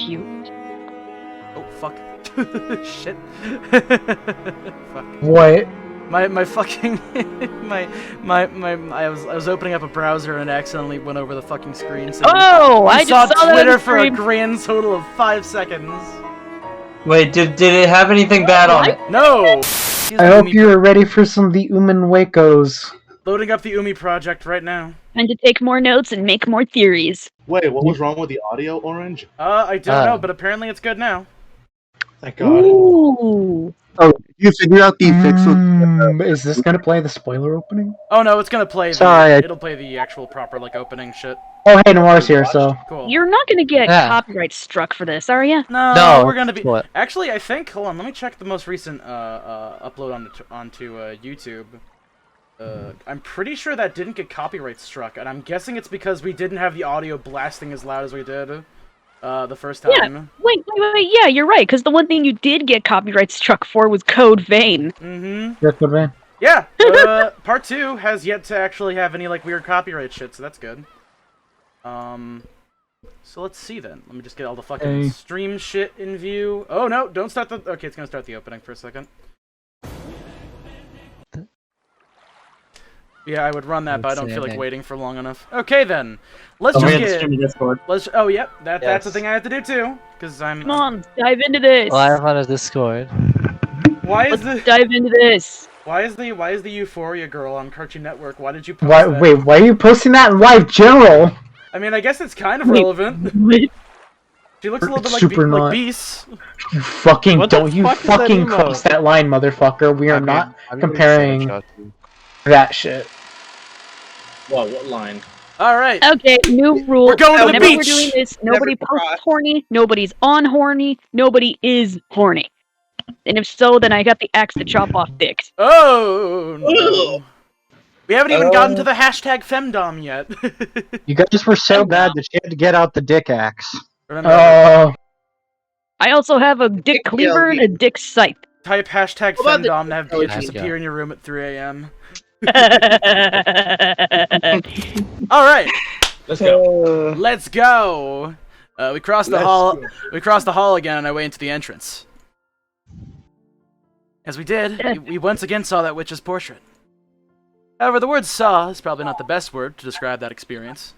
you. Oh, fuck. Shit. Fuck. What? My fucking I was opening up a browser and accidentally went over the fucking screen. So I you saw just saw Twitter that for a grand total of 5 seconds. Wait, did it have anything bad on it? No. I hope you're ready for some of the Uminekos. Loading up the Umi project right now. And to take more notes and make more theories. Wait, what was wrong with the audio, Orange? I don't know, but apparently it's good now. Thank God. Ooh. Oh, you figure out the fix with... Is this gonna play the spoiler opening? Oh no, it's gonna play. Sorry, it'll play the actual proper like opening shit. Oh, hey, Noir's here, so. Cool. You're not gonna get Yeah. copyright struck for this, are you? No, we're gonna be. What? Actually, I think. Hold on, let me check the most recent upload onto YouTube. I'm pretty sure that didn't get copyright struck, and I'm guessing it's because we didn't have the audio blasting as loud as we did the first time. Yeah. Wait. Yeah, you're right. Because the one thing you did get copyright struck for was Code Vein. Mm-hmm. Yes, good man. Yeah. Part 2 has yet to actually have any like weird copyright shit, so that's good. So let's see then. Let me just get all the fucking stream shit in view. Oh no, don't start the. Okay, it's gonna start the opening for a second. Yeah, I would run that, but I don't feel like waiting for long enough. Okay then, let's just get. Discord. Let's. Oh yep, that's the thing I have to do too, because I'm. Come on, dive into this. Well, I'm on a Discord. Why is Let's dive into this. Why is the Euphoria girl on Cartoon Network? Why did you post that? Wait, why are you posting that in live general? I mean, I guess it's kind of relevant. She looks a little bit like Beast. You fucking What the don't you fuck is that fucking emote? cross that line, motherfucker. We are not comparing that shit. What line? All right. Okay, new rule. We're going to the Whenever beach! we're doing this, nobody Never posts cry. horny, nobody's on horny, nobody is horny. And if so, then I got the axe to chop off dicks. Oh no. We haven't even gotten to the hashtag femdom yet. You guys were so bad that you had to get out the dick axe. Remember, Oh, I also have a dick cleaver and a dick scythe. type hashtag What about the- femdom to have Beatrice There you appear go. in your room at 3 a.m. All right, Let's go. let's go. We crossed the hall. We crossed the hall again on our way into the entrance. As we did, we once again saw that witch's portrait. However, the word "saw" is probably not the best word to describe that experience.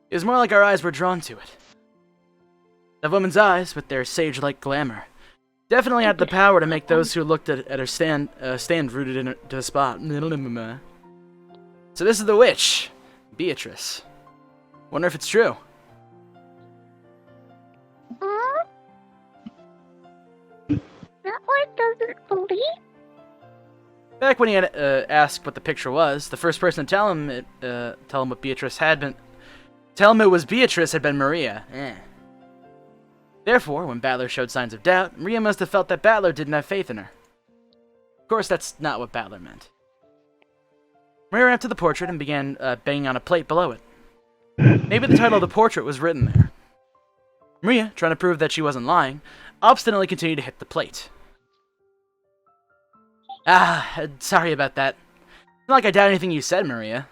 It was more like our eyes were drawn to it. That woman's eyes, with their sage-like glamour, definitely had the power to make those who looked at her stand rooted into the spot. So this is the witch, Beatrice. Wonder if it's true. That one doesn't believe. Back when he had asked what the picture was, the first person to tell him what Beatrice had been, tell him it was Beatrice had been Maria. Therefore, when Battler showed signs of doubt, Maria must have felt that Battler didn't have faith in her. Of course, that's not what Battler meant. Maria ran up to the portrait and began banging on a plate below it. Maybe the title of the portrait was written there. Maria, trying to prove that she wasn't lying, obstinately continued to hit the plate. Sorry about that. It's not like I doubt anything you said, Maria.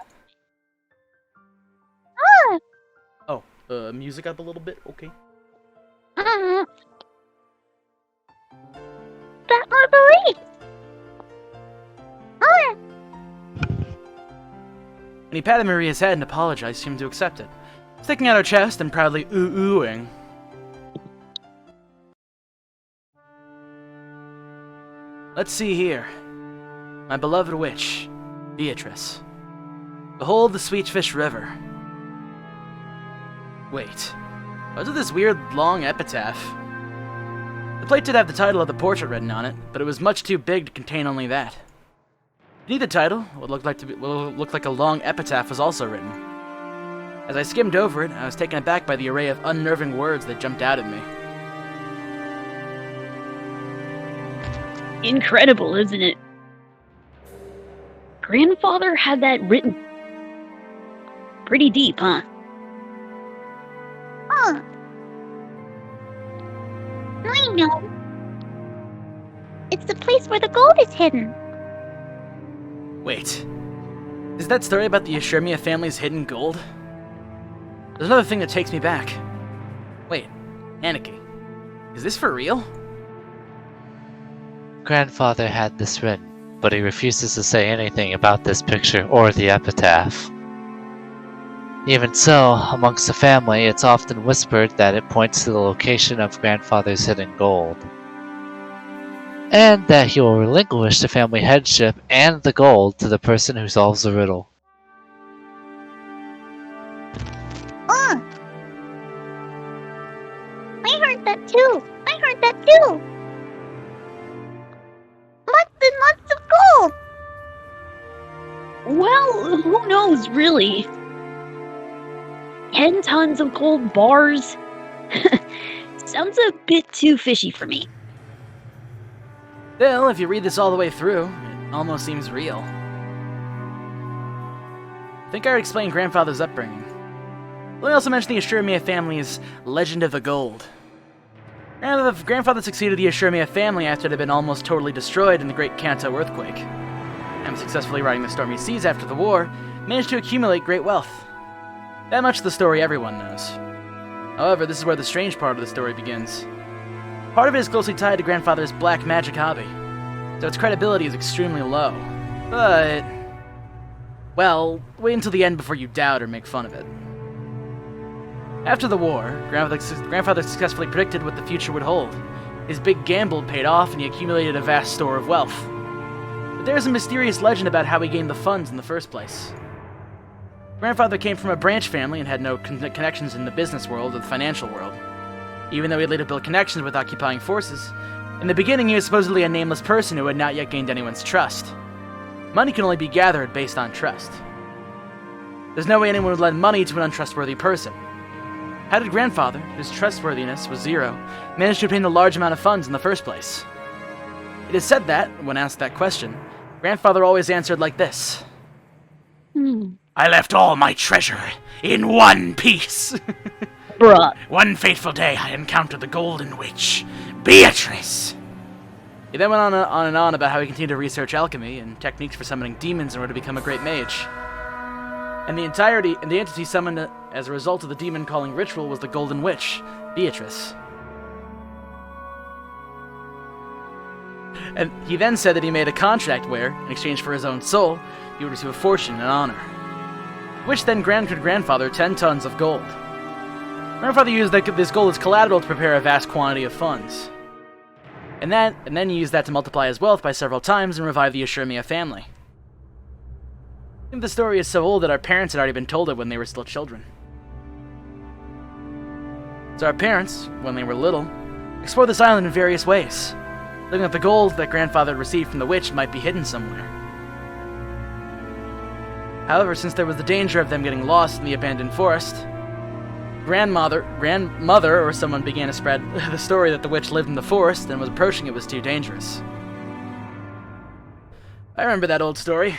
Oh, music up a little bit? Okay. That one believes. When he patted Maria's head and apologized, she seemed to accept it, sticking out her chest and proudly ooh-oohing. Let's see here. My beloved witch, Beatrice. Behold the sweet fish river. Wait, was it this weird long epitaph? The plate did have the title of the portrait written on it, but it was much too big to contain only that. Beneath the title, what looked like a long epitaph was also written. As I skimmed over it, I was taken aback by the array of unnerving words that jumped out at me. Incredible, isn't it? Grandfather had that written. Pretty deep, huh? Huh. I know. It's the place where the gold is hidden. Wait, is that story about the Yashirmia family's hidden gold? There's another thing that takes me back. Wait, Anarchy. Is this for real? Grandfather had this written, but he refuses to say anything about this picture or the epitaph. Even so, amongst the family, it's often whispered that it points to the location of Grandfather's hidden gold, and that he will relinquish the family headship and the gold to the person who solves the riddle. I heard that too. I heard that too. Lots and lots of gold. Well, who knows, really? 10 tons of gold bars? Sounds a bit too fishy for me. Still, if you read this all the way through, it almost seems real. I think I already explained Grandfather's upbringing. Let me also mention the Ashurmia family's Legend of the Gold. Grandfather succeeded the Ashurmia family after it had been almost totally destroyed in the Great Kanto earthquake. And successfully riding the stormy seas after the war, managed to accumulate great wealth. That much of the story everyone knows. However, this is where the strange part of the story begins. Part of it is closely tied to Grandfather's black magic hobby, so its credibility is extremely low. But, well, wait until the end before you doubt or make fun of it. After the war, Grandfather successfully predicted what the future would hold. His big gamble paid off and he accumulated a vast store of wealth. But there is a mysterious legend about how he gained the funds in the first place. Grandfather came from a branch family and had no connections in the business world or the financial world. Even though he later built connections with occupying forces, in the beginning he was supposedly a nameless person who had not yet gained anyone's trust. Money can only be gathered based on trust. There's no way anyone would lend money to an untrustworthy person. How did Grandfather, whose trustworthiness was zero, manage to obtain a large amount of funds in the first place? It is said that, when asked that question, Grandfather always answered like this. I left all my treasure in one piece. Bruh. One fateful day I encountered the Golden Witch, Beatrice. He then went on and on about how he continued to research alchemy and techniques for summoning demons in order to become a great mage. And the entity summoned as a result of the demon-calling ritual was the Golden Witch, Beatrice. And he then said that he made a contract where, in exchange for his own soul, he would receive a fortune and honor. Which then granted Grandfather 10 tons of gold. Grandfather used this gold as collateral to prepare a vast quantity of funds. And then he used that to multiply his wealth by several times and revive the Ashurmia family. I think the story is so old that our parents had already been told it when they were still children. So our parents, when they were little, explored this island in various ways, thinking that the gold that Grandfather had received from the witch might be hidden somewhere. However, since there was the danger of them getting lost in the abandoned forest, grandmother or someone began to spread the story that the witch lived in the forest and was approaching it was too dangerous. I remember that old story.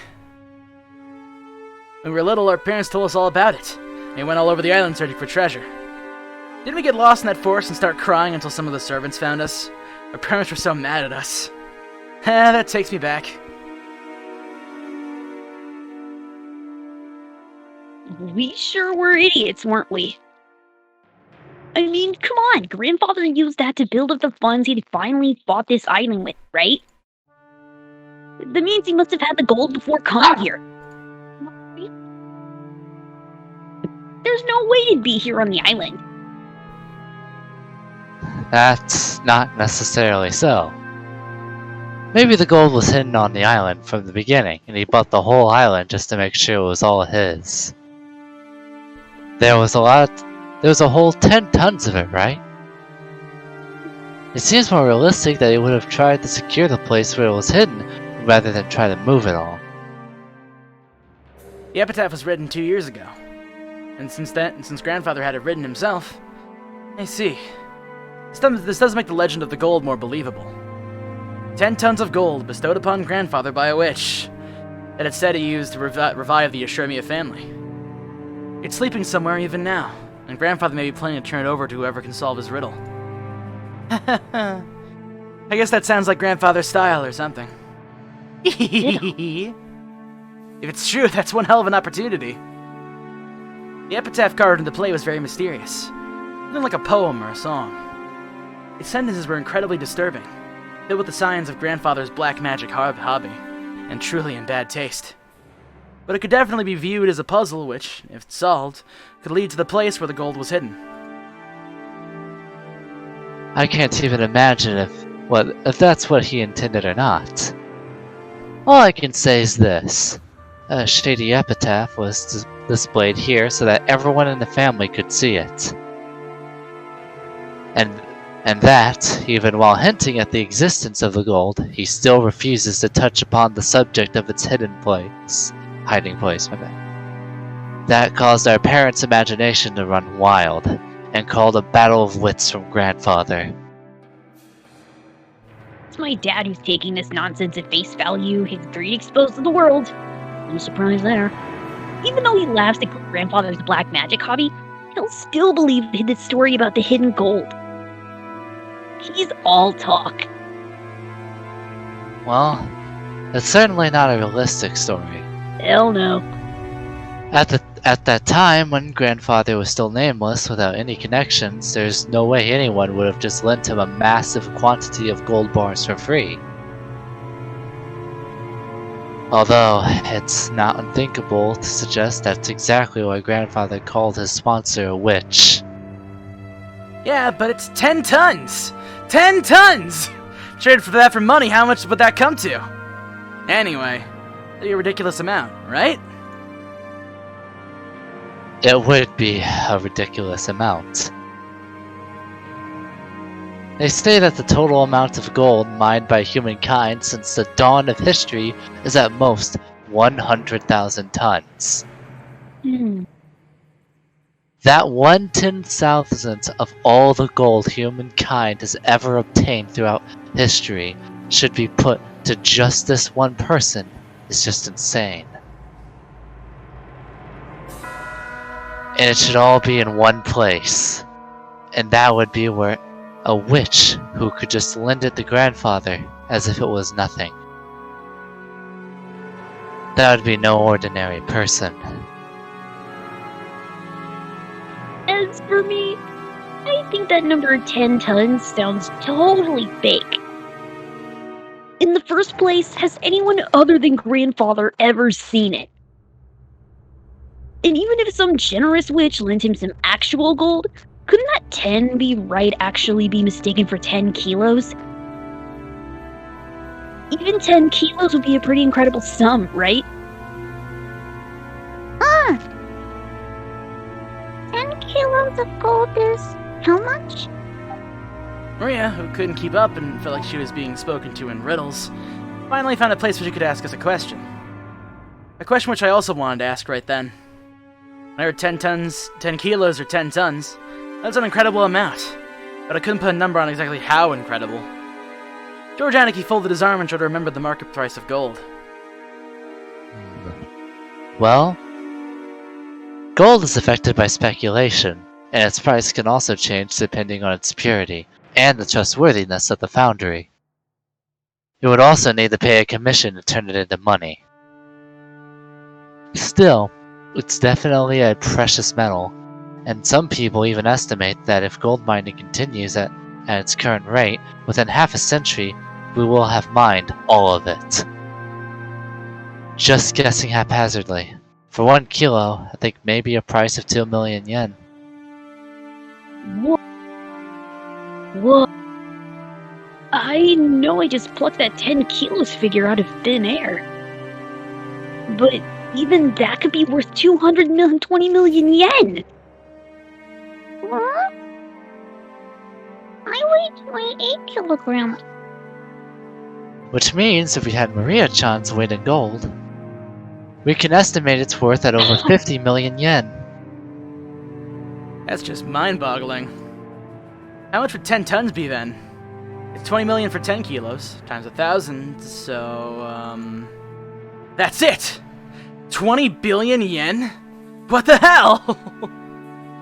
When we were little, our parents told us all about it, and we went all over the island searching for treasure. Didn't we get lost in that forest and start crying until some of the servants found us? Our parents were so mad at us. That takes me back. We sure were idiots, weren't we? I mean, come on, Grandfather used that to build up the funds he'd finally bought this island with, right? That means he must have had the gold before coming here. There's no way he'd be here on the island. That's not necessarily so. Maybe the gold was hidden on the island from the beginning, and he bought the whole island just to make sure it was all his. There was a whole 10 tons of it, right? It seems more realistic that he would have tried to secure the place where it was hidden, rather than try to move it all. The epitaph was written 2 years ago. And since Grandfather had it written himself, I see. This does make the legend of the gold more believable. 10 tons of gold bestowed upon Grandfather by a witch that it said he used to revive the Ashurmia family. It's sleeping somewhere even now, and Grandfather may be planning to turn it over to whoever can solve his riddle. I guess that sounds like Grandfather's style or something. If it's true, that's one hell of an opportunity. The epitaph carved into play was very mysterious, something like a poem or a song. His sentences were incredibly disturbing, filled with the signs of grandfather's black magic hobby, and truly in bad taste. But it could definitely be viewed as a puzzle which, if solved, could lead to the place where the gold was hidden. I can't even imagine if that's what he intended or not. All I can say is this. A shady epitaph was displayed here so that everyone in the family could see it. And that, even while hinting at the existence of the gold, he still refuses to touch upon the subject of its hiding place. That caused our parents' imagination to run wild, and called a battle of wits from grandfather. It's my dad who's taking this nonsense at face value. His greed exposed to the world. No surprise there. Even though he laughs at grandfather's black magic hobby, he'll still believe this story about the hidden gold. He's all talk. Well, it's certainly not a realistic story. Hell no. At that time, when grandfather was still nameless without any connections, there's no way anyone would have just lent him a massive quantity of gold bars for free. Although, it's not unthinkable to suggest that's exactly why grandfather called his sponsor a witch. Yeah, but it's 10 tons! 10 tons! Traded for that for money, how much would that come to? Anyway, a ridiculous amount, right? It would be a ridiculous amount. They say that the total amount of gold mined by humankind since the dawn of history is at most 100,000 tons. That 1/10,000th of all the gold humankind has ever obtained throughout history should be put to just this one person is just insane. And it should all be in one place. And that would be where a witch who could just lend it to grandfather as if it was nothing. That would be no ordinary person. As for me, I think that number 10 tons sounds totally fake. In the first place, has anyone other than grandfather ever seen it? And even if some generous witch lent him some actual gold, couldn't that 10 actually be mistaken for 10 kilos? Even 10 kilos would be a pretty incredible sum, right? 10 kilos of gold is how much? Maria, who couldn't keep up and felt like she was being spoken to in riddles, finally found a place where she could ask us a question. A question which I also wanted to ask right then. When I heard 10 kilos or 10 tons, that's an incredible amount, but I couldn't put a number on exactly how incredible. George Anarchy folded his arm and tried to remember the market price of gold. Well, gold is affected by speculation, and its price can also change depending on its purity and the trustworthiness of the foundry. You would also need to pay a commission to turn it into money. Still, it's definitely a precious metal, and some people even estimate that if gold mining continues at its current rate, within half a century, we will have mined all of it. Just guessing haphazardly. For 1 kilo, I think maybe a price of 2 million yen. What? I know I just plucked that 10 kilos figure out of thin air. But even that could be worth 220 million yen! What? I weigh 8 kilograms. Which means if we had Maria-chan's weight in gold, we can estimate its worth at over 50 million yen. That's just mind-boggling. How much would 10 tons be then? It's 20 million for 10 kilos, times 1,000, so, that's it! 20 billion yen? What the hell?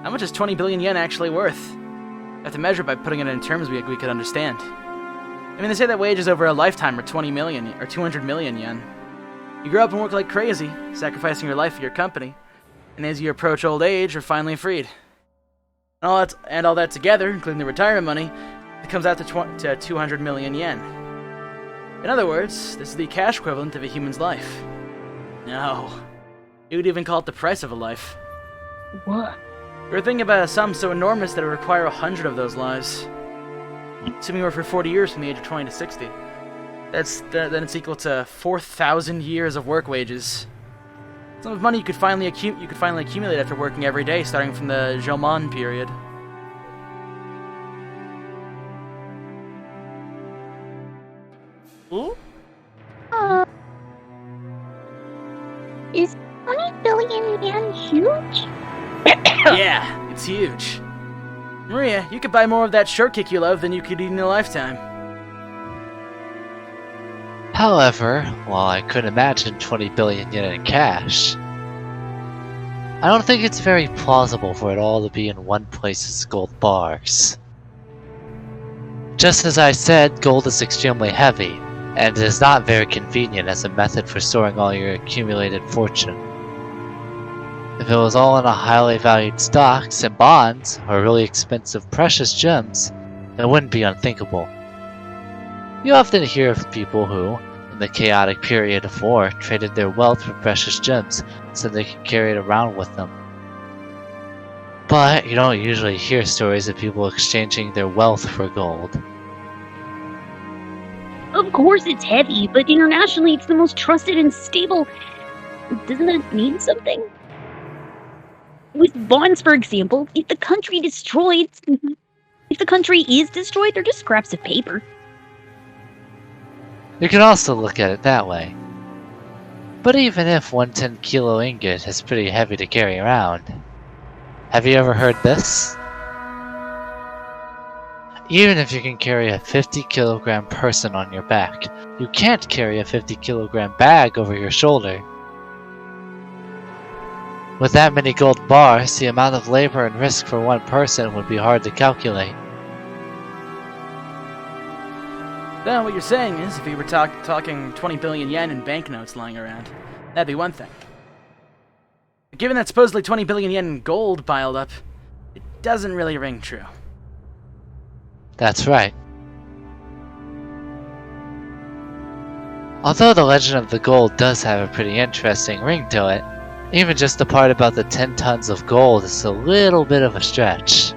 How much is 20 billion yen actually worth? I have to measure it by putting it in terms we could understand. I mean, they say that wages over a lifetime are 20 million, or 200 million yen. You grow up and work like crazy, sacrificing your life for your company, and as you approach old age, you're finally freed. And all that together, including the retirement money, It comes out to 200 million yen. In other words, this is the cash equivalent of a human's life. No. You would even call it the price of a life. What? We're thinking about a sum so enormous that it would require 100 of those lives. Assuming we're for 40 years from the age of 20 to 60. Then it's equal to 4,000 years of work wages. Some of money you could finally accumulate after working every day, starting from the Jomon period. Ooh? Is 20 billion yen huge? Yeah, it's huge. Maria, you could buy more of that short kick you love than you could eat in a lifetime. However, while I could imagine 20 billion yen in cash, I don't think it's very plausible for it all to be in one place as gold bars. Just as I said, gold is extremely heavy, and it is not very convenient as a method for storing all your accumulated fortune. If it was all in a highly valued stocks and bonds, or really expensive precious gems, it wouldn't be unthinkable. You often hear of people who, in the chaotic period of war, traded their wealth for precious gems so they could carry it around with them. But you don't usually hear stories of people exchanging their wealth for gold. Of course it's heavy, but internationally it's the most trusted and stable. Doesn't that mean something? With bonds, for example, if the country is destroyed, they're just scraps of paper. You can also look at it that way. But even if one 10-kilo ingot is pretty heavy to carry around, have you ever heard this? Even if you can carry a 50-kilogram person on your back, you can't carry a 50-kilogram bag over your shoulder. With that many gold bars, the amount of labor and risk for one person would be hard to calculate. Then what you're saying is, if we were talking 20 billion yen in banknotes lying around, that'd be one thing. But given that supposedly 20 billion yen in gold piled up, it doesn't really ring true. That's right. Although the legend of the gold does have a pretty interesting ring to it, even just the part about the 10 tons of gold is a little bit of a stretch.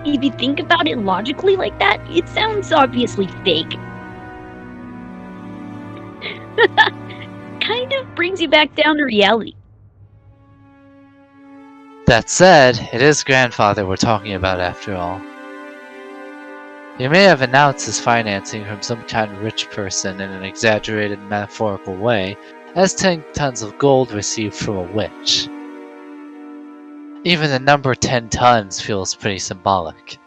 If you think about it logically like that, it sounds obviously fake. Kind of brings you back down to reality. That said, it is grandfather we're talking about after all. He may have announced his financing from some kind of rich person in an exaggerated metaphorical way as 10 tons of gold received from a witch. Even the number 10 tons feels pretty symbolic.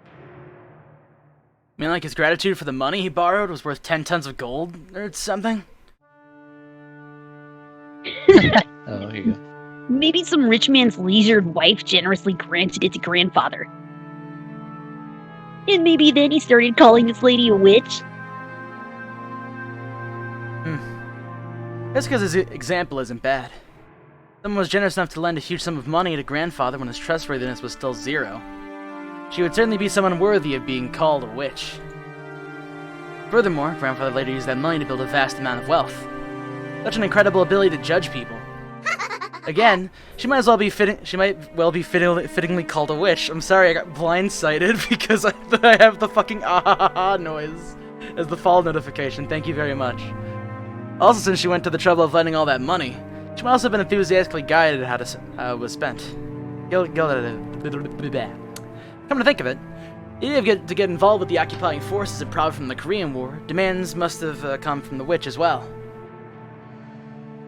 I mean, like his gratitude for the money he borrowed was worth 10 tons of gold or something? Oh, here you go. Maybe some rich man's leisured wife generously granted it to grandfather. And maybe then he started calling this lady a witch. That's because his example isn't bad. Someone was generous enough to lend a huge sum of money to grandfather when his trustworthiness was still 0. She would certainly be someone worthy of being called a witch. Furthermore, grandfather later used that money to build a vast amount of wealth. Such an incredible ability to judge people. Again, she might well be fittingly called a witch. I'm sorry, I got blindsided because I have the fucking ah noise as the fall notification. Thank you very much. Also, since she went to the trouble of lending all that money, she might also have been enthusiastically guided how it was spent. Come to think of it, the idea to get involved with the occupying forces that probably from the Korean War, demands must have come from the witch as well.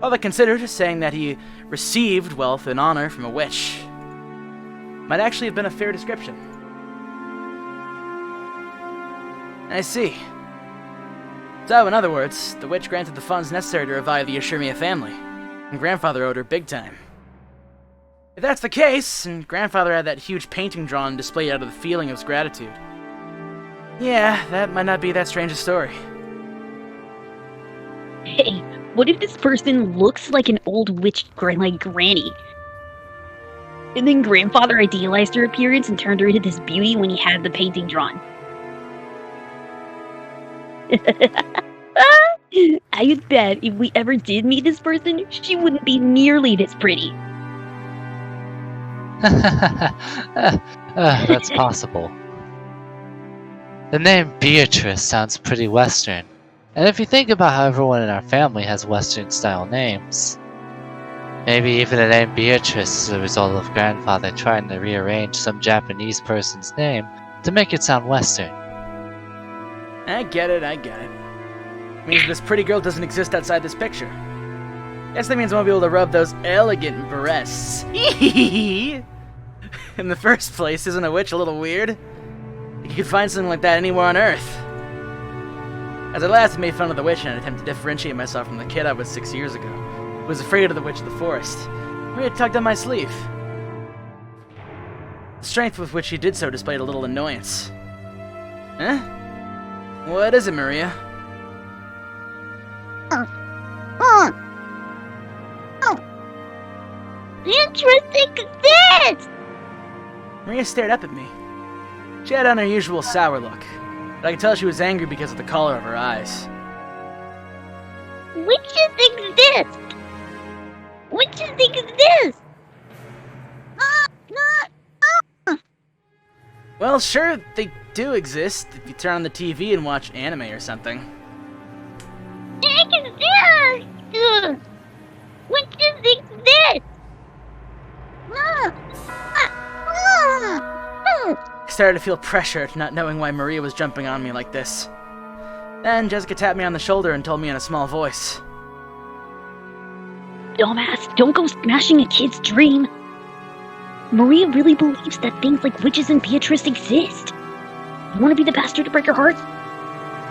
All that considered, saying that he received wealth and honor from a witch might actually have been a fair description. I see. So, in other words, the witch granted the funds necessary to revive the Yoshimiya family, and grandfather owed her big time. If that's the case, and grandfather had that huge painting drawn and displayed out of the feeling of his gratitude, yeah, that might not be that strange a story. Hey, what if this person looks like an old witch like Granny? And then grandfather idealized her appearance and turned her into this beauty when he had the painting drawn. I would bet if we ever did meet this person, she wouldn't be nearly this pretty. That's possible. The name Beatrice sounds pretty Western, and if you think about how everyone in our family has Western-style names, maybe even the name Beatrice is a result of grandfather trying to rearrange some Japanese person's name to make it sound Western. I get it. Means this pretty girl doesn't exist outside this picture. Guess that means I won't be able to rub those elegant breasts. In the first place, isn't a witch a little weird? You could find something like that anywhere on Earth. As I laughed and made fun of the witch in an attempt to differentiate myself from the kid I was 6 years ago, who was afraid of the witch of the forest, Maria tugged on my sleeve. The strength with which she did so displayed a little annoyance. Huh? What is it, Maria? Interesting this! Maria stared up at me. She had an unusual sour look, but I could tell she was angry because of the color of her eyes. Witches exist! Witches exist! Well, sure, they do exist if you turn on the TV and watch anime or something. Witches exist! I started to feel pressure at not knowing why Maria was jumping on me like this. Then Jessica tapped me on the shoulder and told me in a small voice. Dumbass, don't go smashing a kid's dream. Maria really believes that things like witches and Beatrice exist. You want to be the bastard to break her heart?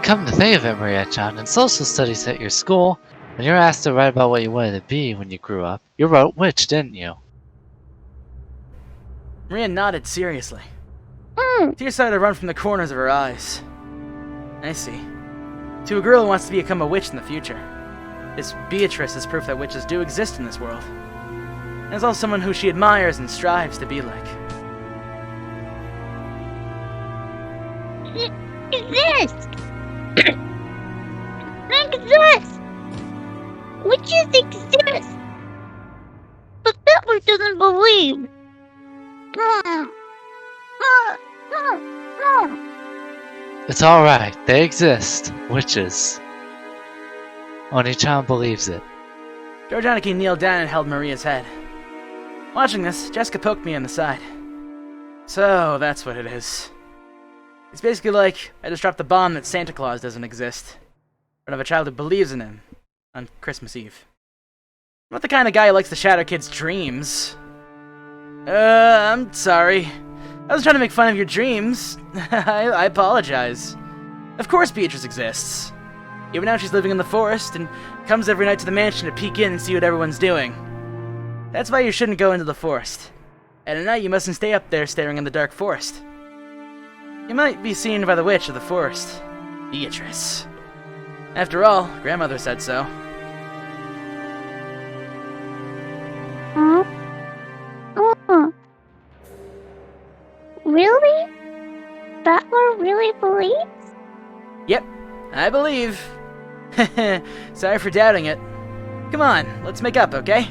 Come to think of it, Maria-chan, in social studies at your school, when you were asked to write about what you wanted to be when you grew up, you wrote witch, didn't you? Maria nodded seriously. Tears started to run from the corners of her eyes. I see. To a girl who wants to become a witch in the future, this Beatrice is proof that witches do exist in this world. And is also someone who she admires and strives to be like. Exist! Exist! Witches exist! But Butler doesn't believe. It's alright, they exist. Witches. Oni-chan believes it. Georgianiki kneeled down and held Maria's head. Watching this, Jessica poked me in the side. So, that's what it is. It's basically like I just dropped the bomb that Santa Claus doesn't exist. But of a child who believes in him on Christmas Eve. I'm not the kind of guy who likes to shatter kids' dreams. I'm sorry. I was trying to make fun of your dreams. I apologize. Of course Beatrice exists. Even now she's living in the forest and comes every night to the mansion to peek in and see what everyone's doing. That's why you shouldn't go into the forest. And at night you mustn't stay up there staring in the dark forest. You might be seen by the witch of the forest, Beatrice. After all, grandmother said so. Really? Butler really believes? Yep, I believe. Sorry for doubting it. Come on, let's make up, okay?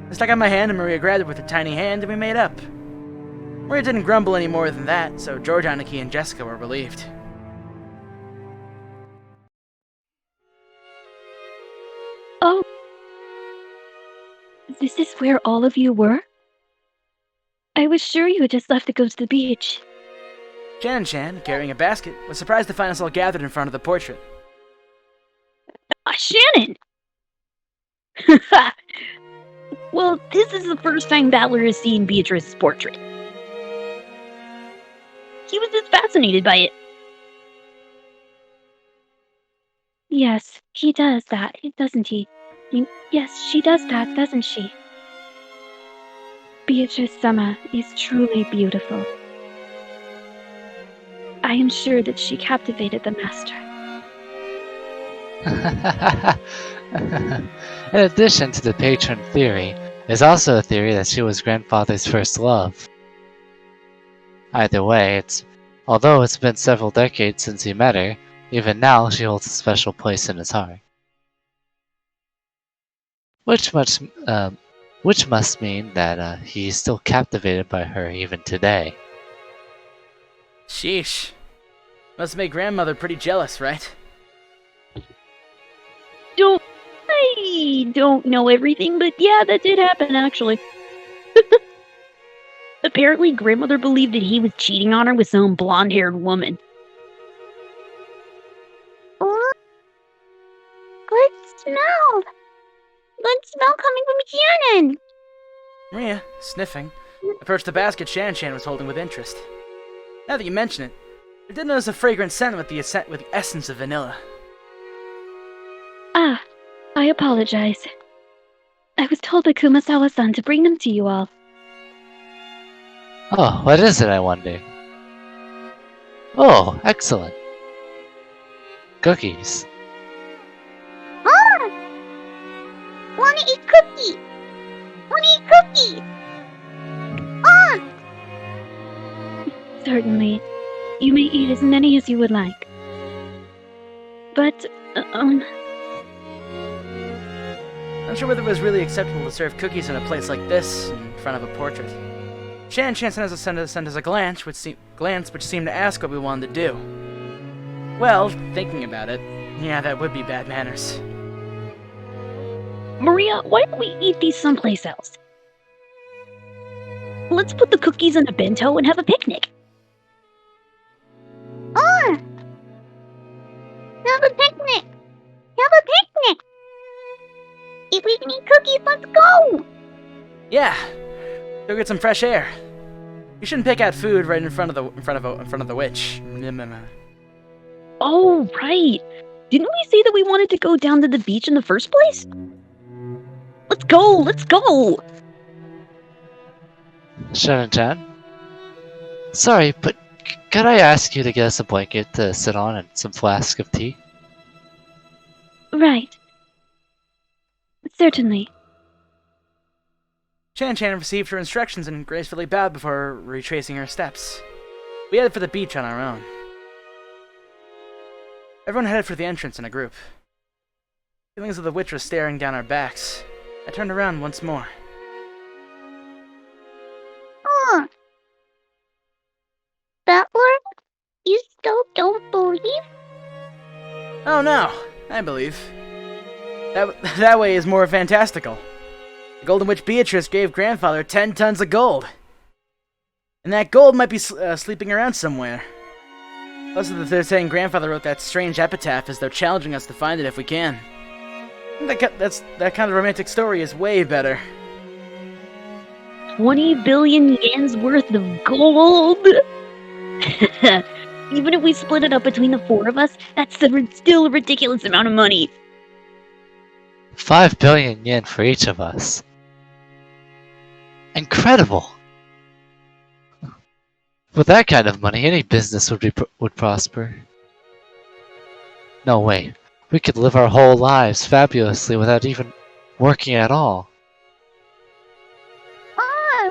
I stuck out my hand and Maria grabbed it with her tiny hand and we made up. Maria didn't grumble any more than that, so Georgianiki and Jessica were relieved. Oh. This is where all of you were? I was sure you had just left to go to the beach. Shannon-chan, carrying a basket, was surprised to find us all gathered in front of the portrait. Shannon! Well, this is the first time Battler has seen Beatrice's portrait. He was just fascinated by it. Yes, he does that, doesn't he? Yes, she does that, doesn't she? Beatrice-sama is truly beautiful. I am sure that she captivated the master. In addition to the patron theory, There's also a theory that she was grandfather's first love. Either way, although it's been several decades since he met her, even now she holds a special place in his heart. Which must mean that he's still captivated by her even today. Sheesh. Must make grandmother pretty jealous, right? I don't know everything, but yeah, that did happen, actually. Apparently, grandmother believed that he was cheating on her with some blonde-haired woman. Oh, good smell. Good smell coming from Shannon. Maria, sniffing, approached the basket Shan was holding with interest. Now that you mention it, I did notice a fragrant scent with the essence of vanilla. Ah, I apologize. I was told by Kumasawa-san to bring them to you all. Oh, what is it, I wonder? Oh, excellent. Cookies. Ah! Wanna eat cookie? Wanna eat cookie? Ah! Certainly. You may eat as many as you would like. But, Not sure whether it was really acceptable to serve cookies in a place like this, in front of a portrait. Shan sent us a glance which seemed to ask what we wanted to do. Well, thinking about it, yeah, that would be bad manners. Maria, why don't we eat these someplace else? Let's put the cookies in a bento and have a picnic. Ah! Have a picnic! Have a picnic! If we can eat cookies, let's go! Yeah, go get some fresh air. You shouldn't pick out food right in front of the witch. Oh, right. Didn't we say that we wanted to go down to the beach in the first place? Let's go! Let's go! Shannon-chan? Sorry, but could I ask you to get us a blanket to sit on and some flask of tea? Right. Certainly. Shan received her instructions and gracefully bowed before retracing her steps. We headed for the beach on our own. Everyone headed for the entrance in a group. Feeling as though the witch was staring down our backs, I turned around once more. Ah! Butler? You still don't believe? Oh no, I believe. That way is more fantastical. The Golden Witch Beatrice gave grandfather 10 tons of gold. And that gold might be sleeping around somewhere. Plus, they're saying grandfather wrote that strange epitaph as they're challenging us to find it if we can. That kind of romantic story is way better. 20 billion yen's worth of gold! Even if we split it up between the four of us, that's still a ridiculous amount of money. 5 billion yen for each of us. Incredible! With that kind of money, any business would prosper. No way. We could live our whole lives fabulously without even working at all. Ah!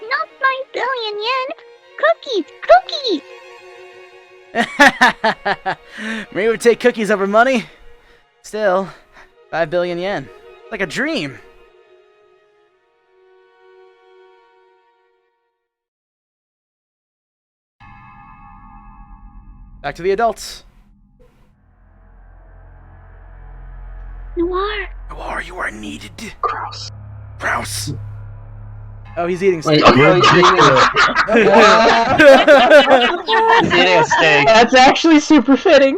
Not 5 billion yen! Cookies! Cookies! Marie would take cookies over money. Still, 5 billion yen. Like a dream. Back to the adults. Noir! Noir, you are needed. Gross. Grouse. Oh, he's eating Wait, steak. you're eating a steak. That's actually super fitting.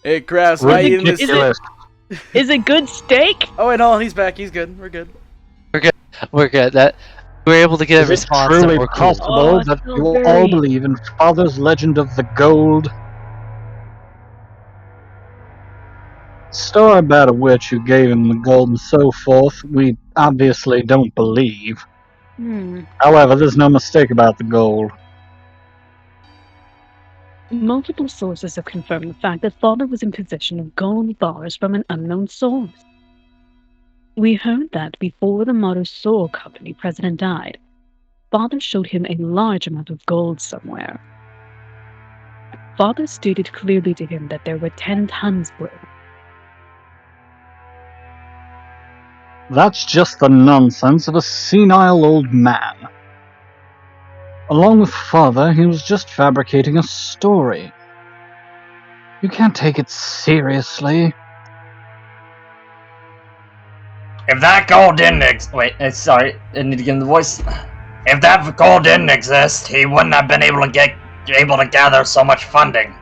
Hey, Grouse, why are you eating this steak? Ridiculous. Is it good steak? Oh, wait, no, he's back. He's good. We're good. We're good. We were able to get a Is it response and truly we're cool. possible Oh, that so you all very- believe in Father's legend of the gold? Story about a witch who gave him the gold and so forth, we obviously don't believe. However, there's no mistake about the gold. Multiple sources have confirmed the fact that Father was in possession of gold bars from an unknown source. We heard that before the Modern Soul Company president died, Father showed him a large amount of gold somewhere. Father stated clearly to him that there were 10 tons worth. That's just the nonsense of a senile old man. Along with Father, he was just fabricating a story. You can't take it seriously. If that gold didn't sorry, I need to get in the voice. If that gold didn't exist, he wouldn't have been able to gather so much funding.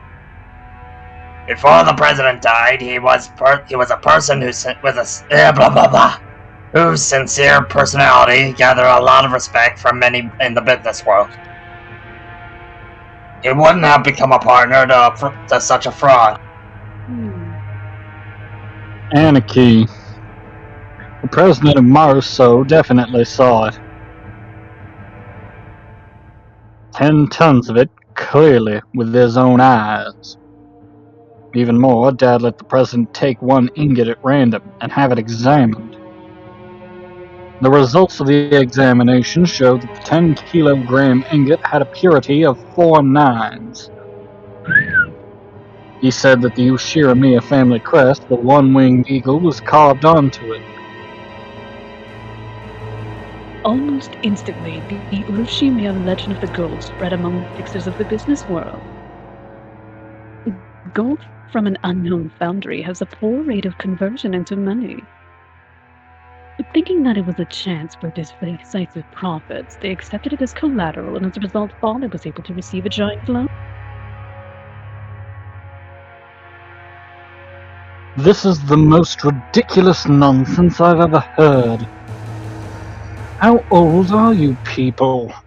Before the president died, he was a person whose sincere personality gathered a lot of respect from many in the business world. He wouldn't have become a partner to such a fraud. Anarchy. The president of Maruso definitely saw it. 10 tons of it, clearly, with his own eyes. Even more, Dad let the president take one ingot at random and have it examined. The results of the examination showed that the 10-kilogram ingot had a purity of 4 nines. He said that the Ushiramiya family crest, the one-winged eagle, was carved onto it. Almost instantly, the Urushimiya legend of the gold spread among the fixers of the business world. Gold from an unknown foundry has a poor rate of conversion into money. Thinking that it was a chance for decisive profits, they accepted it as collateral, and as a result, Father was able to receive a giant loan. This is the most ridiculous nonsense I've ever heard. How old are you people? Are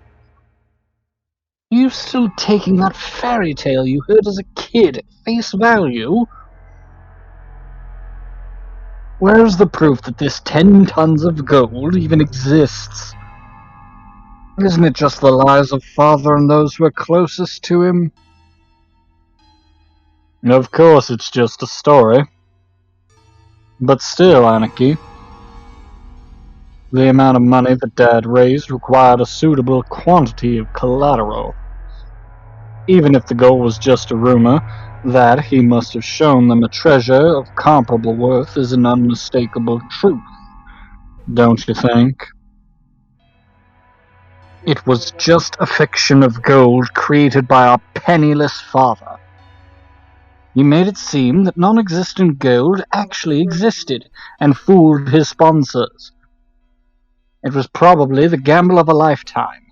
you still taking that fairy tale you heard as a kid at face value? Where's the proof that this 10 tons of gold even exists? Isn't it just the lies of Father and those who are closest to him? Of course it's just a story. But still, Anarchy. The amount of money that Dad raised required a suitable quantity of collateral. Even if the gold was just a rumor, that he must have shown them a treasure of comparable worth is an unmistakable truth. Don't you think? It was just a fiction of gold created by our penniless father. He made it seem that non-existent gold actually existed and fooled his sponsors. It was probably the gamble of a lifetime.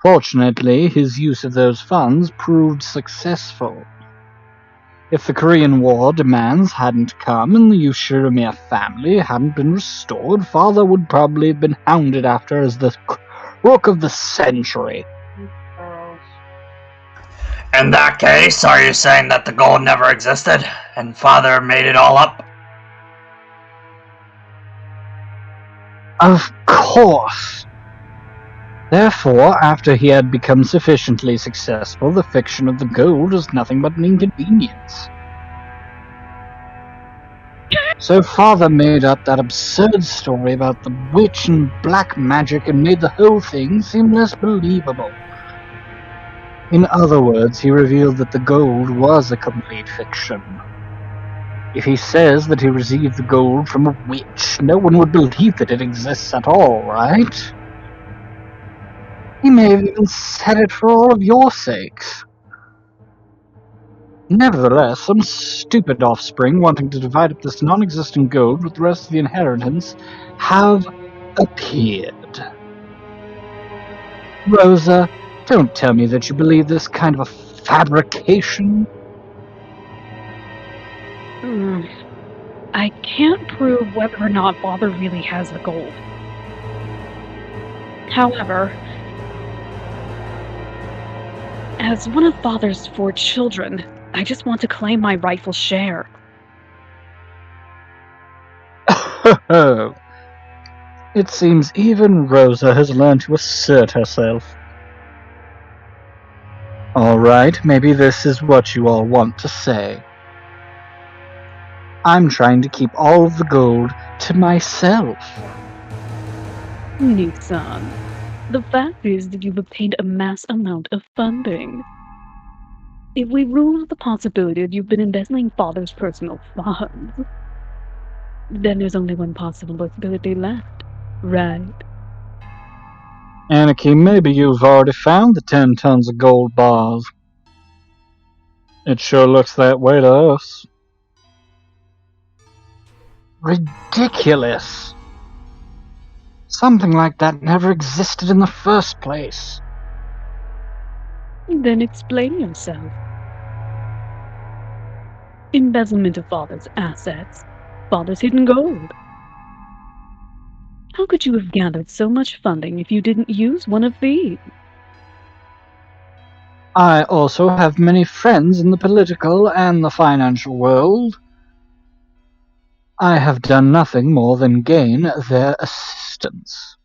Fortunately, his use of those funds proved successful. If the Korean War demands hadn't come and the Ushiramiya family hadn't been restored, Father would probably have been hounded after as the crook of the century. In that case, are you saying that the gold never existed, and Father made it all up? Of course! Therefore, after he had become sufficiently successful, the fiction of the gold was nothing but an inconvenience. So Father made up that absurd story about the witch and black magic and made the whole thing seem less believable. In other words, he revealed that the gold was a complete fiction. If he says that he received the gold from a witch, no one would believe that it exists at all, right? He may have even said it for all of your sakes. Nevertheless, some stupid offspring wanting to divide up this non-existent gold with the rest of the inheritance have appeared. Rosa, don't tell me that you believe this kind of a fabrication. I can't prove whether or not Father really has the gold. However, as one of Father's 4 children, I just want to claim my rightful share. It seems even Rosa has learned to assert herself. Alright, maybe this is what you all want to say. I'm trying to keep all of the gold to myself. Nissan, the fact is that you've obtained a mass amount of funding. If we rule out the possibility that you've been embezzling Father's personal funds, then there's only one possible possibility left, right? Anarchy, maybe you've already found the 10 tons of gold bars. It sure looks that way to us. Ridiculous! Something like that never existed in the first place. Then explain yourself. Embezzlement of Father's assets, Father's hidden gold. How could you have gathered so much funding if you didn't use one of these? I also have many friends in the political and the financial world. I have done nothing more than gain their assistance.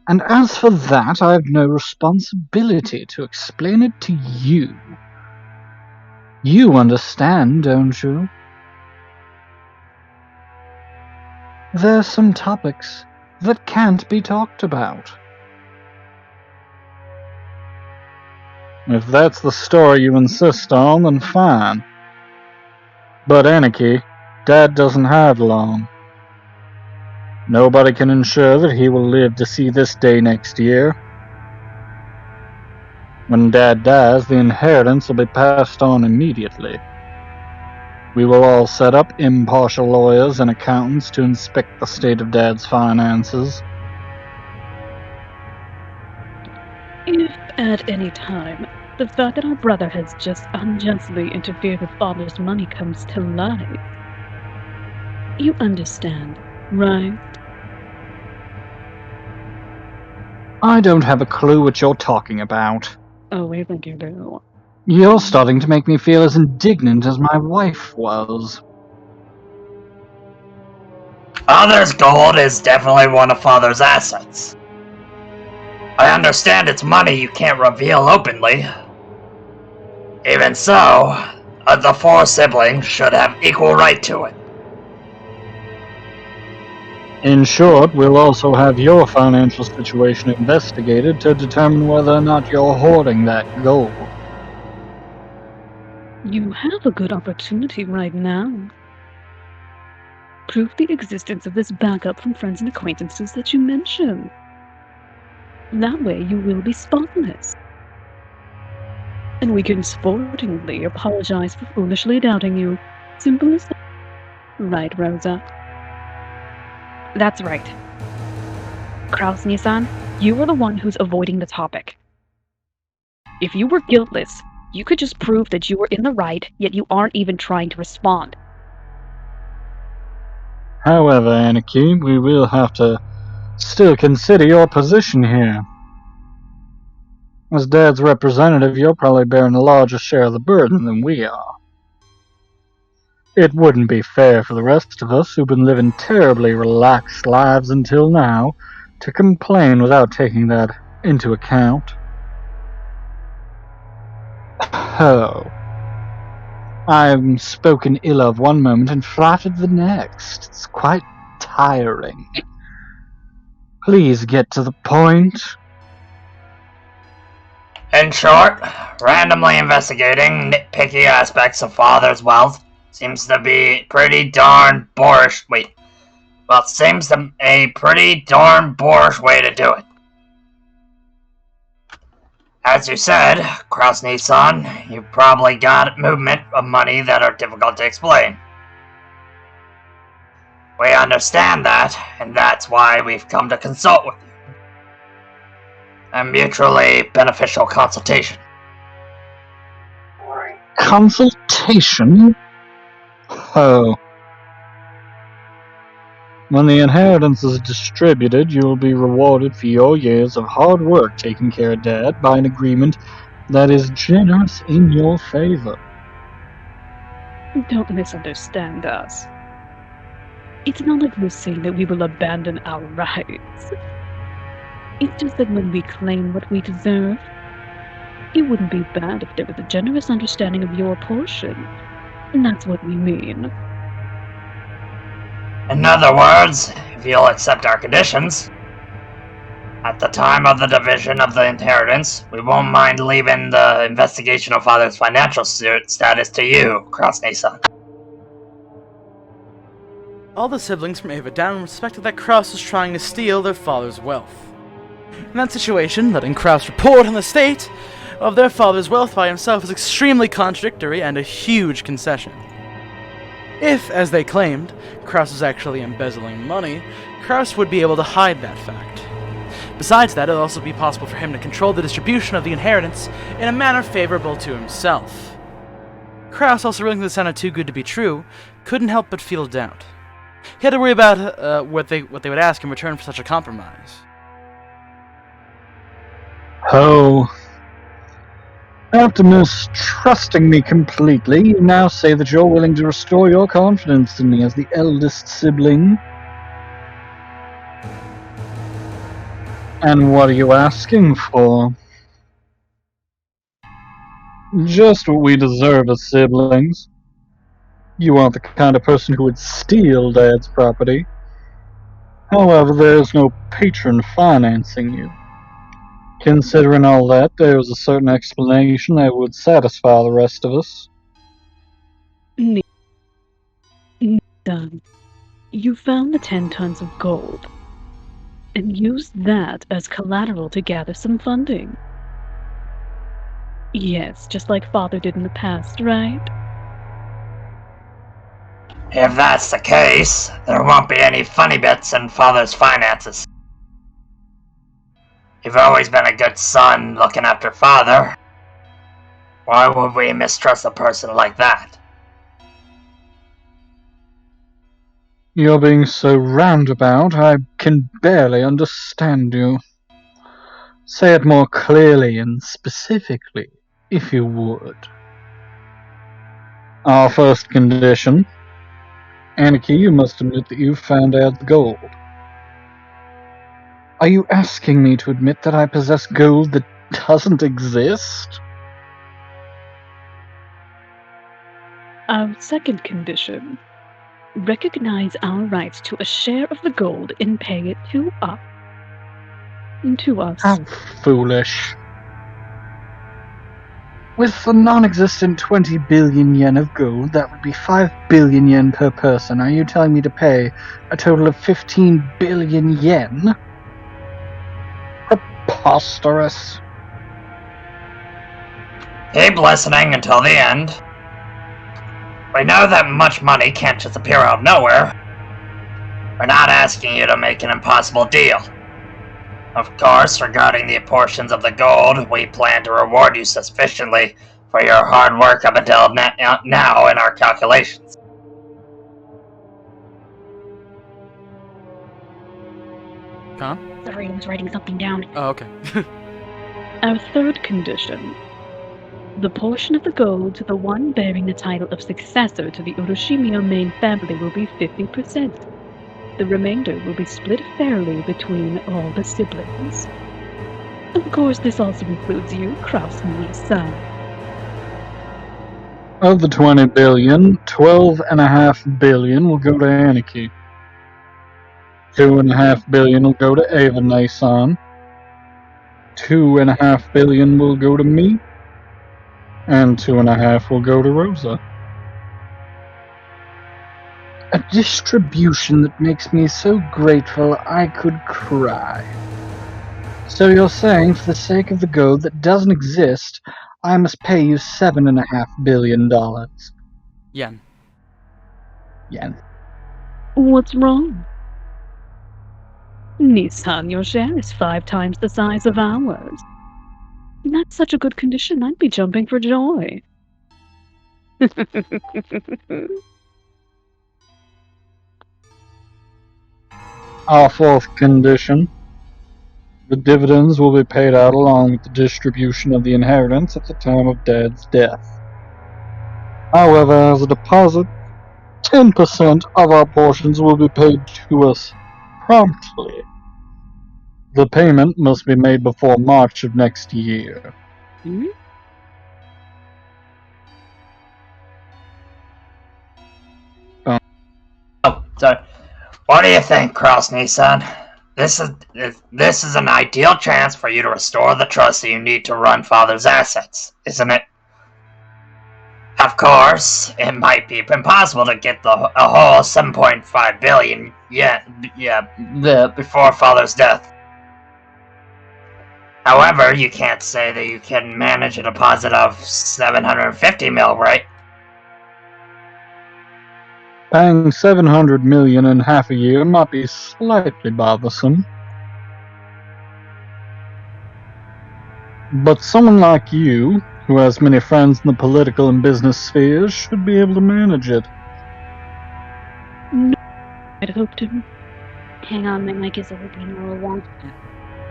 And as for that, I have no responsibility to explain it to you. You understand, don't you? There's some topics that can't be talked about. If that's the story you insist on, then fine. But Anarchy, Dad doesn't have long. Nobody can ensure that he will live to see this day next year. When Dad dies, the inheritance will be passed on immediately. We will all set up impartial lawyers and accountants to inspect the state of Dad's finances. If at any time the fact that our brother has just unjustly interfered with Father's money comes to light, you understand, right? I don't have a clue what you're talking about. Oh, we think you do. You're starting to make me feel as indignant as my wife was. Father's gold is definitely one of Father's assets. I understand it's money you can't reveal openly. Even so, the 4 siblings should have equal right to it. In short, we'll also have your financial situation investigated to determine whether or not you're hoarding that gold. You have a good opportunity right now. Prove the existence of this backup from friends and acquaintances that you mentioned. That way you will be spotless. And we can sportingly apologize for foolishly doubting you. Simple as that. Right, Rosa? That's right. Kraus Nissan, you are the one who's avoiding the topic. If you were guiltless, you could just prove that you were in the right, yet you aren't even trying to respond. However, Anarchy, we will have to still consider your position here. As Dad's representative, you're probably bearing a larger share of the burden than we are. It wouldn't be fair for the rest of us who've been living terribly relaxed lives until now to complain without taking that into account. Oh. I'm spoken ill of one moment and flattered the next. It's quite tiring. Please get to the point. In short, randomly investigating nitpicky aspects of Father's wealth seems to be pretty darn boorish. Seems to a pretty darn boorish way to do it. As you said, Krasny-san, you probably got movement of money that are difficult to explain. We understand that, and that's why we've come to consult with you. A mutually beneficial consultation. Consultation? Oh. When the inheritance is distributed, you will be rewarded for your years of hard work taking care of Dad by an agreement that is generous in your favor. Don't misunderstand us. It's not like we're saying that we will abandon our rights. It's just that when we claim what we deserve, It wouldn't be bad if there was a generous understanding of your portion. And that's what we mean. In other words, if you'll accept our conditions, at the time of the division of the inheritance, we won't mind leaving the investigation of Father's financial status to you, Krasny-san. All the siblings from Ava down suspected that Kraus was trying to steal their father's wealth. In that situation, letting Kraus report on the state of their father's wealth by himself was extremely contradictory and a huge concession. If, as they claimed, Kraus was actually embezzling money, Kraus would be able to hide that fact. Besides that, it would also be possible for him to control the distribution of the inheritance in a manner favorable to himself. Kraus, also realizing this sounded too good to be true, couldn't help but feel doubt. He had to worry about what they would ask in return for such a compromise. Oh. After mistrusting me completely, you now say that you're willing to restore your confidence in me as the eldest sibling. And what are you asking for? Just what we deserve as siblings. You aren't the kind of person who would steal Dad's property. However, there's no patron financing you. Considering all that, there is a certain explanation that would satisfy the rest of us. Done. You found the 10 tons of gold and used that as collateral to gather some funding. Yes, just like Father did in the past, right? If that's the case, there won't be any funny bits in Father's finances. You've always been a good son looking after Father. Why would we mistrust a person like that? You're being so roundabout, I can barely understand you. Say it more clearly and specifically, if you would. Our first condition. Anarchy, you must admit that you found Dad's gold. Are you asking me to admit that I possess gold that doesn't exist? Our second condition. Recognize our rights to a share of the gold and pay it to us. How foolish. With the non-existent 20 billion yen of gold, that would be 5 billion yen per person. Are you telling me to pay a total of 15 billion yen? Preposterous. Keep listening until the end. We know that much money can't just appear out of nowhere. We're not asking you to make an impossible deal. Of course, regarding the portions of the gold, we plan to reward you sufficiently for your hard work up until now in our calculations. Huh? Sorry, I was writing something down. Oh, okay. Our third condition. The portion of the gold to the one bearing the title of successor to the Uroshimio main family will be 50%. The remainder will be split fairly between all the siblings. Of course, this also includes you, Kraus-san. Of the 20 billion, 12.5 billion will go to Anarchy. 2.5 billion will go to Ava Nason. 2.5 billion will go to me. And 2.5 will go to Rosa. A distribution that makes me so grateful I could cry. So you're saying, for the sake of the gold that doesn't exist, I must pay you $7.5 billion. Yen. Yen. What's wrong? Nissan, your share is 5 times the size of ours. That's such a good condition, I'd be jumping for joy. Our fourth condition. The dividends will be paid out along with the distribution of the inheritance at the time of Dad's death. However, as a deposit, 10% of our portions will be paid to us promptly. The payment must be made before March of next year. So, what do you think, Krasny-san? This is an ideal chance for you to restore the trust that you need to run Father's assets, isn't it? Of course, it might be impossible to get a whole 7.5 billion before Father's death. However, you can't say that you can manage a deposit of 750 mil, right? Paying 700 million in half a year might be slightly bothersome. But someone like you, who has many friends in the political and business spheres, should be able to manage it. No, I'd hope to. Hang on, my mic is opening a little long.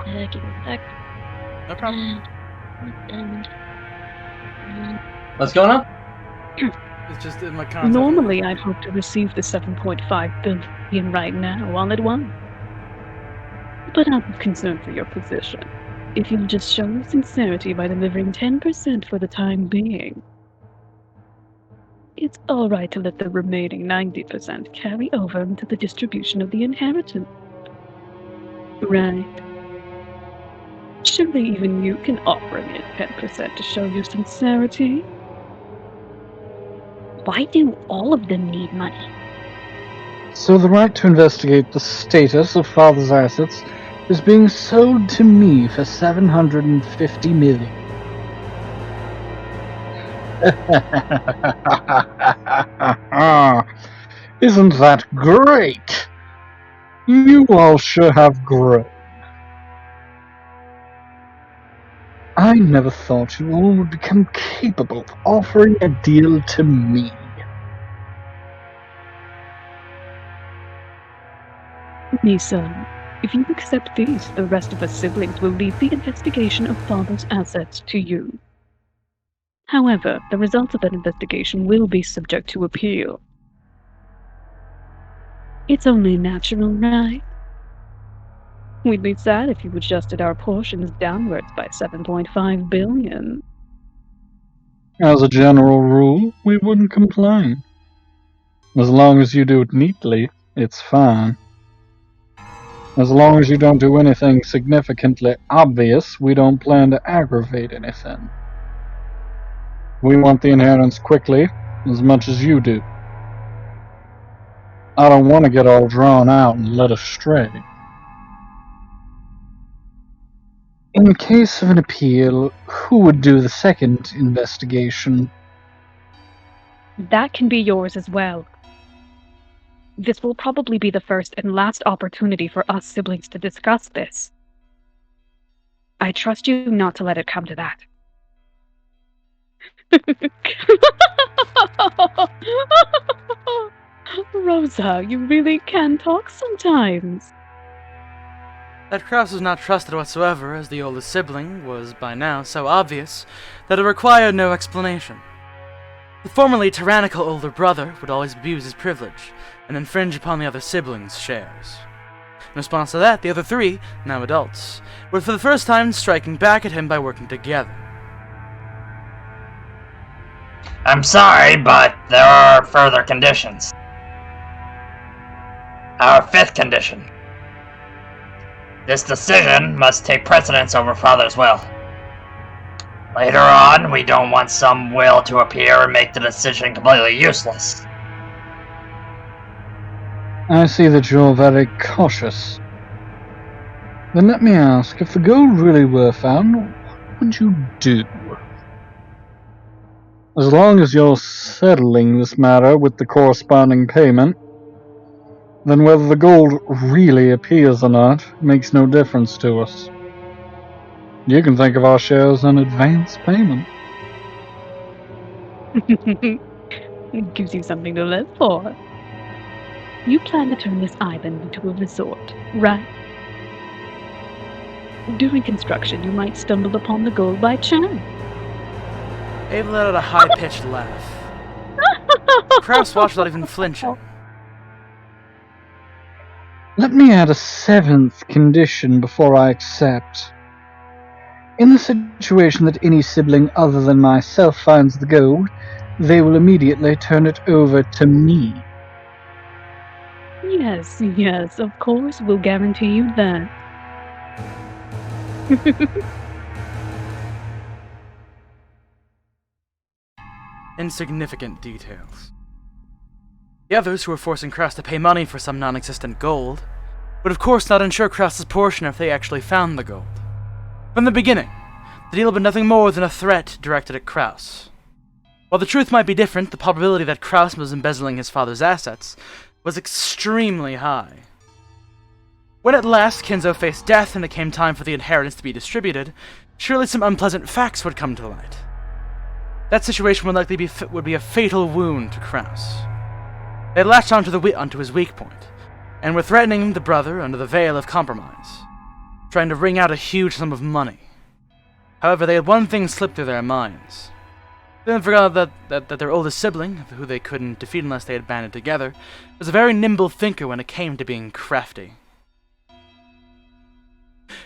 Give me a sec. No problem. What's going on? It's just in my concept. Normally, I'd hope to receive the 7.5 billion right now, all at once. But out of concern for your position, if you'll just show your sincerity by delivering 10% for the time being, it's alright to let the remaining 90% carry over into the distribution of the inheritance. Right. Surely even you can offer me 10% to show your sincerity. Why do all of them need money? So the right to investigate the status of Father's assets is being sold to me for 750 million. Isn't that great? You all sure have grown. I never thought you all would become capable of offering a deal to me. Nisa, if you accept these, the rest of us siblings will leave the investigation of Father's assets to you. However, the results of that investigation will be subject to appeal. It's only natural, right? We'd be sad if you adjusted our portions downwards by 7.5 billion. As a general rule, we wouldn't complain. As long as you do it neatly, it's fine. As long as you don't do anything significantly obvious, we don't plan to aggravate anything. We want the inheritance quickly, as much as you do. I don't want to get all drawn out and led astray. In case of an appeal, who would do the second investigation? That can be yours as well. This will probably be the first and last opportunity for us siblings to discuss this. I trust you not to let it come to that. Rosa, you really can talk sometimes. That Kraus was not trusted whatsoever, as the oldest sibling was by now so obvious that it required no explanation. The formerly tyrannical older brother would always abuse his privilege and infringe upon the other siblings' shares. In response to that, the other three, now adults, were for the first time striking back at him by working together. I'm sorry, but there are further conditions. Our fifth condition. This decision must take precedence over Father's will. Later on, we don't want some will to appear and make the decision completely useless. I see that you're very cautious. Then let me ask, if the gold really were found, what would you do? As long as you're settling this matter with the corresponding payment, then whether the gold really appears or not makes no difference to us. You can think of our shares an advance payment. It gives you something to live for. You plan to turn this island into a resort, right? During construction, you might stumble upon the gold by chance. Ava let out a high-pitched laugh. Kraus watched without even flinching. Let me add a seventh condition before I accept. In the situation that any sibling other than myself finds the gold, they will immediately turn it over to me. Yes, of course, we'll guarantee you that. Insignificant details. The others, who were forcing Kraus to pay money for some non-existent gold, would of course not insure Kraus's portion if they actually found the gold. From the beginning, the deal had been nothing more than a threat directed at Kraus. While the truth might be different, the probability that Kraus was embezzling his father's assets was extremely high. When at last Kinzo faced death and it came time for the inheritance to be distributed, surely some unpleasant facts would come to light. That situation would likely be a fatal wound to Kraus. They had latched onto his weak point, and were threatening the brother under the veil of compromise, trying to wring out a huge sum of money. However, they had one thing slip through their minds. They then forgot that their oldest sibling, who they couldn't defeat unless they had banded together, was a very nimble thinker when it came to being crafty.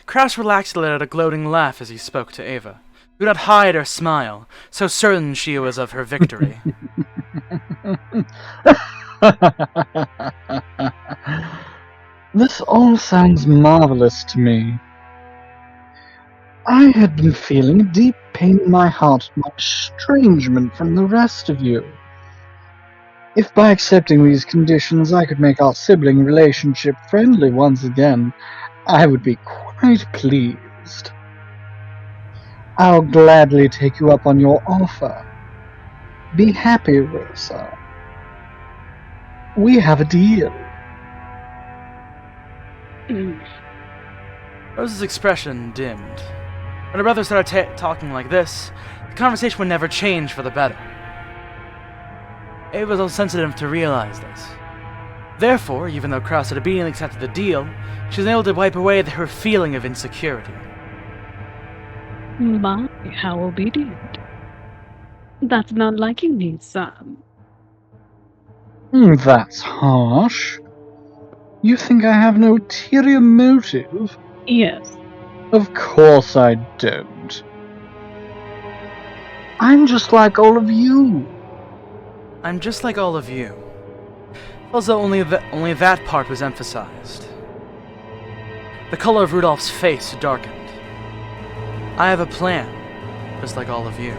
Kraus relaxed and let out a gloating laugh as he spoke to Ava, who did not hide her smile, so certain she was of her victory. This all sounds marvelous to me. I had been feeling a deep pain in my heart at my estrangement from the rest of you. If by accepting these conditions I could make our sibling relationship friendly once again, I would be quite pleased. I'll gladly take you up on your offer. Be happy, Rosa. We have a deal. Rosa's expression dimmed. When her brother started talking like this, the conversation would never change for the better. Ava was all sensitive to realize this. Therefore, even though Kraus had obediently accepted the deal, she was able to wipe away her feeling of insecurity. My, how obedient. That's not like you need, Sam. That's harsh. You think I have no ulterior motive? Yes. Of course I don't. I'm just like all of you. I'm just like all of you. Although only that part was emphasized. The color of Rudolph's face darkened. I have a plan, just like all of you.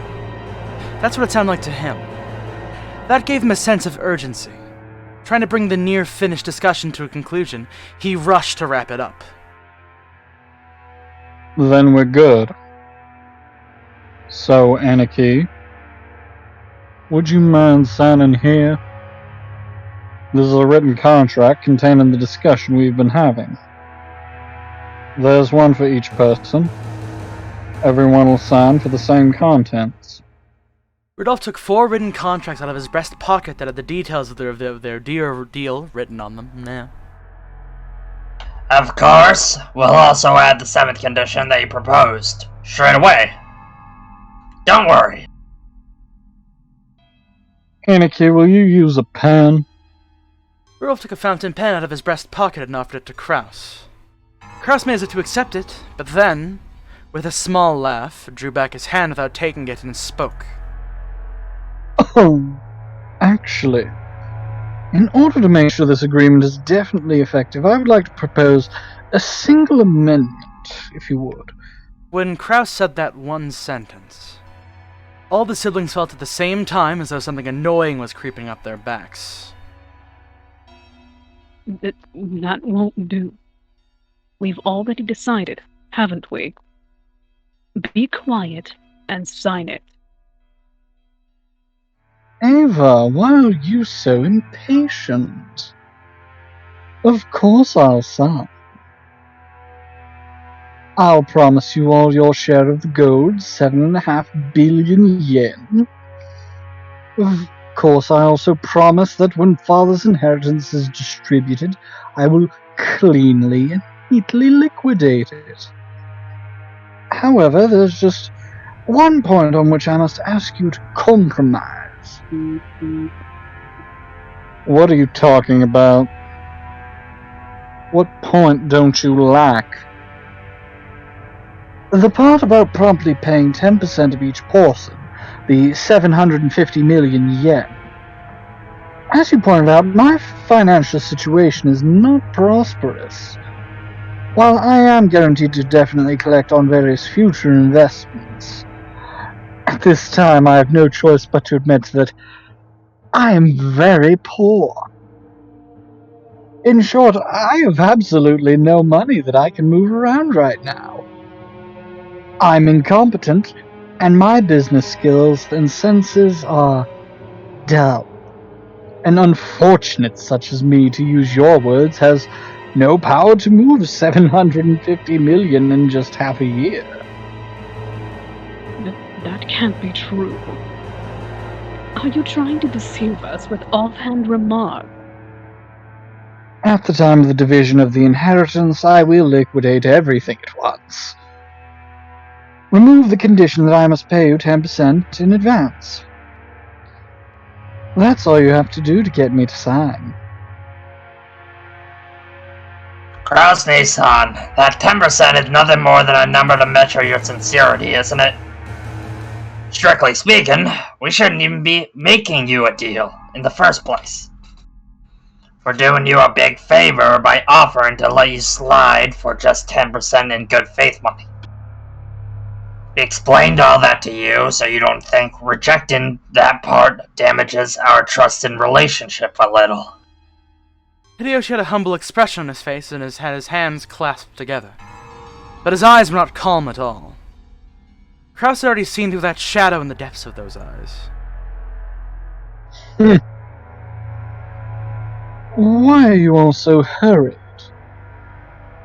That's what it sounded like to him. That gave him a sense of urgency. Trying to bring the near-finished discussion to a conclusion, he rushed to wrap it up. Then we're good. So, Anarchy, would you mind signing here? This is a written contract containing the discussion we've been having. There's one for each person. Everyone will sign for the same contents. Rudolph took 4 written contracts out of his breast pocket that had the details of their deal written on them. Nah. Of course, we'll also add the 7th condition that you proposed, straight away. Don't worry. Anarchy, will you use a pen? Rudolph took a fountain pen out of his breast pocket and offered it to Kraus. Kraus made as if to accept it, but then, with a small laugh, drew back his hand without taking it and spoke. Oh, actually, in order to make sure this agreement is definitely effective, I would like to propose a single amendment, if you would. When Kraus said that one sentence, all the siblings felt at the same time as though something annoying was creeping up their backs. That won't do. We've already decided, haven't we? Be quiet and sign it. Ava, why are you so impatient? Of course I'll sign. I'll promise you all your share of the gold, 7.5 billion yen. Of course, I also promise that when Father's inheritance is distributed, I will cleanly and neatly liquidate it. However, there's just one point on which I must ask you to compromise. What are you talking about? What point don't you like? The part about promptly paying 10% of each portion, the 750 million yen. As you pointed out, my financial situation is not prosperous. While I am guaranteed to definitely collect on various future investments, at this time I have no choice but to admit that I am very poor. In short, I have absolutely no money that I can move around right now. I'm incompetent, and my business skills and senses are dull. An unfortunate such as me, to use your words, has no power to move 750 million in just half a year. That can't be true. Are you trying to deceive us with offhand remarks? At the time of the division of the inheritance, I will liquidate everything at once. Remove the condition that I must pay you 10% in advance. That's all you have to do to get me to sign. Krasny-san, that 10% is nothing more than a number to measure your sincerity, isn't it? Strictly speaking, we shouldn't even be making you a deal in the first place. We're doing you a big favor by offering to let you slide for just 10% in good faith money. We explained all that to you so you don't think rejecting that part damages our trust in relationship a little. Hideyoshi had a humble expression on his face and had his hands clasped together. But his eyes were not calm at all. Kraus had already seen through that shadow in the depths of those eyes. Why are you all so hurried?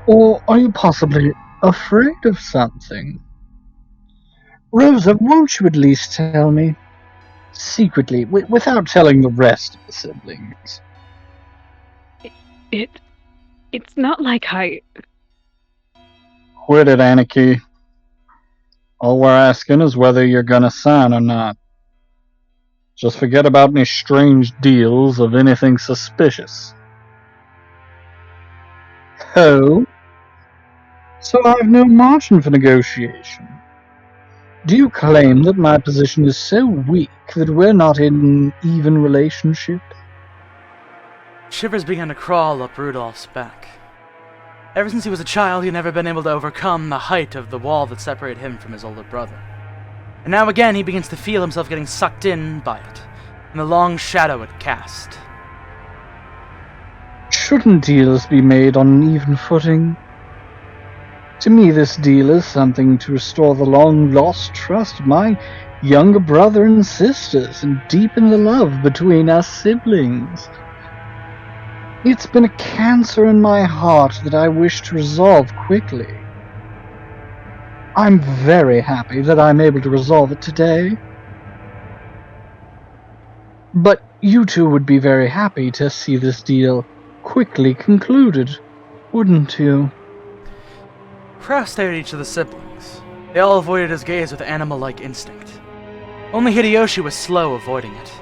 Or are you possibly afraid of something? Rosa, won't you at least tell me? Secretly, without telling the rest of the siblings. It's not like I... Quit it, Anarchy. All we're asking is whether you're gonna sign or not. Just forget about any strange deals of anything suspicious. Oh? So I've no margin for negotiation. Do you claim that my position is so weak that we're not in an even relationship? Shivers began to crawl up Rudolph's back. Ever since he was a child, he had never been able to overcome the height of the wall that separated him from his older brother. And now again he begins to feel himself getting sucked in by it, and the long shadow it cast. Shouldn't deals be made on an even footing? To me, this deal is something to restore the long-lost trust of my younger brother and sisters and deepen the love between us siblings. It's been a cancer in my heart that I wish to resolve quickly. I'm very happy that I'm able to resolve it today. But you two would be very happy to see this deal quickly concluded, wouldn't you? Kraus stared at each of the siblings. They all avoided his gaze with animal-like instinct. Only Hideyoshi was slow avoiding it,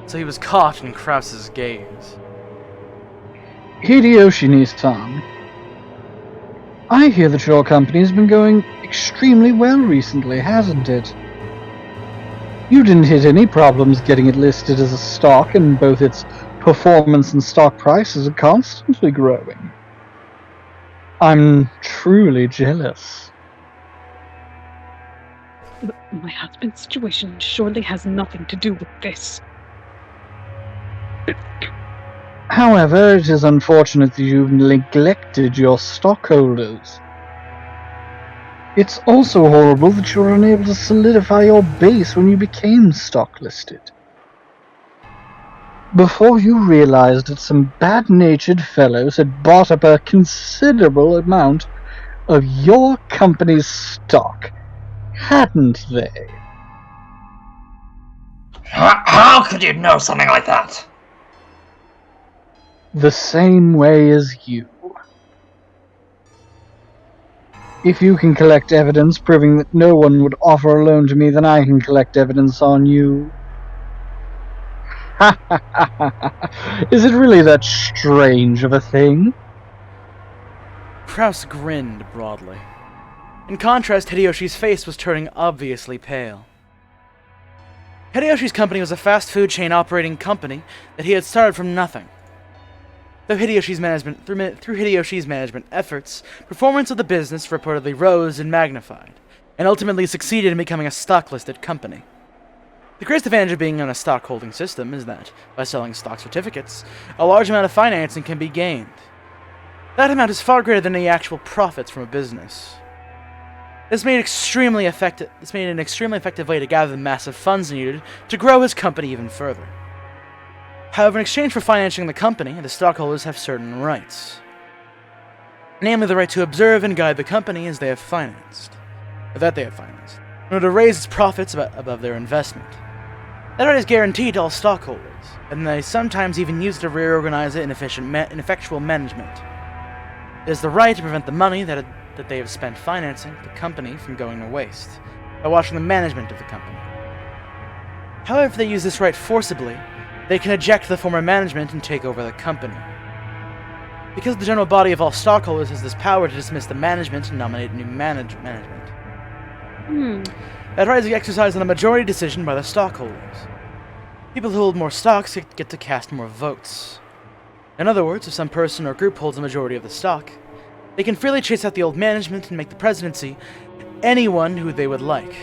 so he was caught in Kraus's gaze. Hideyoshi-san, I hear that your company's been going extremely well recently, hasn't it? You didn't hit any problems getting it listed as a stock, and both its performance and stock prices are constantly growing. I'm truly jealous. My husband's situation surely has nothing to do with this. However, it is unfortunate that you've neglected your stockholders. It's also horrible that you were unable to solidify your base when you became stock-listed. Before you realized that some bad-natured fellows had bought up a considerable amount of your company's stock, hadn't they? How could you know something like that? The same way as you. If you can collect evidence proving that no one would offer a loan to me, then I can collect evidence on you. Ha ha ha ha! Is it really that strange of a thing? Kraus grinned broadly. In contrast, Hideyoshi's face was turning obviously pale. Hideyoshi's company was a fast food chain operating company that he had started from nothing. Through Hideyoshi's management efforts, performance of the business reportedly rose and magnified, and ultimately succeeded in becoming a stock-listed company. The greatest advantage of being on a stock-holding system is that, by selling stock certificates, a large amount of financing can be gained. That amount is far greater than the actual profits from a business. This made an extremely effective way to gather the massive funds needed to grow his company even further. However, in exchange for financing the company, the stockholders have certain rights. Namely, the right to observe and guide the company as they have financed, in order to raise its profits above their investment. That right is guaranteed to all stockholders, and they sometimes even use it to reorganize it in ineffectual management. It is the right to prevent the money that they have spent financing the company from going to waste, by watching the management of the company. However, if they use this right forcibly, they can eject the former management and take over the company. Because the general body of all stockholders has this power to dismiss the management and nominate new management. That right is exercised on a majority decision by the stockholders. People who hold more stocks get to cast more votes. In other words, if some person or group holds a majority of the stock, they can freely chase out the old management and make the presidency anyone who they would like.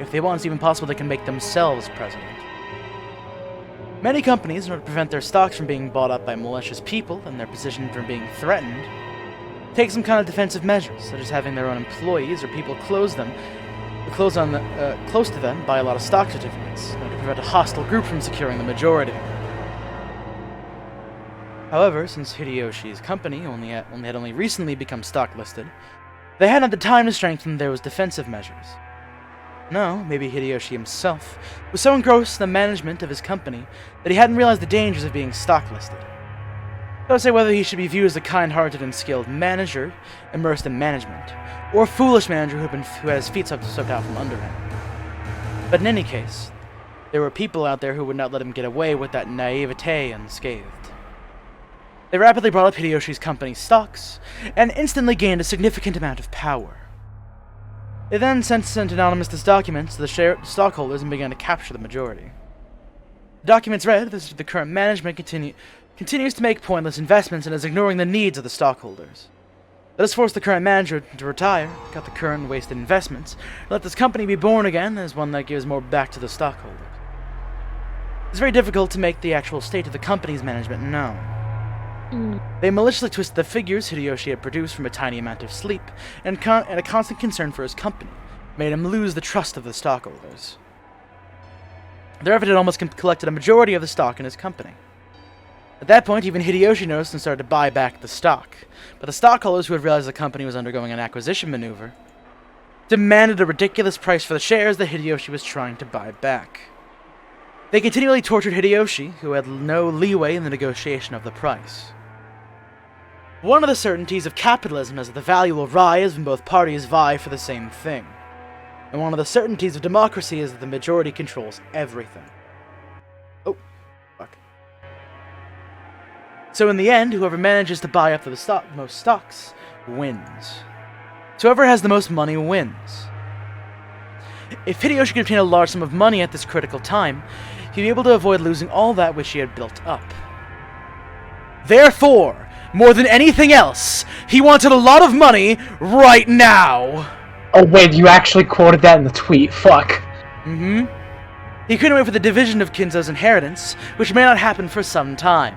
If they want, it's even possible they can make themselves president. Many companies, in order to prevent their stocks from being bought up by malicious people and their position from being threatened, take some kind of defensive measures, such as having their own employees or people close to them buy a lot of stock certificates, in order to prevent a hostile group from securing the majority. However, since Hideyoshi's company had only recently become stock listed, they hadn't had the time to strengthen those defensive measures. No, maybe Hideyoshi himself was so engrossed in the management of his company that he hadn't realized the dangers of being stock listed. So to say whether he should be viewed as a kind-hearted and skilled manager immersed in management, or a foolish manager who had his feet swept out from under him. But in any case, there were people out there who would not let him get away with that naivete unscathed. They rapidly brought up Hideyoshi's company's stocks, and instantly gained a significant amount of power. They then sent anonymous documents to the stockholders and began to capture the majority. The documents read that the current management continues to make pointless investments and is ignoring the needs of the stockholders. Let us force the current manager to retire, cut the current wasted investments, and let this company be born again as one that gives more back to the stockholders. It's very difficult to make the actual state of the company's management known. They maliciously twisted the figures Hideyoshi had produced from a tiny amount of sleep, and a constant concern for his company made him lose the trust of the stockholders. Their effort had almost collected a majority of the stock in his company. At that point, even Hideyoshi noticed and started to buy back the stock, but the stockholders, who had realized the company was undergoing an acquisition maneuver, demanded a ridiculous price for the shares that Hideyoshi was trying to buy back. They continually tortured Hideyoshi, who had no leeway in the negotiation of the price. One of the certainties of capitalism is that the value will rise when both parties vie for the same thing. And one of the certainties of democracy is that the majority controls everything. Oh, fuck. So in the end, whoever manages to buy up the most stocks wins. So whoever has the most money wins. If Hideyoshi could obtain a large sum of money at this critical time, he'd be able to avoid losing all that which he had built up. Therefore, more than anything else, he wanted a lot of money right now! Oh wait, you actually quoted that in the tweet, fuck. Mm-hmm. He couldn't wait for the division of Kinzo's inheritance, which may not happen for some time.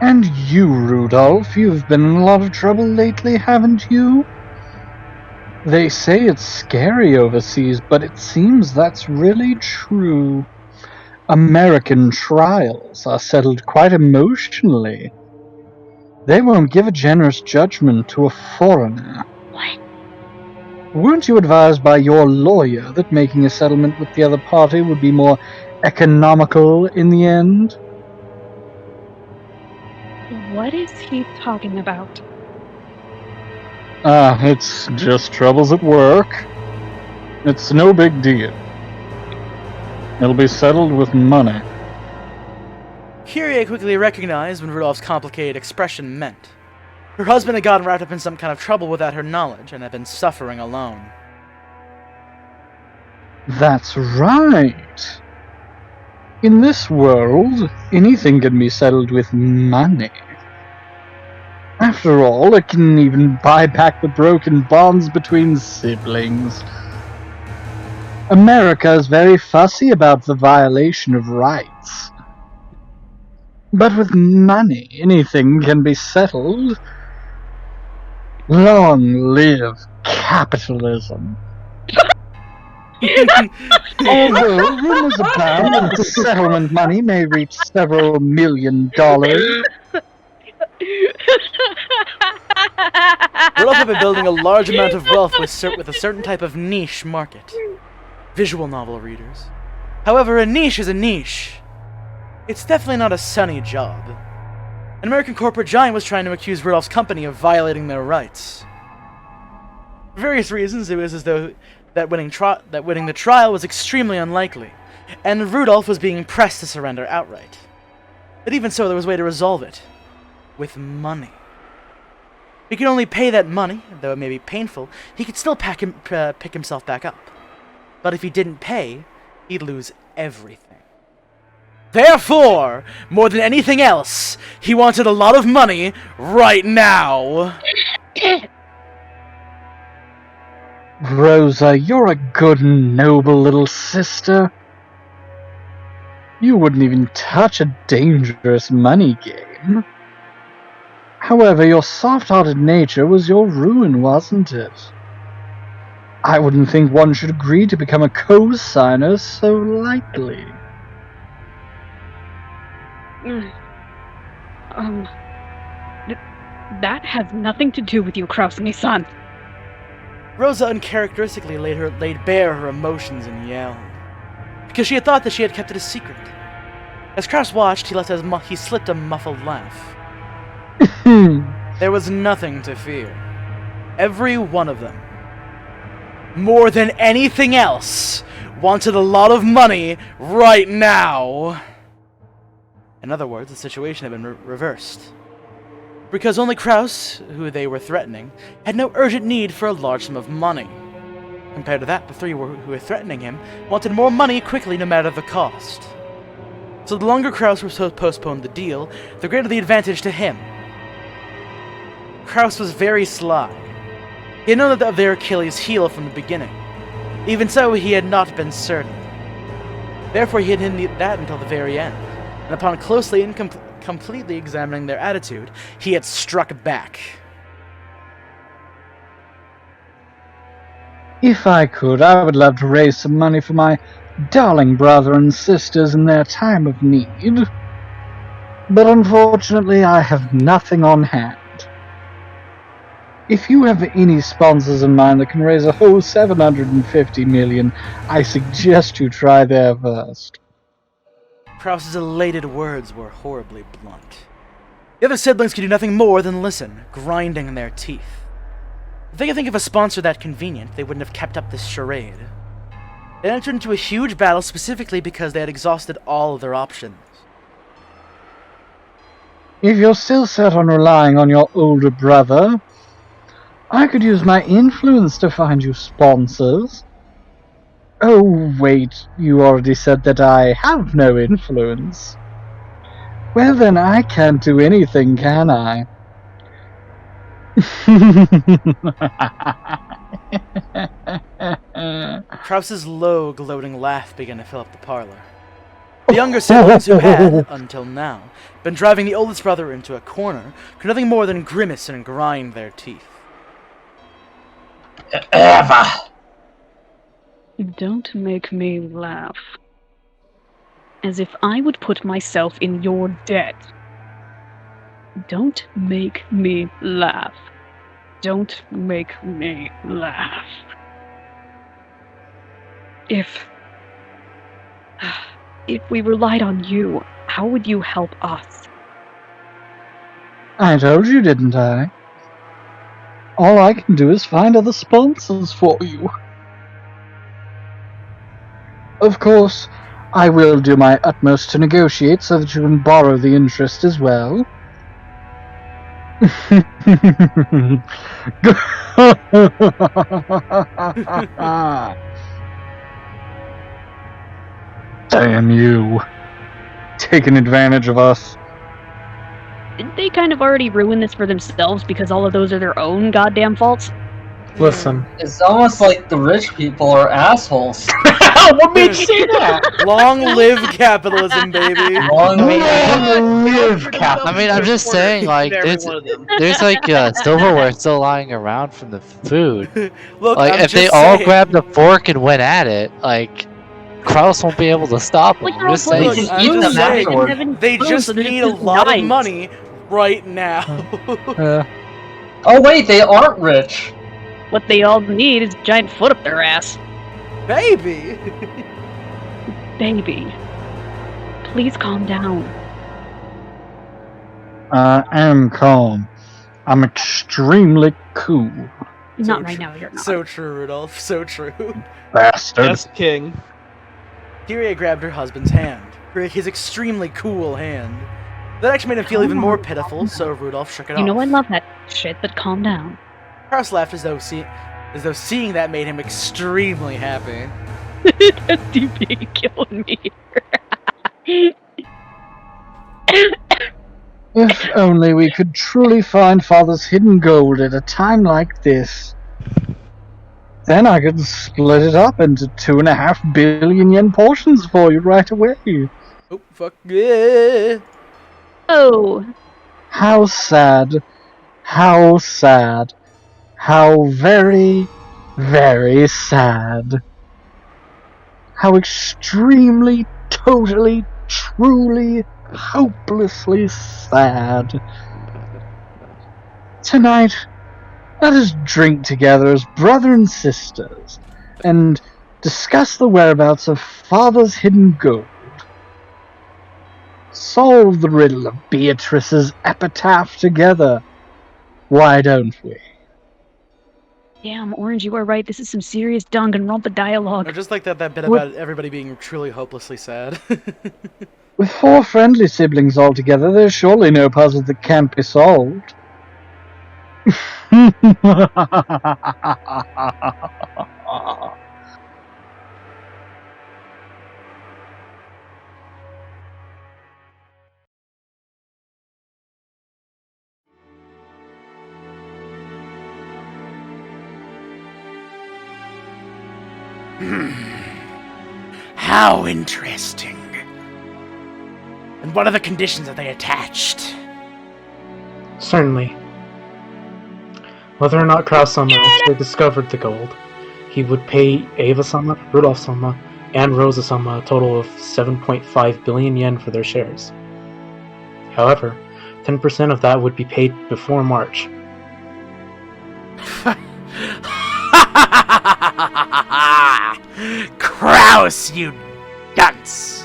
And you, Rudolph, you've been in a lot of trouble lately, haven't you? They say it's scary overseas, but it seems that's really true. American trials are settled quite emotionally. They won't give a generous judgment to a foreigner. What? Weren't you advised by your lawyer that making a settlement with the other party would be more economical in the end? What is he talking about? It's just troubles at work. It's no big deal. It'll be settled with money. Kyrie quickly recognized what Rudolph's complicated expression meant. Her husband had gotten wrapped up in some kind of trouble without her knowledge, and had been suffering alone. That's right. In this world, anything can be settled with money. After all, it can even buy back the broken bonds between siblings. America is very fussy about the violation of rights. But with money, anything can be settled. Long live capitalism. Although rumors abound that the settlement money may reach several $1 million. Rudolph had been building a large amount of wealth with a certain type of niche market. Visual novel readers. However, a niche is a niche. It's definitely not a sunny job. An American corporate giant was trying to accuse Rudolph's company of violating their rights. For various reasons, it was as though that winning the trial was extremely unlikely, and Rudolph was being pressed to surrender outright. But even so, there was a way to resolve it. With money. He could only pay that money, though it may be painful, he could still pick himself back up. But if he didn't pay, he'd lose everything. Therefore, more than anything else, he wanted a lot of money right now. Rosa, you're a good and noble little sister. You wouldn't even touch a dangerous money game. However, your soft-hearted nature was your ruin, wasn't it? I wouldn't think one should agree to become a co-signer so lightly. That has nothing to do with you, Kraus-san. Rosa uncharacteristically laid bare her emotions and yelled, because she had thought that she had kept it a secret. As Kraus watched, he slipped a muffled laugh. There was nothing to fear. Every one of them, more than anything else, wanted a lot of money right now. In other words, the situation had been reversed. Because only Kraus, who they were threatening, had no urgent need for a large sum of money. Compared to that, the three who were threatening him wanted more money quickly no matter the cost. So the longer Kraus postponed the deal, the greater the advantage to him. Kraus was very sly. He had known of their Achilles' heel from the beginning. Even so, he had not been certain. Therefore, he had hidden that until the very end, and upon closely and completely examining their attitude, he had struck back. If I could, I would love to raise some money for my darling brother and sisters in their time of need. But unfortunately, I have nothing on hand. If you have any sponsors in mind that can raise a whole $750 million, I suggest you try there first. Kraus's elated words were horribly blunt. The other siblings could do nothing more than listen, grinding their teeth. If they could think of a sponsor that convenient, they wouldn't have kept up this charade. They entered into a huge battle specifically because they had exhausted all of their options. If you're still set on relying on your older brother, I could use my influence to find you sponsors. Oh, wait, you already said that I have no influence. Well then, I can't do anything, can I? Kraus's low, gloating laugh began to fill up the parlor. The younger siblings who had, until now, been driving the oldest brother into a corner could nothing more than grimace and grind their teeth. Eva! Don't make me laugh. As if I would put myself in your debt. Don't make me laugh. Don't make me laugh. If we relied on you, how would you help us? I told you, didn't I? All I can do is find other sponsors for you. Of course, I will do my utmost to negotiate so that you can borrow the interest as well. Damn you. Taking advantage of us. Didn't they kind of already ruin this for themselves because all of those are their own goddamn faults? Listen. It's almost like the rich people are assholes. What made you say that? Long live capitalism, baby. Long live I mean, I'm just saying, like, there's like silverware still lying around from the food. Look, Like, I'm if they just all saying. grabbed a fork and went at it, like, Kraus won't be able to stop them. I'm just saying. Look, I'm use just them saying, afterward. they just need a lot of money right now. Oh wait, they aren't rich. What they all need is a giant foot up their ass. Baby! Baby. Please calm down. I am calm. I'm extremely cool. Not right now, you're not. So true, Rudolph. So true. Bastard. Yes, King. Kyrie grabbed her husband's hand. His extremely cool hand. That actually made him feel even more pitiful, so Rudolph shook it off. You know I love that shit, but calm down. Kraus laughed as though seeing that made him extremely happy. That's DP killing me. If only we could truly find Father's hidden gold at a time like this. Then I could split it up into 2.5 billion yen portions for you right away. Oh, fuck yeah. Oh. How sad. How sad. How very, very sad. How extremely, totally, truly, hopelessly sad. Tonight, let us drink together as brother and sisters, and discuss the whereabouts of Father's hidden gold. Solve the riddle of Beatrice's epitaph together. Why don't we? Damn, Orange, you are right. This is some serious Danganronpa dialogue. I just like that bit about everybody being truly hopelessly sad. With 4 friendly siblings all together, there's surely no puzzle that can't be solved. How interesting. And what are the conditions that they attached? Certainly. Whether or not Kraus-sama actually discovered the gold, he would pay Eva-sama, Rudolph-sama, and Rosa-sama a total of 7.5 billion yen for their shares. However, 10% of that would be paid before March. Kraus, you dunce!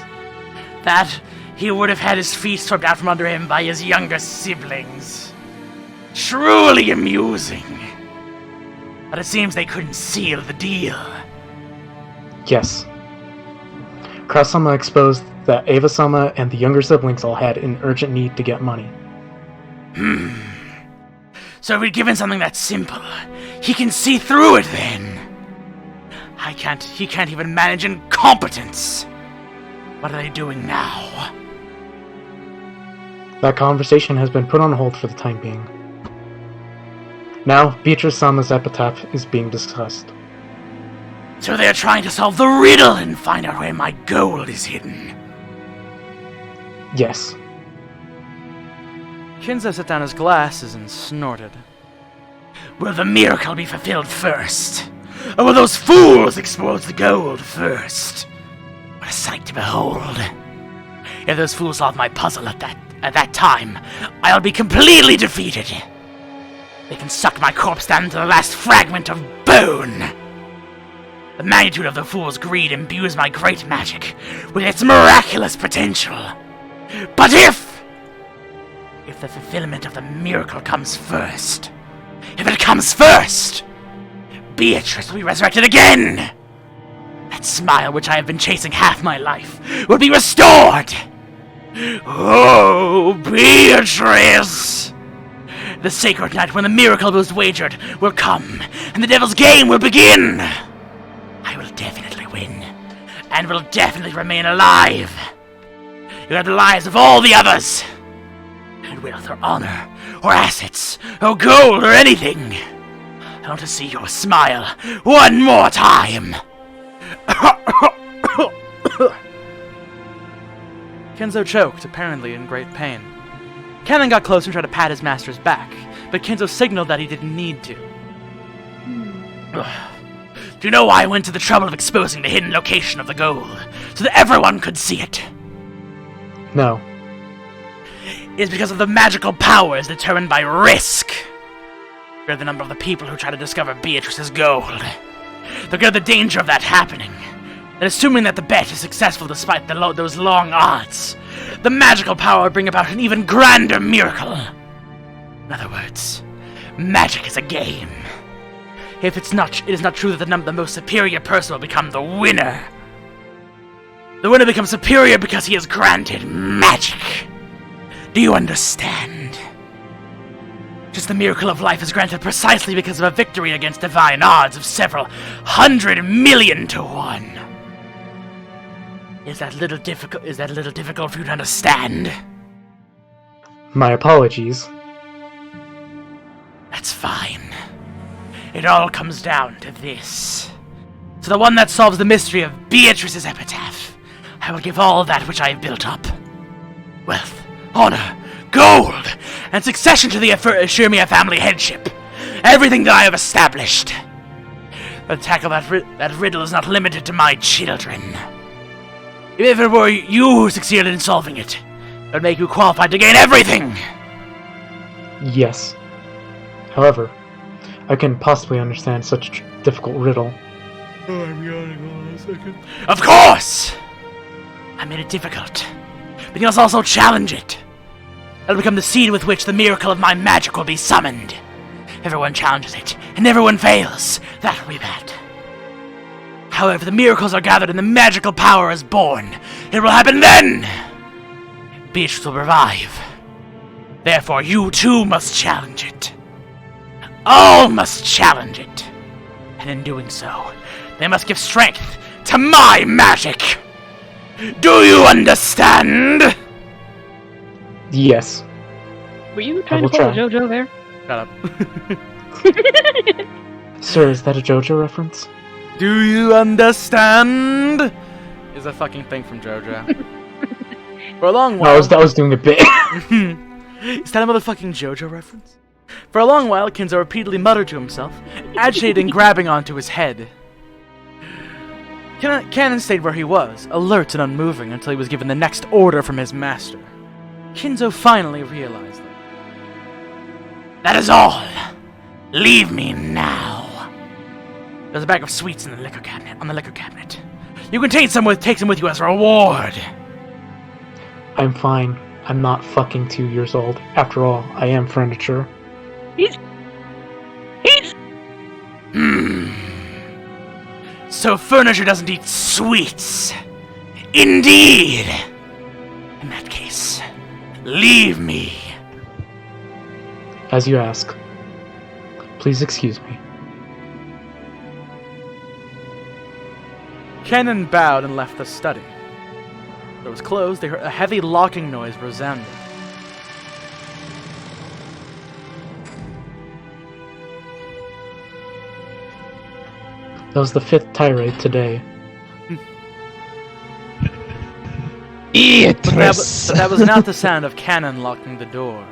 That he would have had his feet swept out from under him by his younger siblings. Truly amusing. But it seems they couldn't seal the deal. Yes. Kraus-sama exposed that Eva-sama and the younger siblings all had an urgent need to get money. So if we'd given something that simple, he can see through it then. He can't even manage incompetence. What are they doing now? That conversation has been put on hold for the time being. Now, Beatrice-sama's epitaph is being discussed. So they're trying to solve the riddle and find out where my gold is hidden. Yes. Kinzo set down his glasses and snorted. Will the miracle be fulfilled first? Or will those fools expose the gold first? What a sight to behold. If those fools solve my puzzle at that time, I'll be completely defeated. They can suck my corpse down to the last fragment of bone. The magnitude of the fool's greed imbues my great magic with its miraculous potential. But if the fulfillment of the miracle comes first, if it comes first, Beatrice will be resurrected again. That smile which I have been chasing half my life will be restored. Oh, Beatrice! The sacred night when the miracle was wagered will come, and the devil's game will begin. I will definitely win. and will definitely remain alive. You have the lives of all the others. And wealth or honor, or assets, or gold, or anything. I want to see your smile one more time. Kenzo choked, apparently in great pain. Ken then got closer and tried to pat his master's back, but Kenzo signaled that he didn't need to. Do you know why I went to the trouble of exposing the hidden location of the gold, so that everyone could see it? No. It's because of the magical powers determined by risk. Fear the number of the people who try to discover Beatrice's gold. Look at the danger of that happening. And assuming that the bet is successful despite those long odds, the magical power would bring about an even grander miracle. In other words, magic is a game. If it is not true that the most superior person will become the winner. The winner becomes superior because he is granted magic. Do you understand? Just the miracle of life is granted precisely because of a victory against divine odds of several 100 million to 1. Is that a little difficult for you to understand? My apologies. That's fine. It all comes down to this. To the one that solves the mystery of Beatrice's epitaph, I will give all that which I have built up. Wealth, honor, gold, and succession to the Ashirmia family headship. Everything that I have established. But to tackle that riddle is not limited to my children. If it were you who succeeded in solving it, it would make you qualified to gain everything! Yes. However, I can possibly understand such a difficult riddle. Oh, I'm yawning. Hold on a second. Of course! I made it difficult, but you must also challenge it. That'll become the seed with which the miracle of my magic will be summoned. Everyone challenges it, and everyone fails. That'll be that. However, the miracles are gathered and the magical power is born. It will happen then! Beatrice will revive. Therefore, you too must challenge it. All must challenge it. And in doing so, they must give strength to my magic! Do you understand? Yes. Were you trying to pull a JoJo there? Shut up. Sir, is that a JoJo reference? Do you understand? Is a fucking thing from JoJo. For a long while... I was doing a bit. Is that a motherfucking JoJo reference? For a long while, Kenzo repeatedly muttered to himself, agitated and grabbing onto his head. Kanon stayed where he was, alert and unmoving, until he was given the next order from his master. Kenzo finally realized that. That is all! Leave me now! There's a bag of sweets in the liquor cabinet. You can take some with you as a reward! I'm fine. I'm not fucking 2 years old. After all, I am furniture. He's... So furniture doesn't eat sweets. Indeed! In that case, leave me. As you ask. Please excuse me. Kanon bowed and left the study. When it was closed, they heard a heavy locking noise resounding. That was the 5th tirade today. Beatrice! But that was not the sound of Kanon locking the door.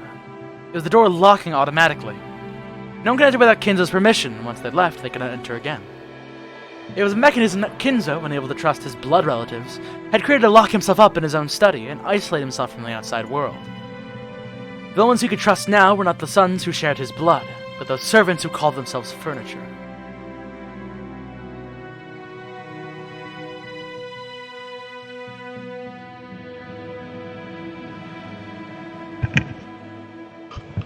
It was the door locking automatically. No one could enter without Kinzo's permission, and once they left, they could not enter again. It was a mechanism that Kinzo, unable to trust his blood relatives, had created to lock himself up in his own study and isolate himself from the outside world. The ones he could trust now were not the sons who shared his blood, but those servants who called themselves furniture.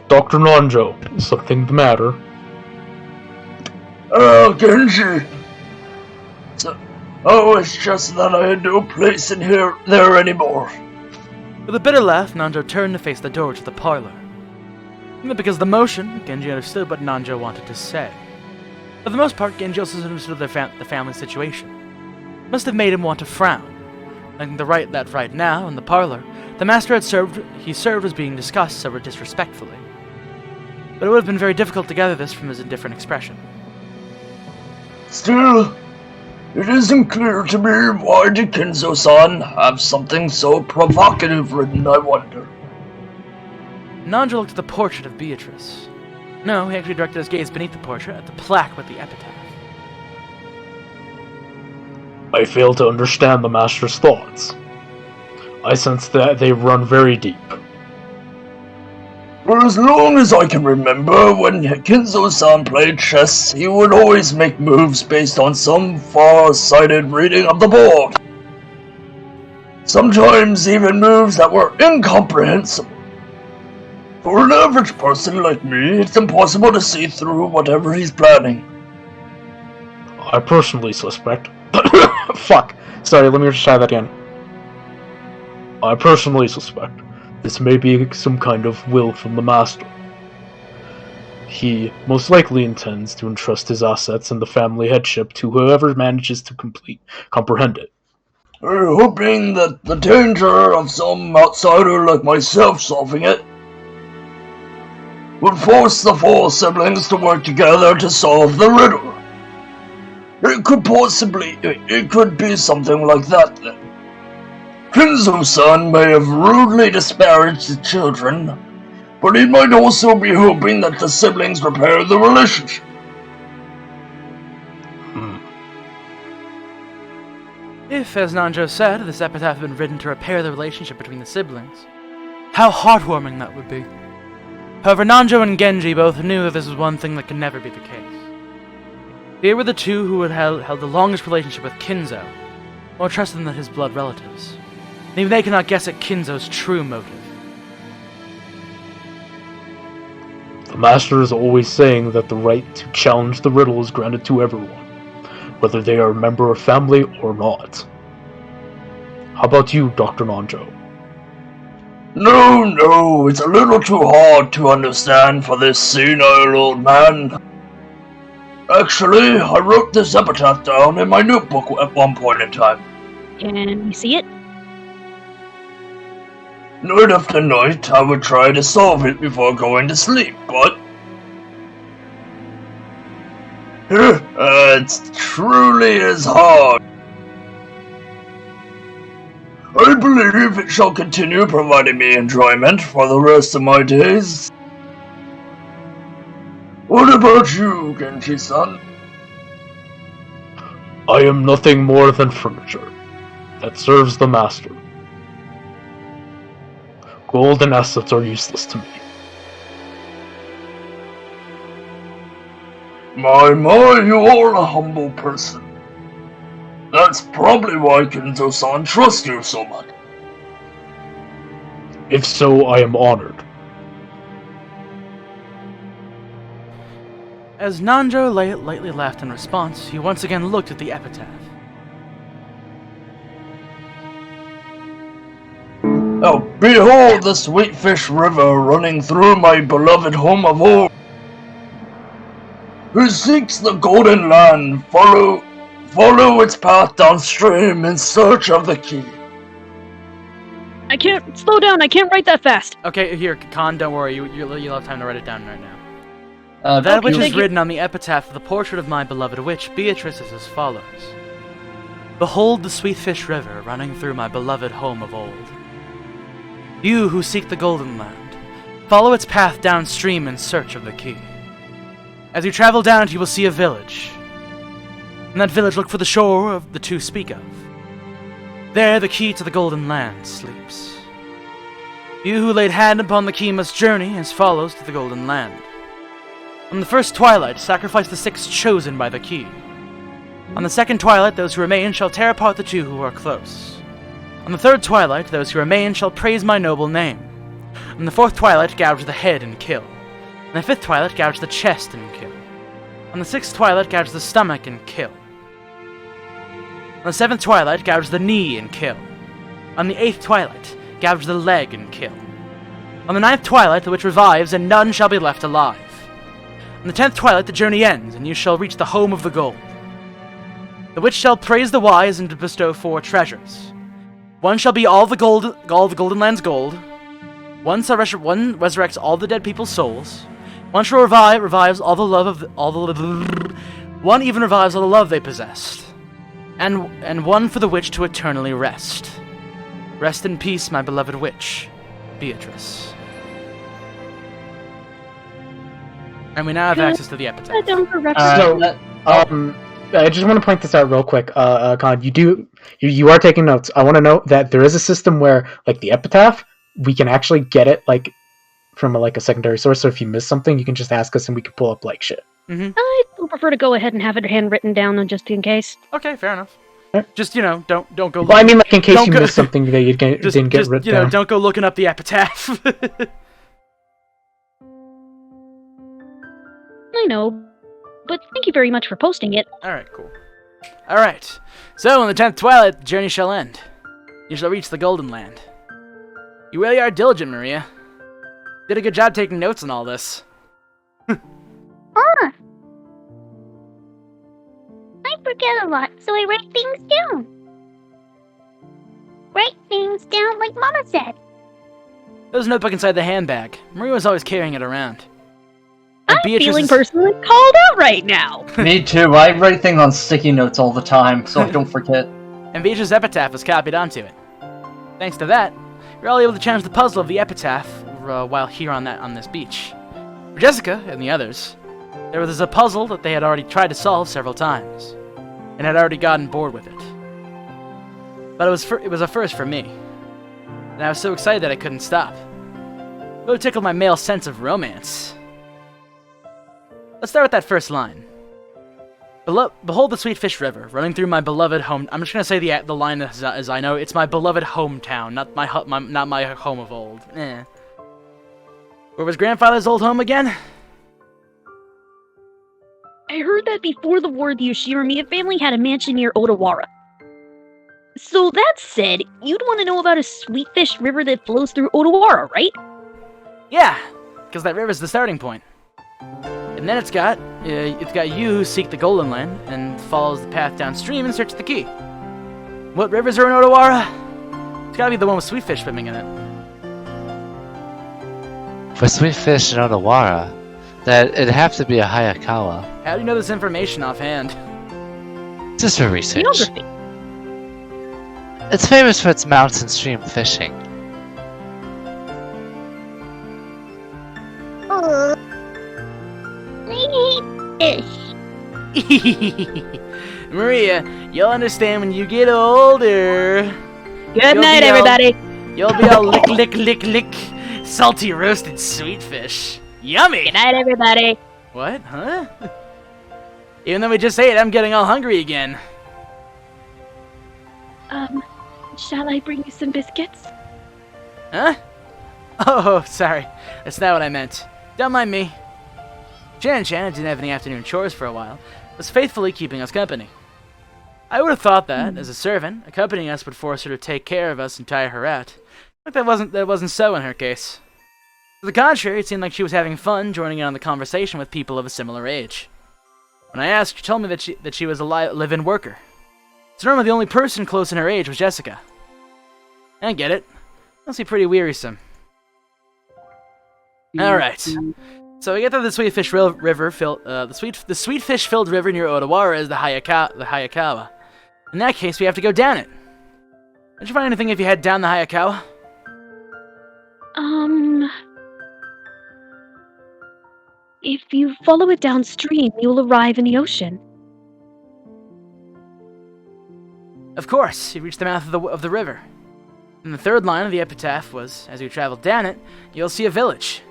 Dr. Nanjo, is something the matter? Oh, Genji! It's just that I had no place in there anymore. With a bitter laugh, Nanjo turned to face the door to the parlor. Not because of the motion, Genji understood what Nanjo wanted to say. For the most part, Genji also understood the family situation. must have made him want to frown. And that right now, in the parlor, the master served was being discussed somewhat disrespectfully. But it would have been very difficult to gather this from his indifferent expression. Still, it isn't clear to me why did Kinzo-san have something so provocative written, I wonder. Nanjo looked at the portrait of Beatrice. No, he actually directed his gaze beneath the portrait at the plaque with the epitaph. I fail to understand the master's thoughts. I sense that they run very deep. For as long as I can remember, when Kinzo-san played chess, he would always make moves based on some far-sighted reading of the board. Sometimes even moves that were incomprehensible. For an average person like me, it's impossible to see through whatever he's planning. I personally suspect... Fuck. Sorry, let me just try that again. I personally suspect this may be some kind of will from the master. He most likely intends to entrust his assets and the family headship to whoever manages to comprehend it. Hoping that the danger of some outsider like myself solving it would force the four siblings to work together to solve the riddle. It could be something like that then. Kinzo-san may have rudely disparaged the children, but he might also be hoping that the siblings repair the relationship. If, as Nanjo said, this epitaph had been written to repair the relationship between the siblings, how heartwarming that would be. However, Nanjo and Genji both knew that this was one thing that could never be the case. They were the two who had held the longest relationship with Kinzo, more trusted than his blood relatives. And even they cannot guess at Kinzo's true motive. The master is always saying that the right to challenge the riddle is granted to everyone, whether they are a member of family or not. How about you, Dr. Nanjo? No, it's a little too hard to understand for this senile old man. Actually, I wrote this epitaph down in my notebook at one point in time. Can we see it? Night after night, I would try to solve it before going to sleep, but... it truly is hard. I believe it shall continue providing me enjoyment for the rest of my days. What about you, Genji-san? I am nothing more than furniture that serves the master. Gold and assets are useless to me. My, you are a humble person. That's probably why Kinzo-san trusts you so much. If so, I am honored. As Nanjo lightly laughed in response, he once again looked at the epitaph. Oh, behold the sweet fish river running through my beloved home of old. Who seeks the golden land, follow its path downstream in search of the key. I can't slow down. I can't write that fast. Okay, here, Khan, don't worry. You'll have time to write it down right now. That which is written on the epitaph of the portrait of my beloved witch, Beatrice, is as follows. Behold the sweet fish river running through my beloved home of old. You who seek the golden land, follow its path downstream in search of the key. As you travel down it, you will see a village. In that village, look for the shore of the two speak of. There the key to the golden land sleeps. You who laid hand upon the key must journey as follows to the golden land. On the first twilight, sacrifice the 6 chosen by the key. On the second twilight, those who remain shall tear apart the 2 who are close. On the third twilight, those who remain shall praise my noble name. On the fourth twilight, gouge the head and kill. On the fifth twilight, gouge the chest and kill. On the sixth twilight, gouge the stomach and kill. On the seventh twilight, gouge the knee and kill. On the eighth twilight, gouge the leg and kill. On the ninth twilight, the witch revives, and none shall be left alive. On the 10th twilight, the journey ends, and you shall reach the home of the gold. The witch shall praise the wise and bestow 4 treasures. One shall be all the golden land's gold. One resurrects all the dead people's souls. One shall revives all the love of one even revives all the love they possessed. And one for the witch to eternally rest. Rest in peace, my beloved witch, Beatrice. And we now have access to the epitaph. I just want to point this out real quick, Con. You are taking notes. I want to note that there is a system where, like, the epitaph, we can actually get it, like, from a secondary source. So if you miss something, you can just ask us and we can pull up, like, shit. Mm-hmm. I still prefer to go ahead and have it handwritten down, just in case. Okay, fair enough. Just, don't go. Well, I mean, like, in case you missed something that you didn't get written down. Don't go looking up the epitaph. I know, but thank you very much for posting it. Alright, cool. Alright, so in the 10th twilight, the journey shall end. You shall reach the Golden Land. You really are diligent, Maria. Did a good job taking notes on all this. I forget a lot, so I write things down. Write things down like Mama said. There was a notebook inside the handbag. Maria was always carrying it around. I'm feeling personally called out right now. Me too. I write things on sticky notes all the time, so I don't forget. And Beatrice's epitaph was copied onto it. Thanks to that, you're all able to challenge the puzzle of the epitaph while here on this beach. For Jessica and the others, there was a puzzle that they had already tried to solve several times, and had already gotten bored with it. But it was a first for me, and I was so excited that I couldn't stop. It would tickle my male sense of romance. Let's start with that first line. Behold the sweet fish river, running through my beloved home. I'm just gonna say the line as I know. It's my beloved hometown, not my home of old. Where was grandfather's old home again? I heard that before the war, the Yoshiramiya family had a mansion near Odawara. So that said, you'd want to know about a sweet fish river that flows through Odawara, right? Yeah, because that river's the starting point. And then it's got you who seek the Golden Land and follows the path downstream and search the key. What rivers are in Odawara? It's gotta be the one with sweet fish swimming in it. For sweet fish in Odawara, it'd have to be a Hayakawa. How do you know this information offhand? Just for research. Geography. It's famous for its mountain stream fishing. I hate fish. Maria, you'll understand when you get older. Good night, everybody. You'll be all lick, salty roasted sweet fish. Yummy! Good night, everybody. What? Huh? Even though we just ate, I'm getting all hungry again. Shall I bring you some biscuits? Huh? Oh, sorry. That's not what I meant. Don't mind me. Shan didn't have any afternoon chores for a while, was faithfully keeping us company. I would have thought that, as a servant, accompanying us would force her to take care of us and tire her out. But that wasn't so in her case. To the contrary, it seemed like she was having fun joining in on the conversation with people of a similar age. When I asked, she told me that she was a live-in worker. So normally the only person close in her age was Jessica. I get it. Must be pretty wearisome. Alright. So we get to the sweet fish river, the sweet fish filled river near Odawara is the Hayakawa. In that case, we have to go down it. Did you find anything if you head down the Hayakawa? If you follow it downstream, you'll arrive in the ocean. Of course, you reach the mouth of the river. And the third line of the epitaph was, as you travel down it, you'll see a village.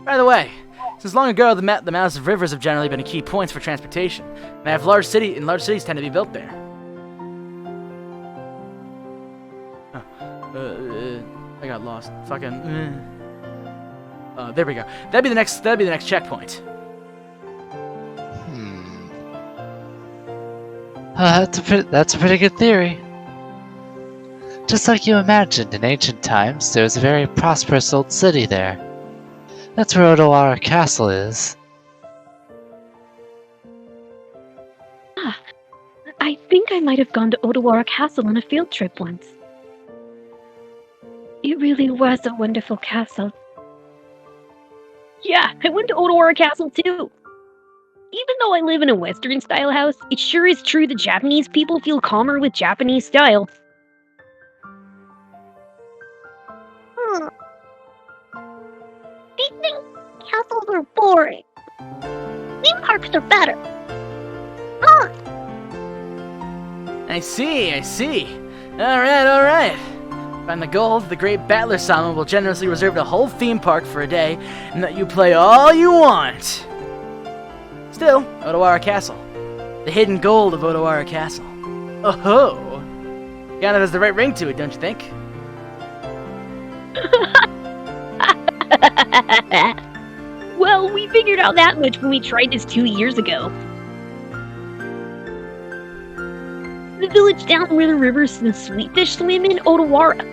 By the way, since long ago, the mouths of rivers have generally been key points for transportation, and large cities tend to be built there. I got lost. Fucking. There we go. That'd be the next checkpoint. That's a pretty good theory. Just like you imagined in ancient times, there was a very prosperous old city there. That's where Odawara Castle is. I I think I might have gone to Odawara Castle on a field trip once. It really was a wonderful castle. Yeah, I went to Odawara Castle too. Even though I live in a Western-style house, it sure is true that Japanese people feel calmer with Japanese style. These things castles are boring. Theme parks are better. I see. Alright. Find the gold, the great Battler Sama will generously reserve the whole theme park for a day, and let you play all you want. Still, Odawara Castle. The hidden gold of Odawara Castle. Oh-ho! Kind of has the right ring to it, don't you think? Well, we figured out that much when we tried this 2 years ago. The village down where the rivers and sweetfish swim in Odawara.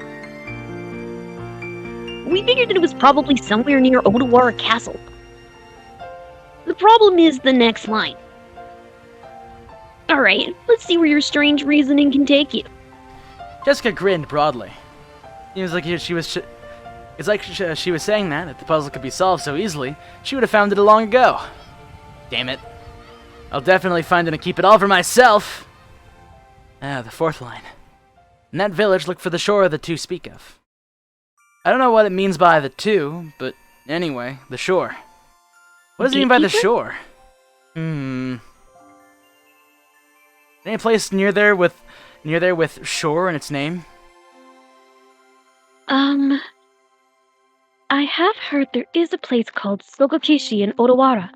We figured that it was probably somewhere near Odawara Castle. The problem is the next line. Alright, let's see where your strange reasoning can take you. Jessica grinned broadly. Seems like she was saying that if the puzzle could be solved so easily, she would have found it long ago. Damn it. I'll definitely find it and keep it all for myself. The fourth line. In that village, look for the shore of the two speak of. I don't know what it means by the two, but anyway, the shore. What does it mean by the shore? Any place near there with shore in its name? I have heard there is a place called Sogokishi in Odawara.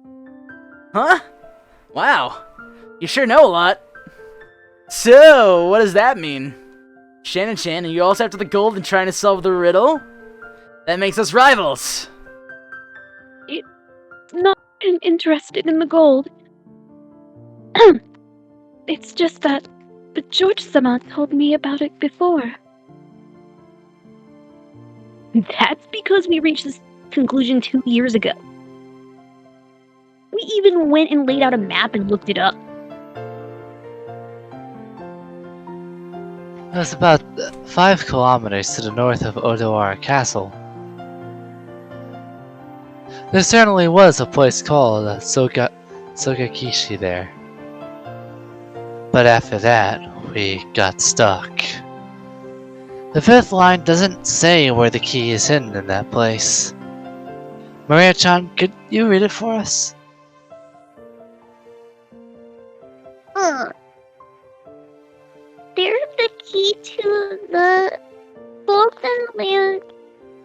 Huh? Wow. You sure know a lot. So, what does that mean? Shannon, are you also after the gold and trying to solve the riddle? That makes us rivals! Not interested in the gold. It's just that the George-sama told me about it before. That's because we reached this conclusion 2 years ago. We even went and laid out a map and looked it up. It was about 5 kilometers to the north of Odawara Castle. There certainly was a place called Sogakishi there. But after that, we got stuck. The fifth line doesn't say where the key is hidden in that place. Maria-chan, could you read it for us? There's the key to the Golden Land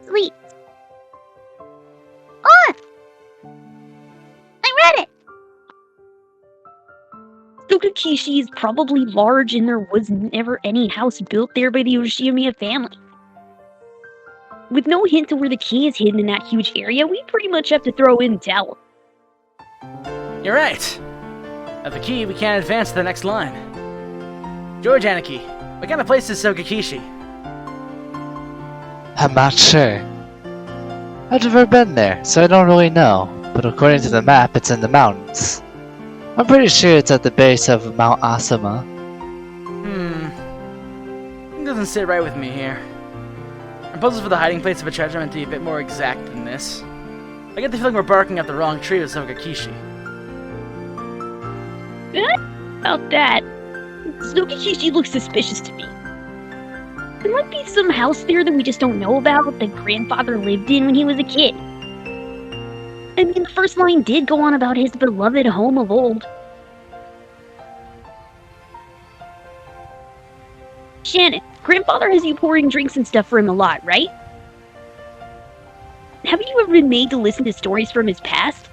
Suite. Oh! I read it! Sogakishi is probably large and there was never any house built there by the Yoshimiya family. With no hint to where the key is hidden in that huge area, we pretty much have to throw in the towel. You're right. Without the key, we can't advance to the next line. George Anarchy, what kind of place is Sogakishi? I'm not sure. I've never been there, so I don't really know. But according to the map, it's in the mountains. I'm pretty sure it's at the base of Mount Asama. It doesn't sit right with me here. Our puzzles for the hiding place of a treasure meant to be a bit more exact than this. I get the feeling we're barking up the wrong tree with Sogakishi. About that, Sogakishi looks suspicious to me. There might be some house there that we just don't know about that grandfather lived in when he was a kid. I mean, the first line did go on about his beloved home of old. Shannon, grandfather has you pouring drinks and stuff for him a lot, right? Have you ever been made to listen to stories from his past?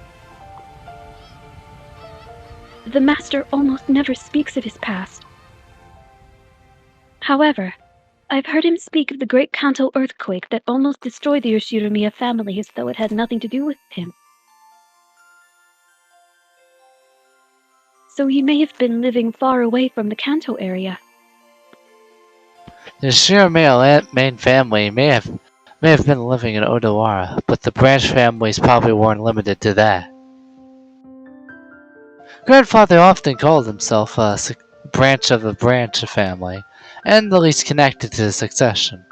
The master almost never speaks of his past. However, I've heard him speak of the great Kanto earthquake that almost destroyed the Yoshimiya family as though it had nothing to do with him. So he may have been living far away from the Kanto area. The Yoshimiya main family may have been living in Odawara, but the branch families probably weren't limited to that. Grandfather often called himself branch of the Branch family, and the least connected to the succession.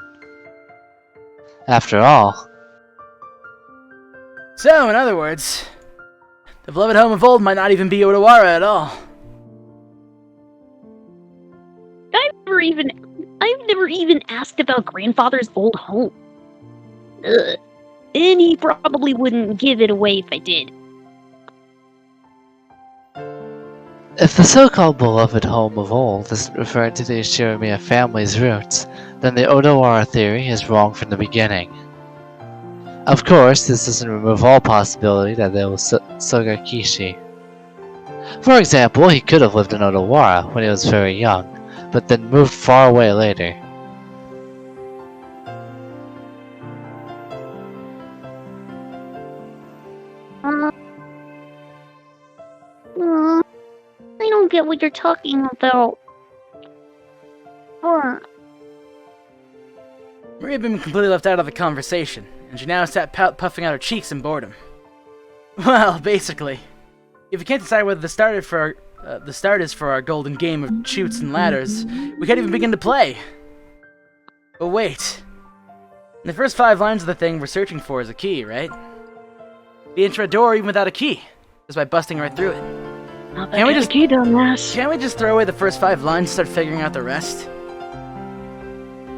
After all, So, in other words, the beloved home of old might not even be Odawara at all. I've never even asked about grandfather's old home. Ugh. And he probably wouldn't give it away if I did. if the so-called beloved home of old isn't referring to the Ishirimiya family's roots, then the Odawara theory is wrong from the beginning. Of course, this doesn't remove all possibility that there was Sogakishi. For example, he could have lived in Odawara when he was very young, but then moved far away later. I don't get what you're talking about. Maria had been completely left out of the conversation, and she now sat puffing out her cheeks in boredom. Well, basically, if you can't decide whether the start is for our golden game of chutes and ladders, we can't even begin to play. But wait. In the first 5 lines of the thing we're searching for is a key, right? The intro door even without a key, just by busting right through it. Can't we just key down this? Can't we just throw away the first 5 lines and start figuring out the rest?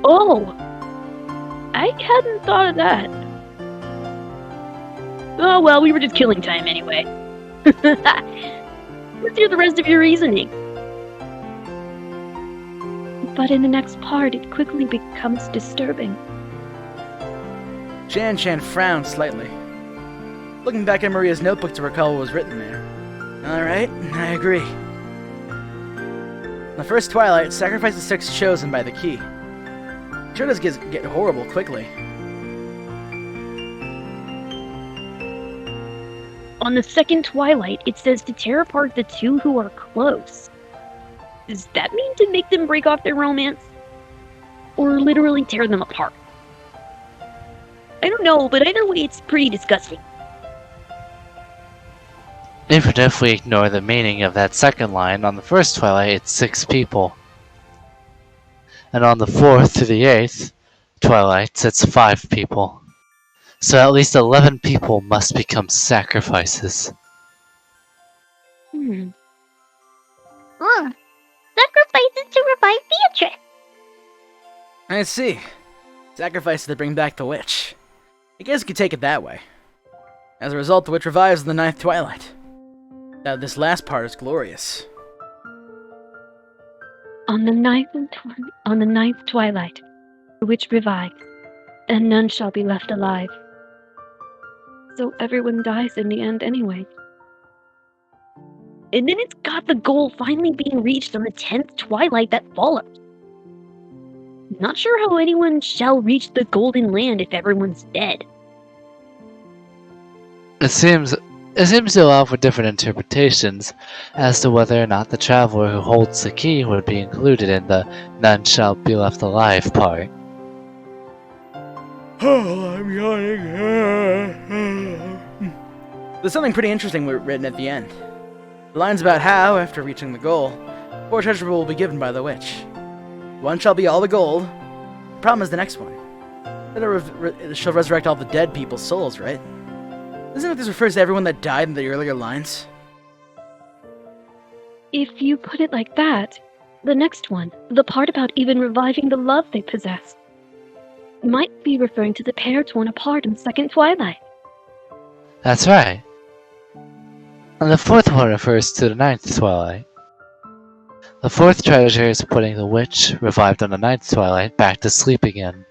Oh! I hadn't thought of that. Oh well, we were just killing time anyway. Let's hear the rest of your reasoning. But in the next part, it quickly becomes disturbing. Chan frowned slightly, looking back at Maria's notebook to recall what was written there. Alright, I agree. In the first twilight, sacrifice the 6 chosen by the key. It sure does get horrible quickly. On the second twilight, it says to tear apart the 2 who are close. Does that mean to make them break off their romance? Or literally tear them apart? I don't know, but either way it's pretty disgusting. Even if we ignore the meaning of that second line, on the first twilight it's 6 people. And on the 4th to the 8th twilights it's 5 people. So at least 11 people must become sacrifices. Sacrifices to revive Beatrice. I see. Sacrifices to bring back the witch. I guess you could take it that way. As a result, the witch revives in the 9th twilight. Now, this last part is glorious. On the ninth twilight, the witch revives, and none shall be left alive. So everyone dies in the end anyway. And then it's got the goal finally being reached on the 10th twilight that follows. Not sure how anyone shall reach the Golden Land if everyone's dead. It seems to allow for different interpretations as to whether or not the traveler who holds the key would be included in the none shall be left alive part. Oh, I'm yawning. There's something pretty interesting written at the end. The line's about how, after reaching the goal, 4 treasure will be given by the witch. One shall be all the gold. The problem is the next one. That she'll resurrect all the dead people's souls, right? Isn't it this refers to everyone that died in the earlier lines? If you put it like that, the next one, the part about even reviving the love they possess, might be referring to the pair torn apart in the second twilight. That's right. And the 4th one refers to the 9th twilight. The 4th treasure is putting the witch, revived on the 9th twilight, back to sleep again.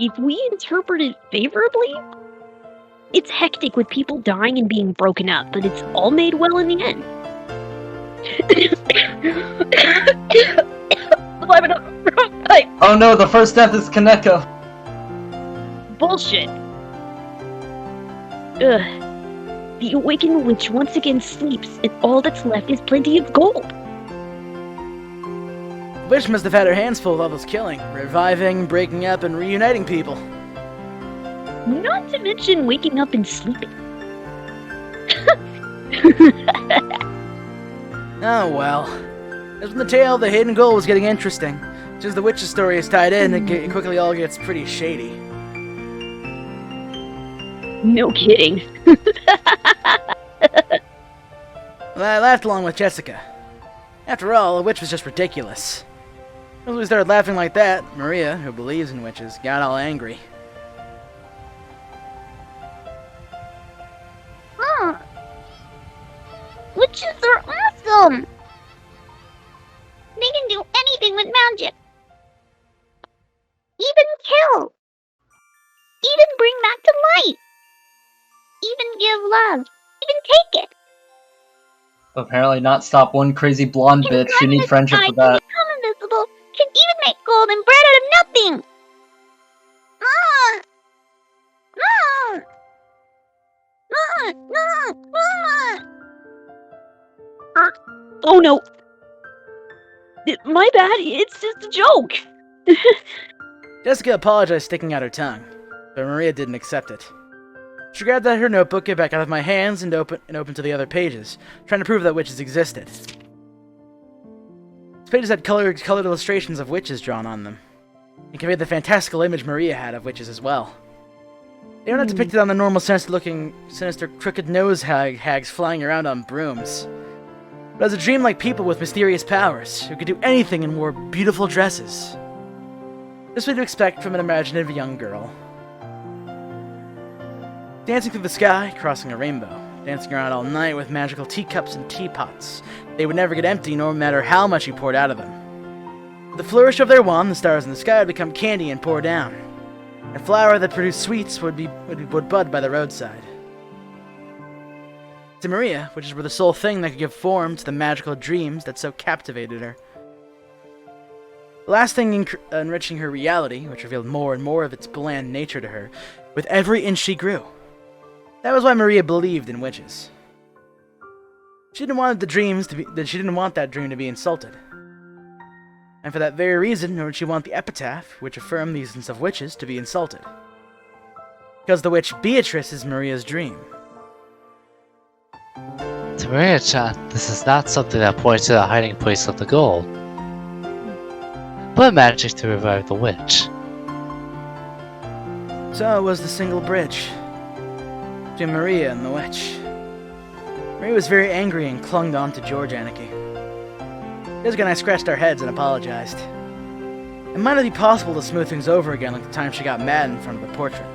If we interpret it favorably, it's hectic with people dying and being broken up, but it's all made well in the end. Oh no, the first death is Kaneko. Bullshit. Ugh. The awakened witch once again sleeps, and all that's left is plenty of gold. The witch must have had her hands full with all this killing, reviving, breaking up, and reuniting people. Not to mention waking up and sleeping. Oh well. As when the tale of the hidden gold was getting interesting. Just as the witch's story is tied in, it quickly all gets pretty shady. No kidding. I laughed along with Jessica. After all, a witch was just ridiculous. As we started laughing like that, Maria, who believes in witches, got all angry. Witches are awesome! They can do anything with magic. Even kill. Even bring back to life. Even give love. Even take it. Apparently not stop one crazy blonde bitch. You need friendship for that. Can become invisible. Can even make gold and bread out of nothing. Oh no! My bad, it's just a joke! Jessica apologized, sticking out her tongue, but Maria didn't accept it. She grabbed out her notebook, get back out of my hands, and opened to the other pages, trying to prove that witches existed. These pages had colored illustrations of witches drawn on them, and conveyed the fantastical image Maria had of witches as well. They were not depicted on the normal sense-looking, sinister, crooked nose hags flying around on brooms, but as a dream-like people with mysterious powers, who could do anything and wore beautiful dresses. Just what you'd expect from an imaginative young girl. Dancing through the sky, crossing a rainbow, dancing around all night with magical teacups and teapots. They would never get empty, no matter how much you poured out of them. With the flourish of their wand, the stars in the sky would become candy and pour down. A flower that produced sweets would bud by the roadside. To Maria, witches were the sole thing that could give form to the magical dreams that so captivated her. The last thing enriching her reality, which revealed more and more of its bland nature to her, with every inch she grew. That was why Maria believed in witches. She didn't want that dream to be insulted. And for that very reason, nor did she want the epitaph, which affirmed the existence of witches, to be insulted. Because the witch Beatrice is Maria's dream. To Maria-chan, this is not something that points to the hiding place of the gold, but magic to revive the witch. So it was the single bridge between Maria and the witch. Maria was very angry and clung on to George Anarchy. Jessica and I scratched our heads and apologized. It might not be possible to smooth things over again like the time she got mad in front of the portrait.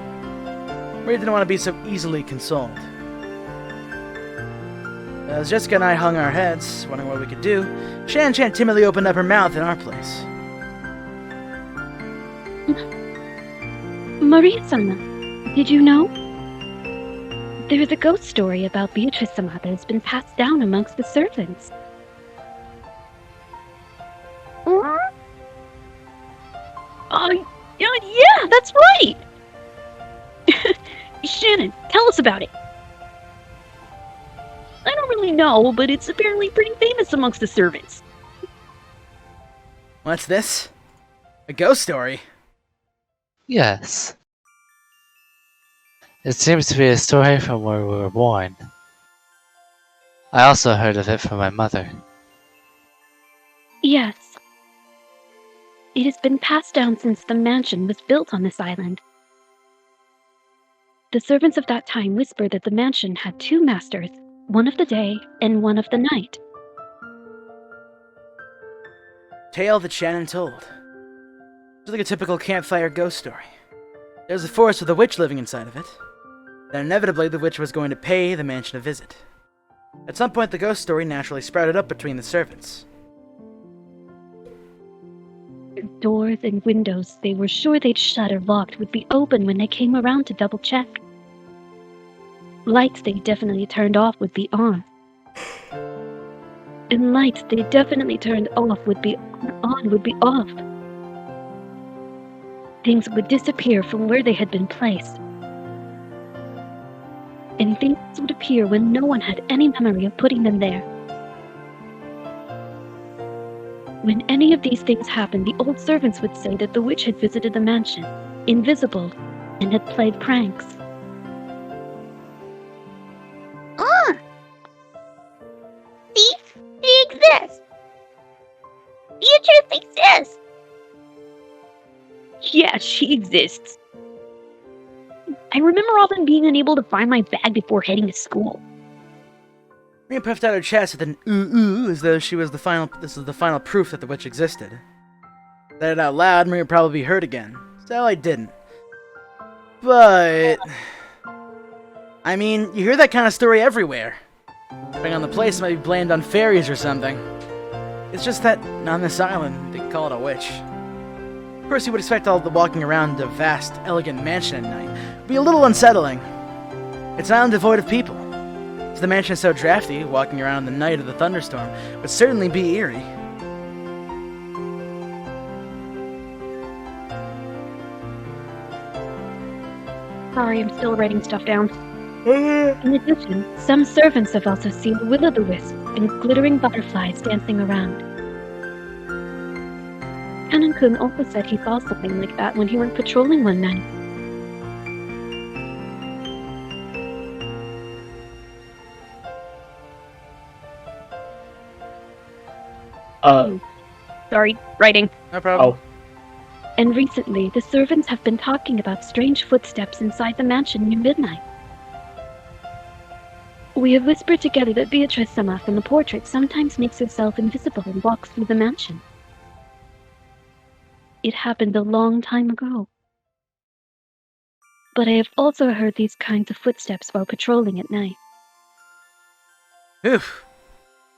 Maria didn't want to be so easily consoled. As Jessica and I hung our heads, wondering what we could do, Shan-chan timidly opened up her mouth in our place. Maria-sama, did you know? There is a ghost story about Beatrice-sama that has been passed down amongst the servants. Yeah, that's right! Shannon, tell us about it. I don't really know, but it's apparently pretty famous amongst the servants. What's this? A ghost story? Yes. It seems to be a story from where we were born. I also heard of it from my mother. Yes. It has been passed down since the mansion was built on this island. The servants of that time whispered that the mansion had two masters, one of the day and one of the night. Tale that Shannon told. It's like a typical campfire ghost story. There's a forest with a witch living inside of it. Then inevitably the witch was going to pay the mansion a visit. At some point the ghost story naturally sprouted up between the servants. Doors and windows they were sure they'd shut or locked would be open when they came around to double check. Lights they definitely turned off would be on. And lights they definitely turned off would be on would be off. Things would disappear from where they had been placed. And things would appear when no one had any memory of putting them there. When any of these things happened, the old servants would say that the witch had visited the mansion, invisible, and had played pranks. See? They exists! Beatrice exists! Yeah, she exists. I remember often being unable to find my bag before heading to school. Maria puffed out her chest with an ooh as though she was the final. This was the final proof that the witch existed. Said it out loud, Maria would probably be hurt again. So I didn't. But I mean, you hear that kind of story everywhere. Depending on the place, it might be blamed on fairies or something. It's just that on this island, they call it a witch. Of course, you would expect all the walking around a vast, elegant mansion at night would be a little unsettling. It's an island devoid of people. If the mansion is so drafty, walking around in the night of the thunderstorm would certainly be eerie. Sorry, I'm still writing stuff down. In addition, some servants have also seen will-o'-the-wisps and glittering butterflies dancing around. Kanan-kun also said he saw something like that when he went patrolling one night. Sorry, writing. No problem. And recently, the servants have been talking about strange footsteps inside the mansion near midnight. We have whispered together that Beatrice-sama from the portrait sometimes makes herself invisible and walks through the mansion. It happened a long time ago. But I have also heard these kinds of footsteps while patrolling at night. Oof.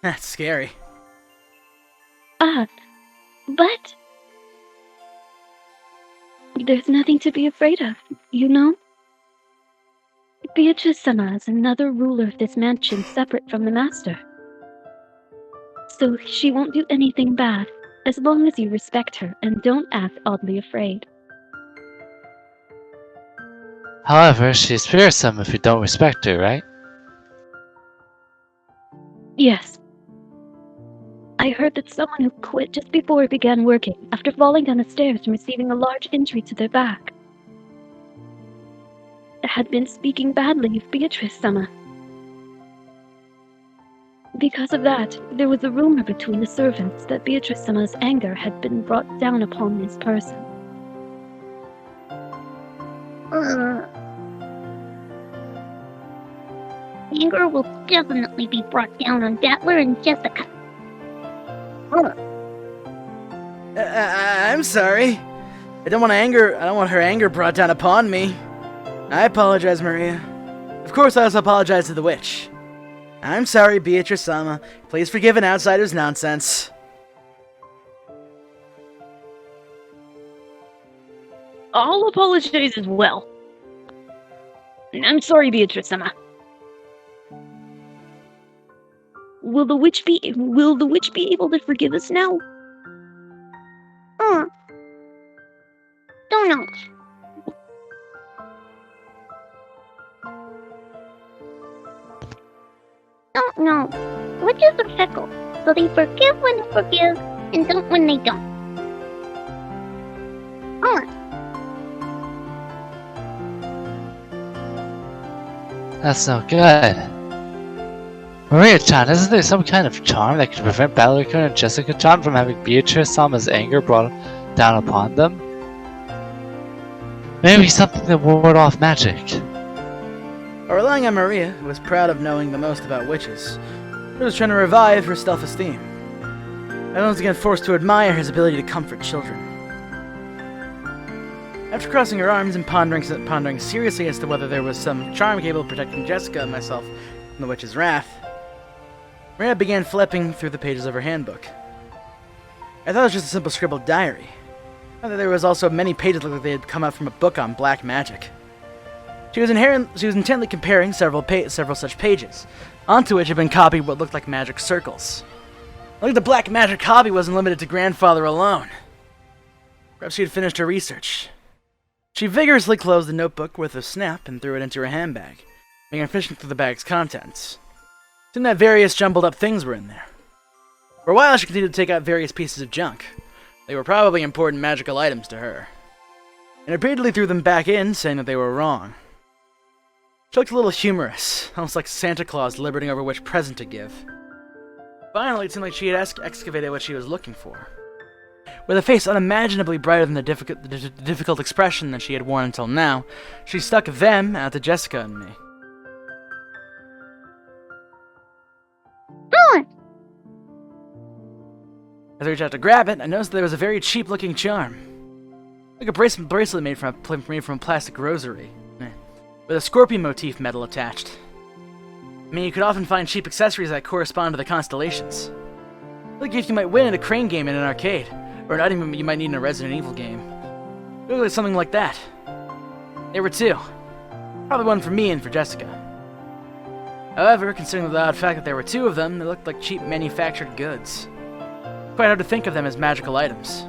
That's scary. But there's nothing to be afraid of, you know? Beatrice-sama is another ruler of this mansion separate from the master. So she won't do anything bad, as long as you respect her and don't act oddly afraid. However, she's fearsome if you don't respect her, right? Yes. I heard that someone who quit just before it began working after falling down the stairs and receiving a large injury to their back had been speaking badly of Beatrice-sama. Because of that, there was a rumor between the servants that Beatrice-sama's anger had been brought down upon this person. Anger will definitely be brought down on Dattler and Jessica. I'm sorry. I don't want her anger brought down upon me. I apologize, Maria. Of course, I also apologize to the witch. I'm sorry, Beatrice-sama. Please forgive an outsider's nonsense. I'll apologize as well. I'm sorry, Beatrice-sama. Will the witch be able to forgive us now? Don't know. Don't know. Witches are fickle, so they forgive when they forgive and don't when they don't. That's no good. Maria-chan, isn't there some kind of charm that could prevent Ballerina and Jessica-chan from having Beatrice-sama's anger brought down upon them? Maybe something to ward off magic. By relying on Maria, who was proud of knowing the most about witches, she was trying to revive her self-esteem. I was again forced to admire his ability to comfort children. After crossing her arms and pondering seriously as to whether there was some charm capable of protecting Jessica and myself from the witch's wrath, Maria began flipping through the pages of her handbook. I thought it was just a simple scribbled diary. I thought there was also many pages that looked like they had come out from a book on black magic. She was intently comparing several such pages, onto which had been copied what looked like magic circles. Like the black magic hobby wasn't limited to grandfather alone. Perhaps she had finished her research. She vigorously closed the notebook with a snap and threw it into her handbag, began fishing through the bag's contents. Soon that various jumbled up things were in there. For a while she continued to take out various pieces of junk. They were probably important magical items to her, and repeatedly threw them back in, saying that they were wrong. She looked a little humorous, almost like Santa Claus deliberating over which present to give. Finally, it seemed like she had excavated what she was looking for. With a face unimaginably brighter than the difficult expression that she had worn until now, she stuck them out to Jessica and me. As I reached out to grab it, I noticed that there was a very cheap-looking charm. Like a bracelet made from a plastic rosary, with a scorpion motif medal attached. I mean, you could often find cheap accessories that correspond to the constellations. Like a gift you might win in a crane game in an arcade, or an item you might need in a Resident Evil game. It looked like something like that. There were two. Probably one for me and for Jessica. However, considering the odd fact that there were two of them, they looked like cheap manufactured goods. Quite hard to think of them as magical items.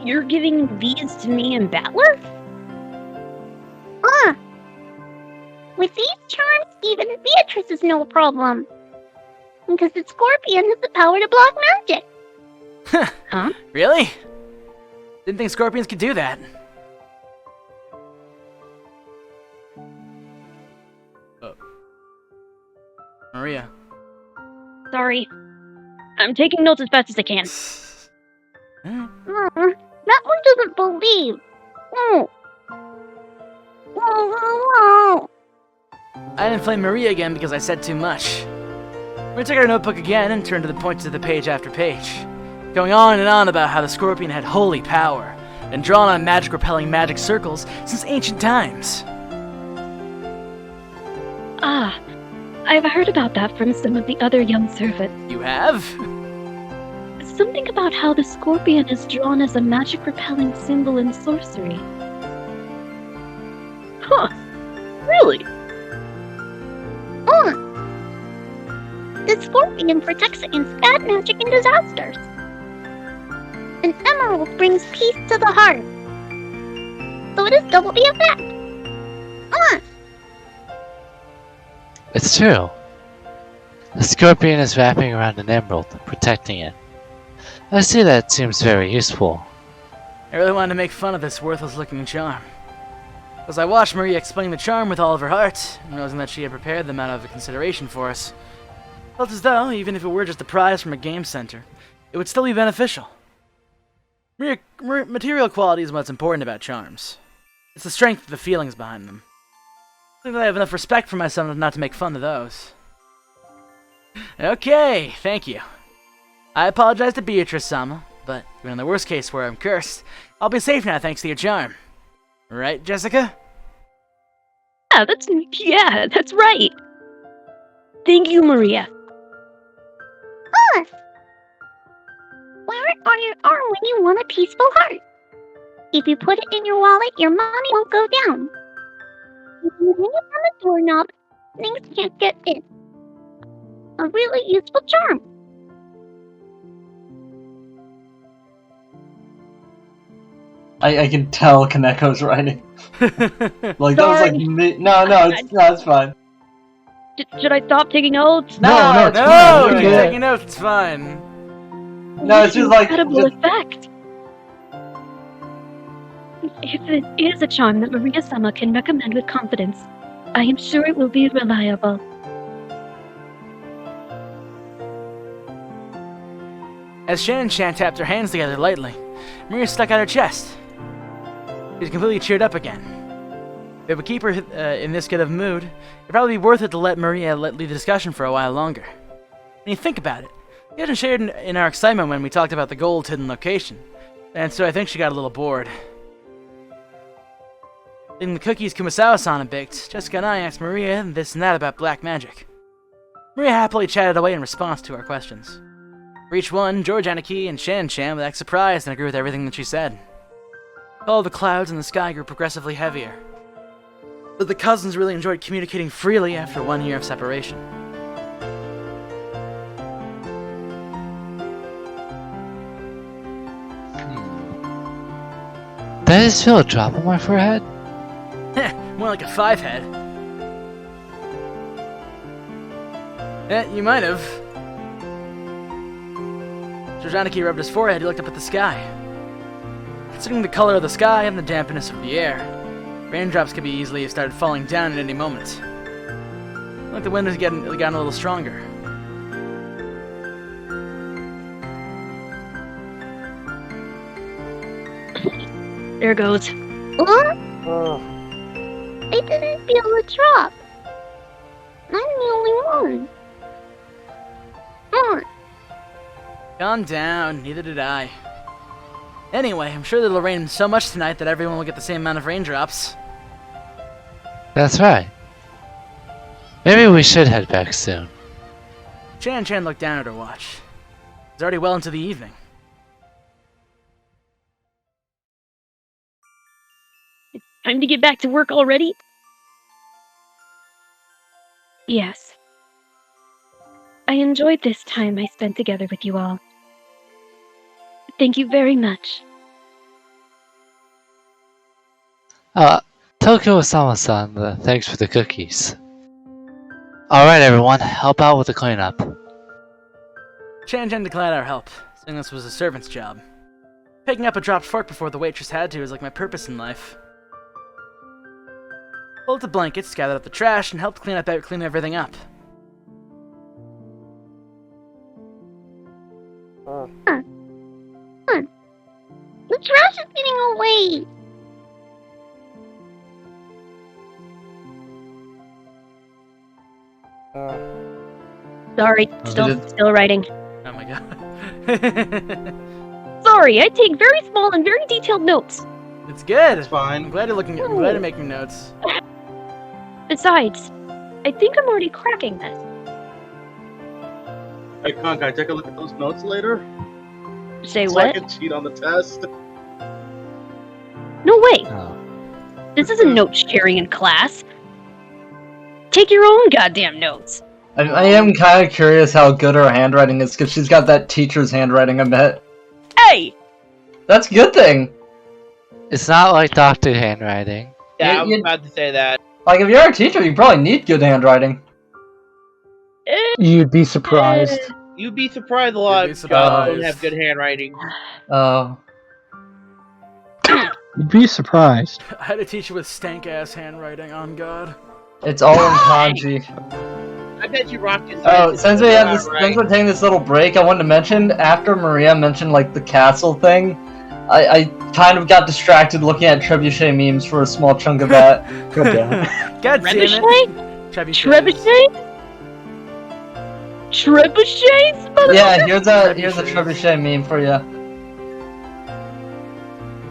You're giving these to me and Battler? With these charms, even Beatrice is no problem. Because the Scorpion has the power to block magic. Huh? Really? Didn't think scorpions could do that. Oh. Maria. Sorry. I'm taking notes as fast as I can. That one doesn't believe. Oh. Whoa. I didn't flame Maria again because I said too much. We took our notebook again and turned to the points of the page after page, going on and on about how the scorpion had holy power, and drawn on magic-repelling magic circles since ancient times. I've heard about that from some of the other young servants. You have? Something about how the scorpion is drawn as a magic-repelling symbol in sorcery. Huh. Really? The Scorpion protects against bad magic and disasters. An emerald brings peace to the heart. So it is double the effect. It's true. The scorpion is wrapping around an emerald, protecting it. I see that seems very useful. I really wanted to make fun of this worthless-looking charm. As I watched Maria explain the charm with all of her heart, and realizing that she had prepared them out of consideration for us, I felt as though, even if it were just a prize from a game center, it would still be beneficial. Material quality is what's important about charms. It's the strength of the feelings behind them. I think that I have enough respect for myself not to make fun of those. Okay, thank you. I apologize to Beatrice-sama, but even in the worst case where I'm cursed, I'll be safe now thanks to your charm. Right, Jessica? Yeah, that's right. Thank you, Maria. Wear it on your arm when you want a peaceful heart. If you put it in your wallet, your money won't go down. If you hang it on the doorknob, things can't get in. A really useful charm. I can tell Kaneko's writing. Like, that was like me. No, it's fine. Should I stop taking notes? No, it's fine. you're Yeah. taking notes, it's fine. No, it's just like. Incredible effect! If it is a charm that Maria-sama can recommend with confidence, I am sure it will be reliable. As Shan tapped her hands together lightly, Maria stuck out her chest. She was completely cheered up again. If it would keep her in this good of a mood, it'd probably be worth it to let Maria lead the discussion for a while longer. When you think about it, we hadn't shared in our excitement when we talked about the gold's hidden location, and so I think she got a little bored. Leaving the cookies Kumasawa-san had baked, Jessica and I asked Maria this and that about black magic. Maria happily chatted away in response to our questions. For each one, George Aniki and Shan would act surprised and agree with everything that she said. All the clouds in the sky grew progressively heavier. But the cousins really enjoyed communicating freely after 1 year of separation. Did I just feel a drop on my forehead? More like a 5 head. You might have. George Aniki rubbed his forehead, he looked up at the sky. Considering the color of the sky and the dampness of the air, raindrops could be easily started falling down at any moment. Like the wind has gotten a little stronger. There goes. Huh? I didn't feel the drop. I'm the only one. Calm down, neither did I. Anyway, I'm sure that it'll rain so much tonight that everyone will get the same amount of raindrops. That's right. Maybe we should head back soon. Chan looked down at her watch. It's already well into the evening. Time to get back to work already? Yes. I enjoyed this time I spent together with you all. Thank you very much. Tokyo-sama-san, thanks for the cookies. Alright everyone, help out with the cleanup. Chan declined our help, saying this was a servant's job. Picking up a dropped fork before the waitress had to is like my purpose in life. Pulled the blankets, gathered up the trash, and helped clean everything up. The trash is getting away. Sorry, still writing. Oh my god. Sorry, I take very small and very detailed notes. It's good. It's fine. I'm glad you're making notes. Besides, I think I'm already cracking this. Hey, Con, can I take a look at those notes later? Say So I what? can cheat on the test? No way. Oh. This isn't note sharing in class. Take your own goddamn notes. I am kind of curious how good her handwriting is, because she's got that teacher's handwriting, I bet. Hey! That's a good thing! It's not like doctor handwriting. Yeah, I was You- about to say that. Like, if you're a teacher, you probably need good handwriting. You'd be surprised. You'd be surprised a lot You'd be of jobs don't surprised. have good handwriting. Oh. You'd be surprised. I had a teacher with stank-ass handwriting, on God. It's all in kanji. I bet you rocket Oh, scientists since know we have that, this, right? since we're taking this little break, I wanted to mention, after Maria mentioned, like, the castle thing, I kind of got distracted looking at trebuchet memes for a small chunk of that. God damn it. God damn it. Trebuchet? Trebuchets? Yeah, here's a trebuchet meme for you.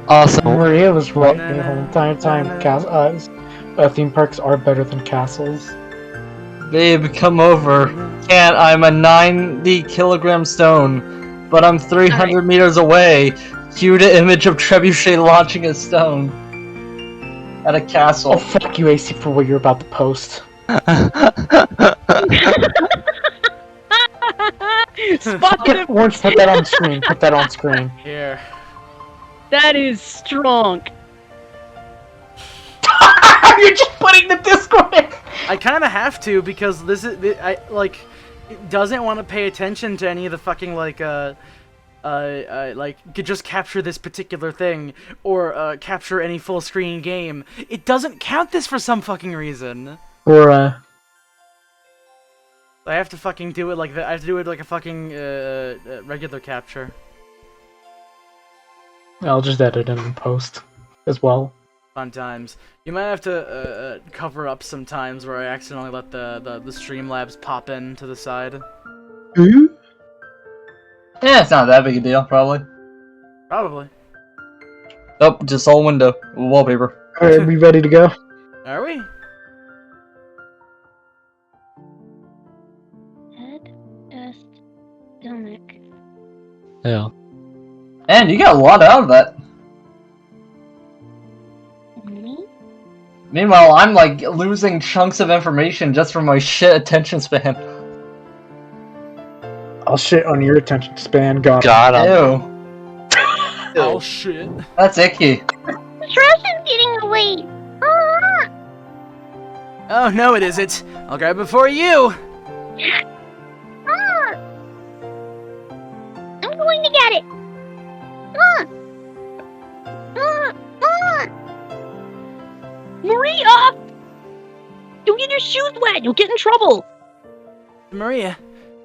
Also, Maria was right the whole entire time. Theme parks are better than castles. Babe, come over. Can't, I'm a 90-kilogram stone, but I'm 300 meters away. Cue the image of trebuchet launching a stone at a castle. Oh, fuck you, AC, for what you're about to post. Spot Get Orange, put that on screen. Put that on screen. Here. That is strong. You're just putting the Discord in! I kind of have to, because this is, it doesn't want to pay attention to any of the fucking, could just capture this particular thing, or, capture any full screen game. It doesn't count this for some fucking reason. Or, I have to fucking do it like that. I have to do it like a fucking, regular capture. I'll just edit it in post as well. Fun times. You might have to, cover up some times where I accidentally let the Streamlabs pop in to the side. Yeah, it's not that big a deal, probably. Probably. Oh, just all window. Wallpaper. Alright, we ready to go? Are we? Head, chest, stomach. yeah. And you got a lot out of that. Me? Meanwhile, I'm like losing chunks of information just from my shit attention span. I'll shit on your attention span, God. Ew. Oh shit. That's icky. The trash is getting away. Ah! Oh no, it isn't. I'll grab it for you. Ah! I'm going to get it. Ah! Ah! Ah! Maria! Do get your shoes wet. You'll get in trouble. Maria,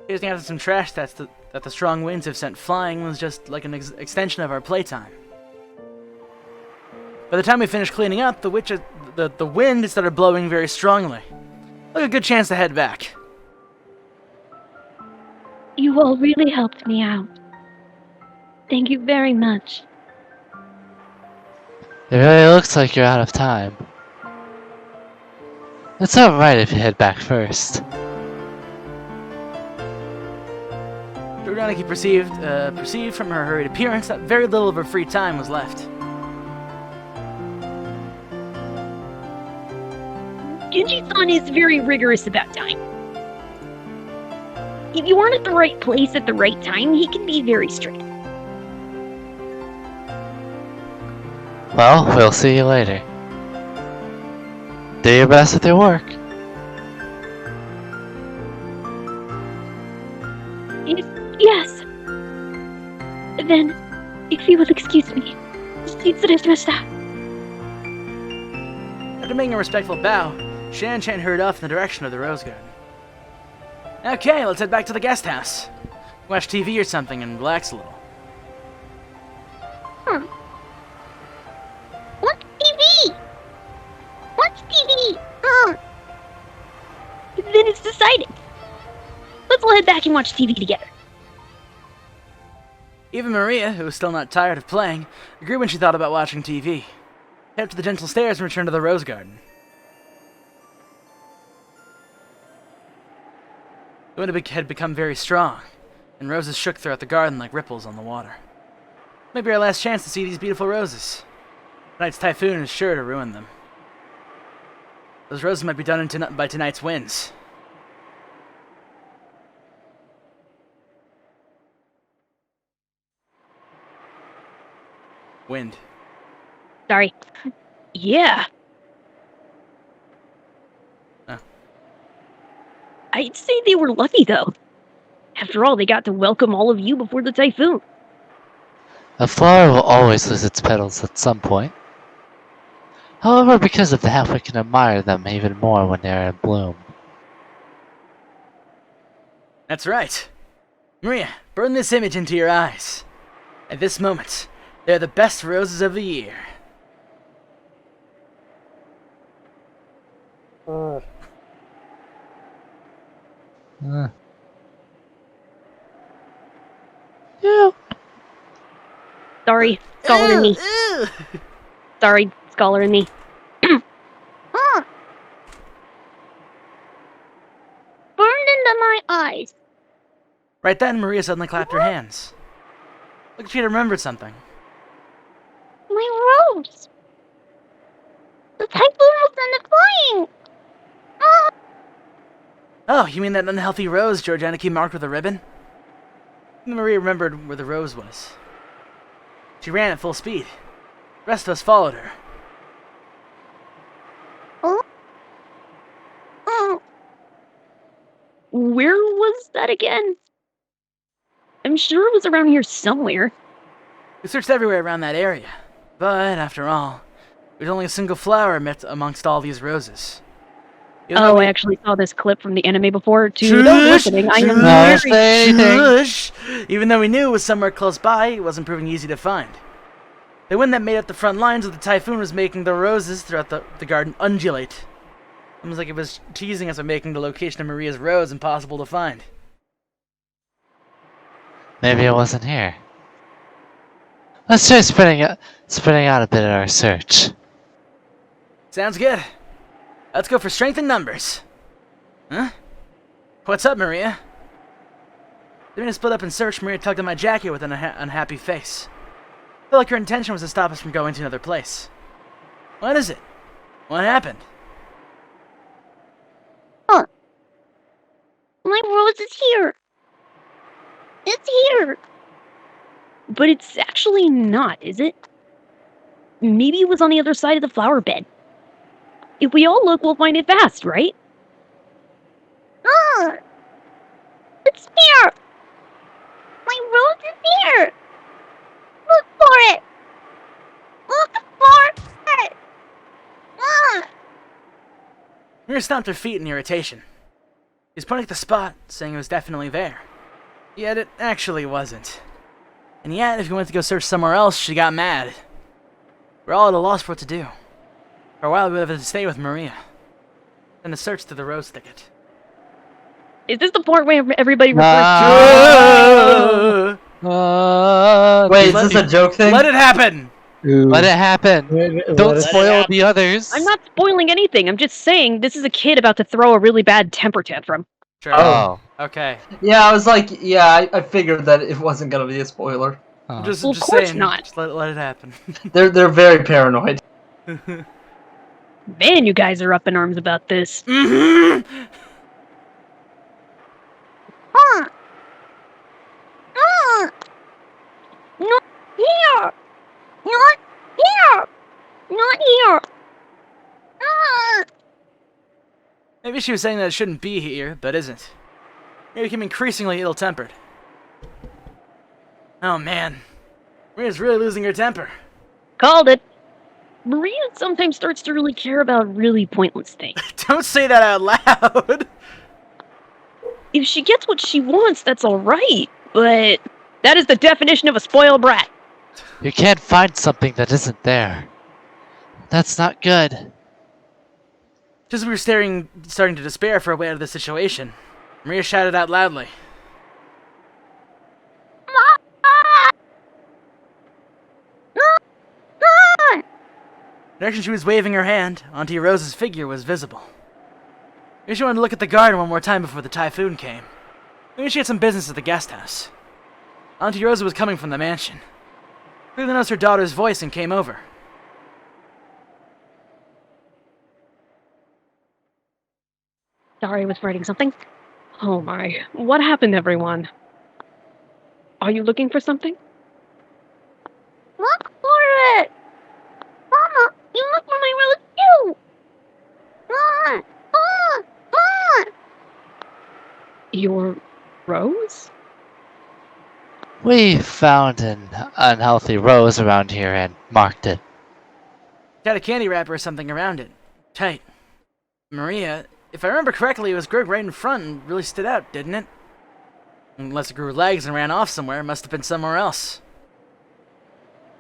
gazing after some trash that the strong winds have sent flying was just like an extension of our playtime. By the time we finished cleaning up, the wind started blowing very strongly. Like a good chance to head back. You all really helped me out. Thank you very much. It really looks like you're out of time. It's alright if you head back first. Umineko perceived from her hurried appearance that very little of her free time was left. Genji-san is very rigorous about time. If you aren't at the right place at the right time, he can be very strict. Well, we'll see you later. Do your best with your work. Yes. Then, if you will excuse me, After making a respectful bow, Shan-chan hurried off in the direction of the rose garden. Okay, let's head back to the guest house. Watch TV or something and relax a little. What's TV? What's TV? Then it's decided. Let's all head back and watch TV together. Even Maria, who was still not tired of playing, agreed when she thought about watching TV. Head up to the gentle stairs and return to the rose garden. The wind had become very strong, and roses shook throughout the garden like ripples on the water. Maybe our last chance to see these beautiful roses. Tonight's typhoon is sure to ruin them. Those roses might be done in by tonight's winds. Wind. Sorry. Yeah. Oh. I'd say they were lucky, though. After all, they got to welcome all of you before the typhoon. A flower will always lose its petals at some point. However, because of that, we can admire them even more when they are in bloom. That's right. Maria, burn this image into your eyes. At this moment, they're the best roses of the year. Yeah. Sorry, Scholar and me. Sorry, Scholar and me. Burned into my eyes. Right then, Maria suddenly clapped her hands. Look, she had remembered something. My rose. The typhoon will send it flying. Oh, you mean that unhealthy rose Georgianiki marked with a ribbon? Maria remembered where the rose was. She ran at full speed. The rest of us followed her. Where was that again? I'm sure it was around here somewhere. We searched everywhere around that area. But, after all, there's only a single flower amongst all these roses. I actually saw this clip from the anime before, too. Don't listening. I am very Shush! Even though we knew it was somewhere close by, it wasn't proving easy to find. The wind that made up the front lines of the typhoon was making the roses throughout the garden undulate. Almost like it was teasing us by making the location of Maria's rose impossible to find. Maybe it wasn't here. Let's try spreading out a bit of our search. Sounds good. Let's go for strength in numbers. Huh? What's up, Maria? During a split up and search, Maria tugged at my jacket with an unhappy face. I felt like her intention was to stop us from going to another place. What is it? What happened? My rose is here. It's here. But it's actually not, is it? Maybe it was on the other side of the flower bed. If we all look, we'll find it fast, right? It's here. My rose is here. Look for it. Look for it. Maria stomped her feet in irritation. She was pointing at the spot, saying it was definitely there. Yet it actually wasn't. And yet, if we went to go search somewhere else, she got mad. We're all at a loss for what to do. For a while, we would have to stay with Maria. Then to search through the rose thicket. Is this the part where everybody refers Wait, is this a joke thing? Let it happen! Let it happen. Don't spoil the others. I'm not spoiling anything. I'm just saying this is a kid about to throw a really bad temper tantrum. Sure. Oh. Okay. Yeah, I was like, yeah, I figured that it wasn't gonna be a spoiler. Oh. Just Well, of course saying, not. Just let it happen. They're very paranoid. Man, you guys are up in arms about this. Mhm. Huh. Not here. Not here. Not here. Maybe she was saying that it shouldn't be here, but isn't. Maria became increasingly ill-tempered. Oh man. Maria's really losing her temper. Called it. Maria sometimes starts to really care about really pointless things. Don't say that out loud! If she gets what she wants, that's alright. But that is the definition of a spoiled brat. You can't find something that isn't there. That's not good. Just as we were starting to despair for a way out of the situation, Maria shouted out loudly. The direction she was waving her hand, Auntie Rose's figure was visible. Maybe she wanted to look at the garden one more time before the typhoon came. Maybe she had some business at the guest house. Auntie Rosa was coming from the mansion. Clearly noticed her daughter's voice and came over. Sorry, I was writing something. Oh my. What happened, everyone? Are you looking for something? Look for it. Mama, you look for my rose too. Your rose? We found an unhealthy rose around here and marked it. It had a candy wrapper or something around it. Tight. Maria, if I remember correctly, it was grown right in front and really stood out, didn't it? Unless it grew legs and ran off somewhere, it must have been somewhere else.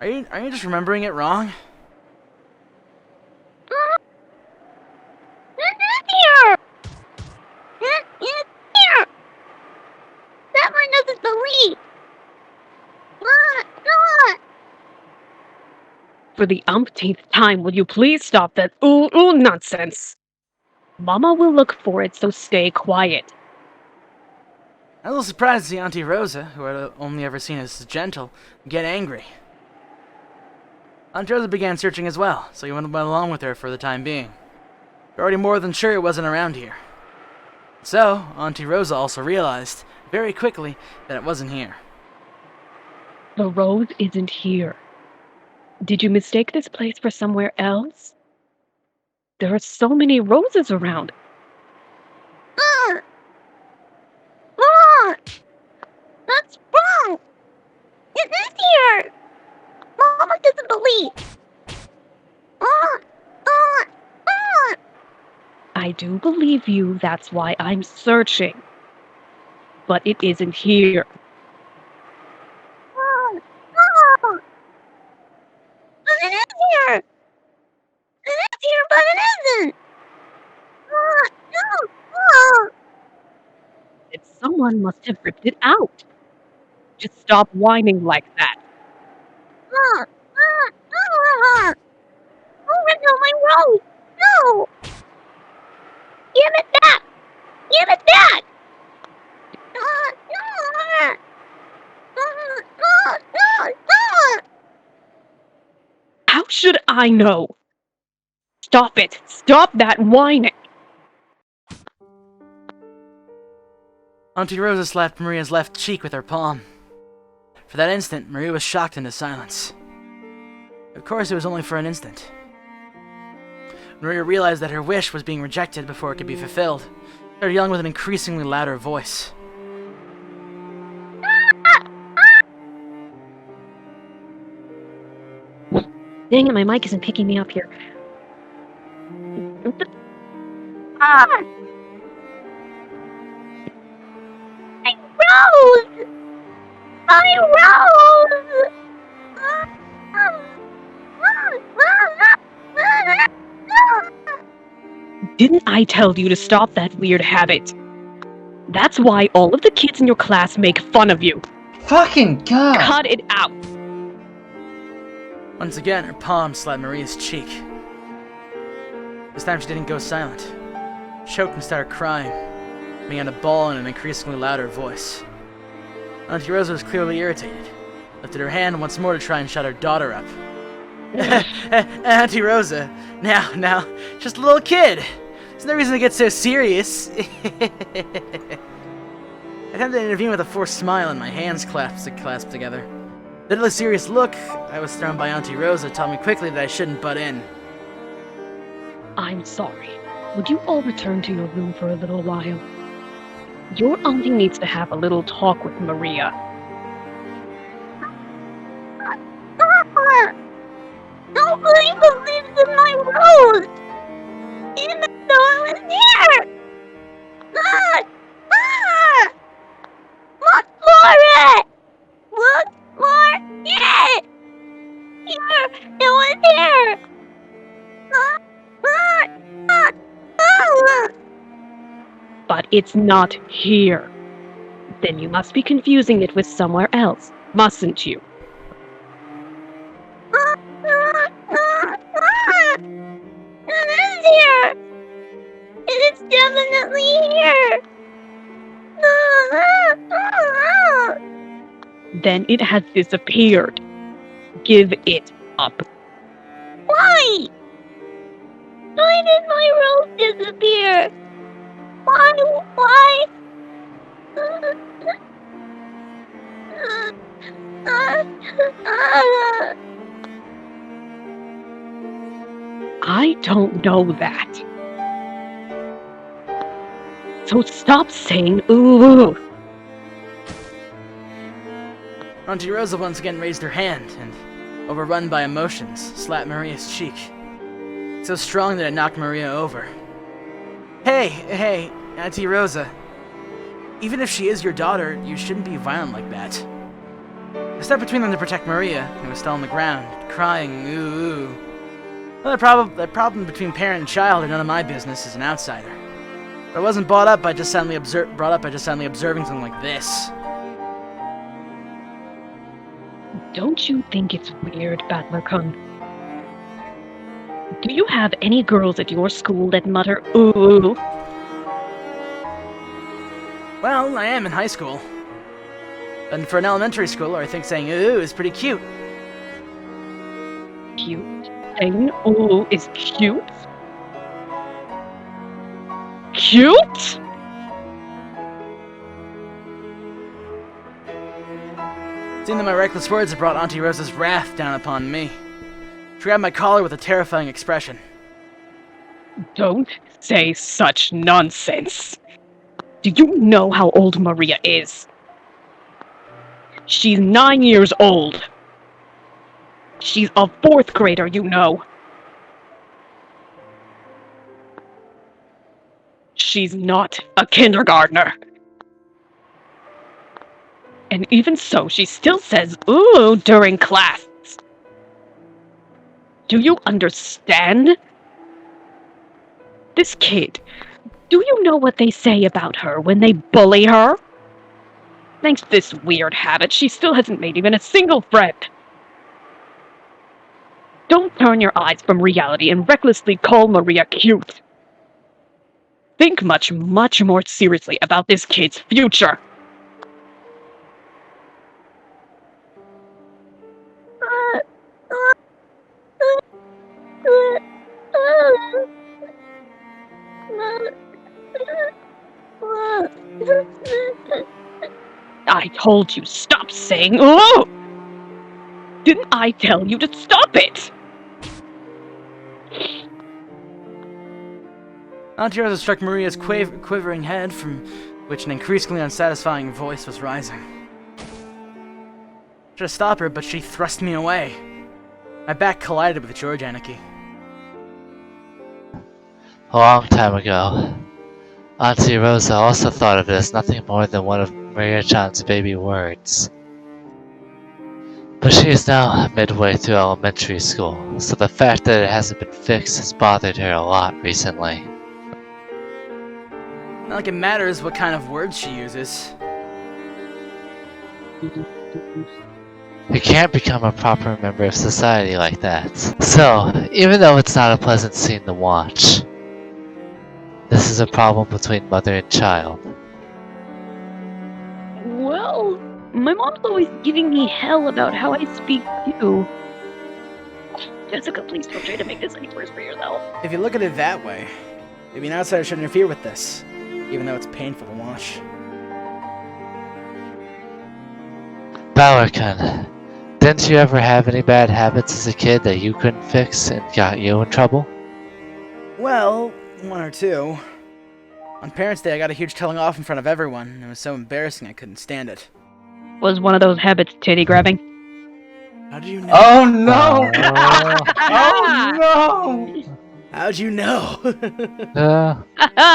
Are you just remembering it wrong? It's here. It's here. That one doesn't believe. For the umpteenth time, will you please stop that ooh nonsense? Mama will look for it, so stay quiet. I was a little surprised to see Auntie Rosa, who I'd only ever seen as gentle, get angry. Auntie Rosa began searching as well, so he went along with her for the time being. We're already more than sure it wasn't around here. So, Auntie Rosa also realized, very quickly, that it wasn't here. The rose isn't here. Did you mistake this place for somewhere else? There are so many roses around. That's wrong. It is here. Mama doesn't believe. I do believe you, that's why I'm searching. But it isn't here. But it is here. It is here, but it isn't. Someone must have ripped it out. Just stop whining like that. Oh, no, my rose. No. Give it back. Give it back. How should I know? Stop it! Stop that whining! Auntie Rosa slapped Maria's left cheek with her palm. For that instant, Maria was shocked into silence. Of course, it was only for an instant. Maria realized that her wish was being rejected before it could be fulfilled. She started yelling with an increasingly louder voice. Dang it, my mic isn't picking me up here. Rose! My Rose! Didn't I tell you to stop that weird habit? That's why all of the kids in your class make fun of you. Fucking God! Cut it out! Once again, her palm slapped Maria's cheek. This time she didn't go silent. Choked and started crying, began to bawl in an increasingly louder voice. Auntie Rosa was clearly irritated, lifted her hand once more to try and shut her daughter up. Auntie Rosa, now, just a little kid. There's no reason to get so serious. I attempted to intervene with a forced smile and my hands clasped together. The deadly serious look I was thrown by Auntie Rosa told me quickly that I shouldn't butt in. I'm sorry. Would you all return to your room for a little while? Your auntie needs to have a little talk with Maria. Nobody believes in my Rose! Even though I was here! Look for it! Look for it! Here! It was here! But it's not here. Then you must be confusing it with somewhere else, mustn't you? It is here! It is definitely here! Then it has disappeared. Give it up. Why? Why did my Rose disappear? Why? I don't know that. So stop saying ooh. Auntie Rosa once again raised her hand and, overrun by emotions, slapped Maria's cheek. So strong that it knocked Maria over. Hey, Auntie Rosa. Even if she is your daughter, you shouldn't be violent like that. I stepped between them to protect Maria, who was still on the ground, crying ooh. Well, the problem between parent and child are none of my business as an outsider. But I wasn't brought up by just suddenly observing something like this. Don't you think it's weird, Battler-kun? Do you have any girls at your school that mutter ooh? Well, I am in high school. And for an elementary schooler, I think saying ooh is pretty cute. Cute? Saying ooh is cute? Cute? Seeing that my reckless words had brought Auntie Rosa's wrath down upon me. She grabbed my collar with a terrifying expression. Don't say such nonsense. Do you know how old Maria is? She's 9 years old. She's a 4th grader, you know. She's not a kindergartner. And even so, she still says ooh during class. Do you understand? This kid, do you know what they say about her when they bully her? Thanks to this weird habit, she still hasn't made even a single friend. Don't turn your eyes from reality and recklessly call Maria cute. Think much, much more seriously about this kid's future. I told you, stop saying ooh! Didn't I tell you to stop it? Auntie Rosa struck Maria's quivering head, from which an increasingly unsatisfying voice was rising. I tried to stop her, but she thrust me away. My back collided with George Anarchy. A long time ago, Auntie Rosa also thought of it as nothing more than one of Maria-chan's baby words. But she is now midway through elementary school, so the fact that it hasn't been fixed has bothered her a lot recently. Not like it matters what kind of words she uses. You can't become a proper member of society like that. So, even though it's not a pleasant scene to watch, this is a problem between mother and child. Well, my mom's always giving me hell about how I speak too. Jessica, please don't try to make this any worse for yourself. If you look at it that way, maybe an outsider should interfere with this, even though it's painful to watch. Bauer-kun, didn't you ever have any bad habits as a kid that you couldn't fix and got you in trouble? Well, one or two. On Parents' Day, I got a huge telling off in front of everyone, and it was so embarrassing I couldn't stand it. Was one of those habits titty grabbing? How do you know? Oh no! Oh no! How'd you know?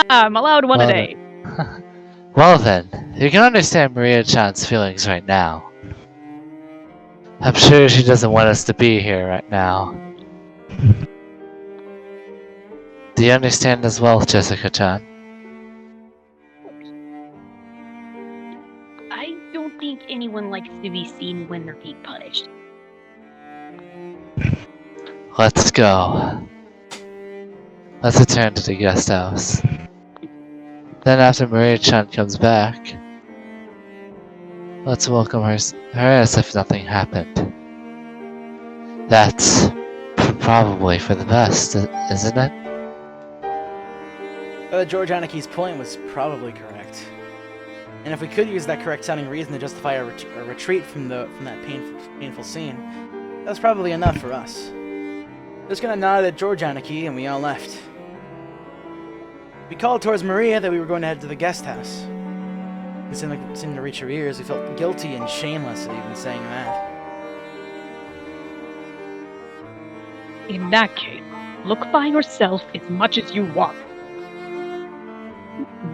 I'm allowed one a Well, day. Well then, you can understand Maria-chan's feelings right now. I'm sure she doesn't want us to be here right now. Do you understand as well, Jessica-chan? I don't think anyone likes to be seen when they're being punished. Let's go. Let's return to the guest house. Then after Maria-chan comes back, let's welcome her as if nothing happened. That's probably for the best, isn't it? George Anaki's point was probably correct. And if we could use that correct sounding reason to justify a retreat from that painful scene, that's probably enough for us. Just gonna nod at George Anaki, and we all left. We called towards Maria that we were going to head to the guest house. It seemed to reach her ears. We felt guilty and shameless at even saying that. In that case, look by yourself as much as you want.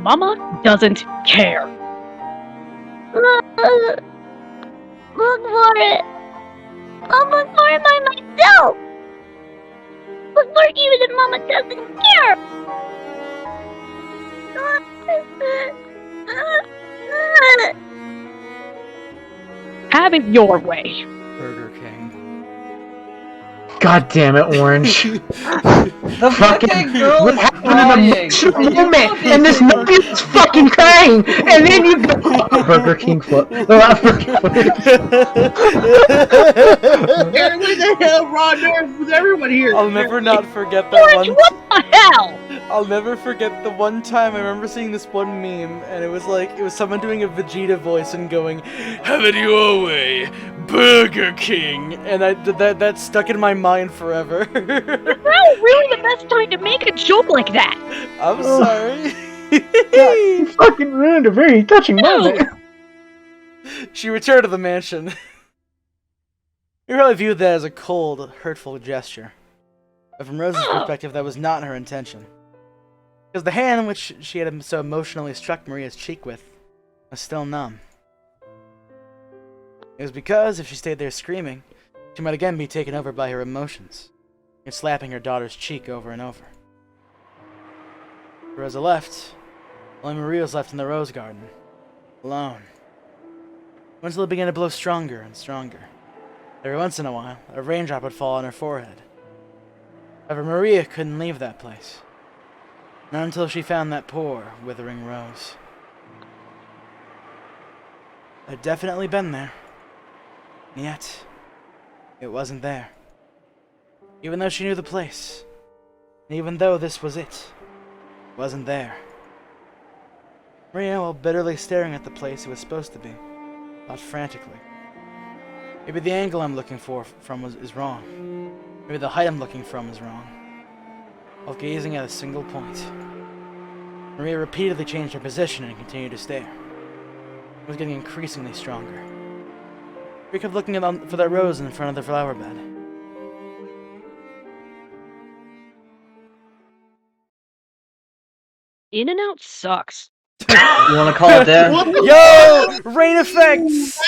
Mama doesn't care. Look for it. I'll look for it by myself. Look for it even if Mama doesn't care. Have it your way. Burger King. God damn it, Orange. The fucking girl What is happened in crying. a emotional moment, and this movie is fucking crying, and then you go Burger King flip. Aaron, what the hell, Ron Nerf with everyone here? I'll never not forget that Orange, one. what the hell? I'll never forget the one time I remember seeing this one meme, and it was someone doing a Vegeta voice and going, "Have it your way, Burger King," and that stuck in my mind forever. Now really the best time to make a joke like that. I'm sorry. You fucking ruined a very touching moment. She returned to the mansion. We probably viewed that as a cold, hurtful gesture. But from Rose's perspective, that was not her intention. Because the hand which she had so emotionally struck Maria's cheek with was still numb. It was because, if she stayed there screaming, she might again be taken over by her emotions, and slapping her daughter's cheek over and over. Rosa left. Only Maria was left in the rose garden, alone. Until it began to blow stronger and stronger. Every once in a while, a raindrop would fall on her forehead. However, Maria couldn't leave that place. Not until she found that poor, withering rose. It had definitely been there. And yet, it wasn't there. Even though she knew the place, and even though this was it wasn't there. Maria, while bitterly staring at the place it was supposed to be, thought frantically. Maybe the angle I'm looking from is wrong. Maybe the height I'm looking from is wrong. While gazing at a single point, Maria repeatedly changed her position and continued to stare. It was getting increasingly stronger. She kept looking for that rose in front of the flower bed. In-N-Out sucks. You want to call it there? Yo! Rain effects!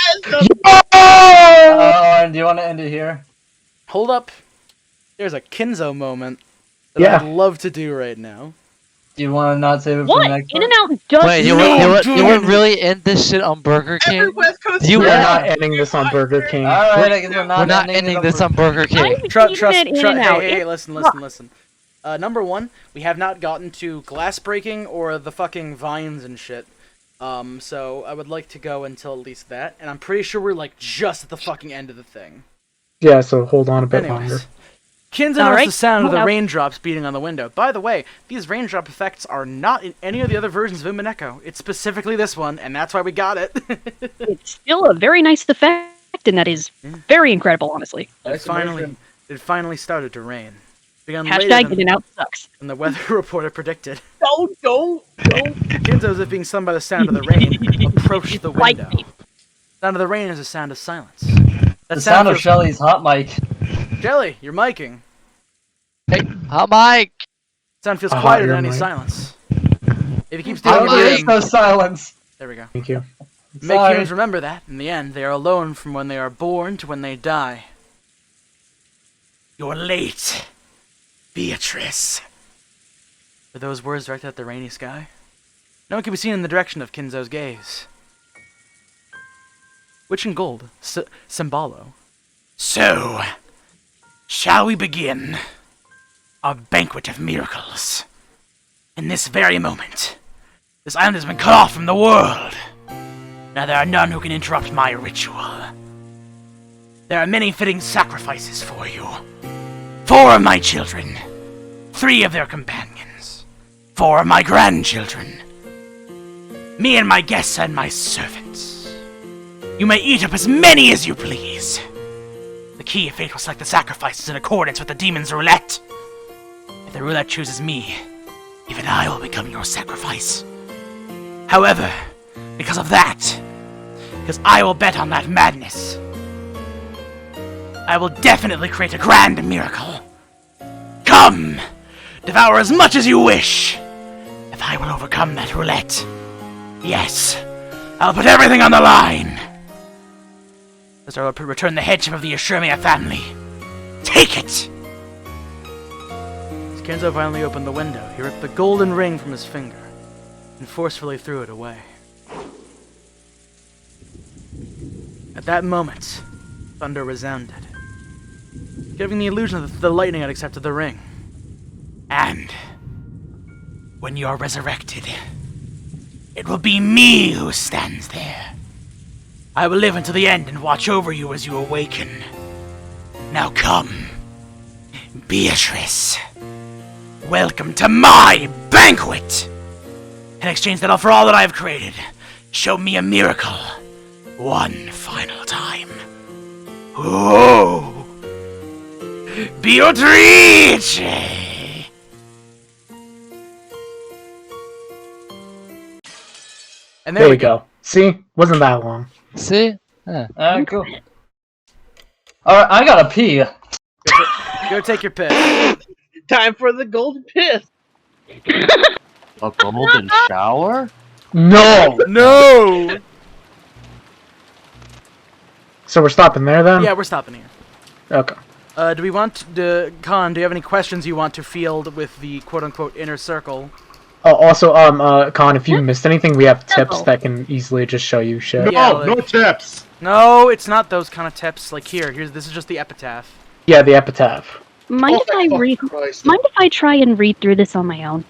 And do you want to end it here? Hold up. There's a Kinzo moment that Yeah. I'd love to do right now. Do you want to not save it for the What? next part? In-N-Out does Wait, you would really end this shit on Burger King? Every West Coast You We're would not not. ending this on Burger King. Alright, I guess we're We're not ending this on Burger King. Trust, In-N-Out. hey, listen. Number one, we have not gotten to glass breaking or the fucking vines and shit. So I would like to go until at least that, and I'm pretty sure we're like just at the fucking end of the thing. Yeah, so hold on a bit Anyways, longer. Kinzo knows Alright, the sound of the hold up. raindrops beating on the window. By the way, these raindrop effects are not in any of the other versions of Umineko. It's specifically this one, and that's why we got it. It's still a very nice effect, and that is very incredible, honestly. It finally started to rain. Began Hashtag later than, In-N-Out sucks. than the weather reporter predicted. Don't. Kinzo, as if being stunned by the sound of the rain, approached the Like window. me. The sound of the rain is a sound of silence. That The sound of feels- Shelly's hot mic. Jelly, you're miking. Hey, hot mic! Sound feels Uh-huh, quieter you're than any mic. silence. If he keeps Don't doing waste it, no silence. there we go. Thank you. Make Sorry. humans remember that, in the end, they are alone from when they are born to when they die. You're late, Beatrice. Were those words directed at the rainy sky? No one can be seen in the direction of Kinzo's gaze. Witch in gold, Symbolo. So, shall we begin our banquet of miracles? In this very moment, this island has been cut off from the world. Now there are none who can interrupt my ritual. There are many fitting sacrifices for you. 4 of my children, 3 of their companions, 4 of my grandchildren, me and my guests and my servants. You may eat up as many as you please. The key of fate will select the sacrifices in accordance with the demon's roulette. If the roulette chooses me, even I will become your sacrifice. However, because of that, because I will bet on that madness, I will definitely create a grand miracle. Come! Devour as much as you wish! If I will overcome that roulette, yes, I'll put everything on the line! As I will return the headship of the Ashurmia family. Take it! As Kenzo finally opened the window, he ripped the golden ring from his finger and forcefully threw it away. At that moment, thunder resounded, giving the illusion that the lightning had accepted the ring. And when you are resurrected, it will be me who stands there. I will live until the end and watch over you as you awaken. Now come, Beatrice. Welcome to my banquet! In exchange for all that I have created, show me a miracle. One final time. Oh! Beatrice! And There we go. See? Wasn't that long. See? Yeah. Alright, cool. Alright, I gotta pee. Go take your piss. Time for the golden piss. A golden shower? No! No! So we're stopping there then? Yeah, we're stopping here. Okay. Do we want to, Khan, do you have any questions you want to field with the quote-unquote inner circle? Oh, also, Con, if you missed anything, we have tips that can easily just show you shit. No, Yeah, like- no tips. No, it's not those kind of tips. Like here's this is just the epitaph. Yeah, the epitaph. Mind if I read? Christ. Mind if I try and read through this on my own?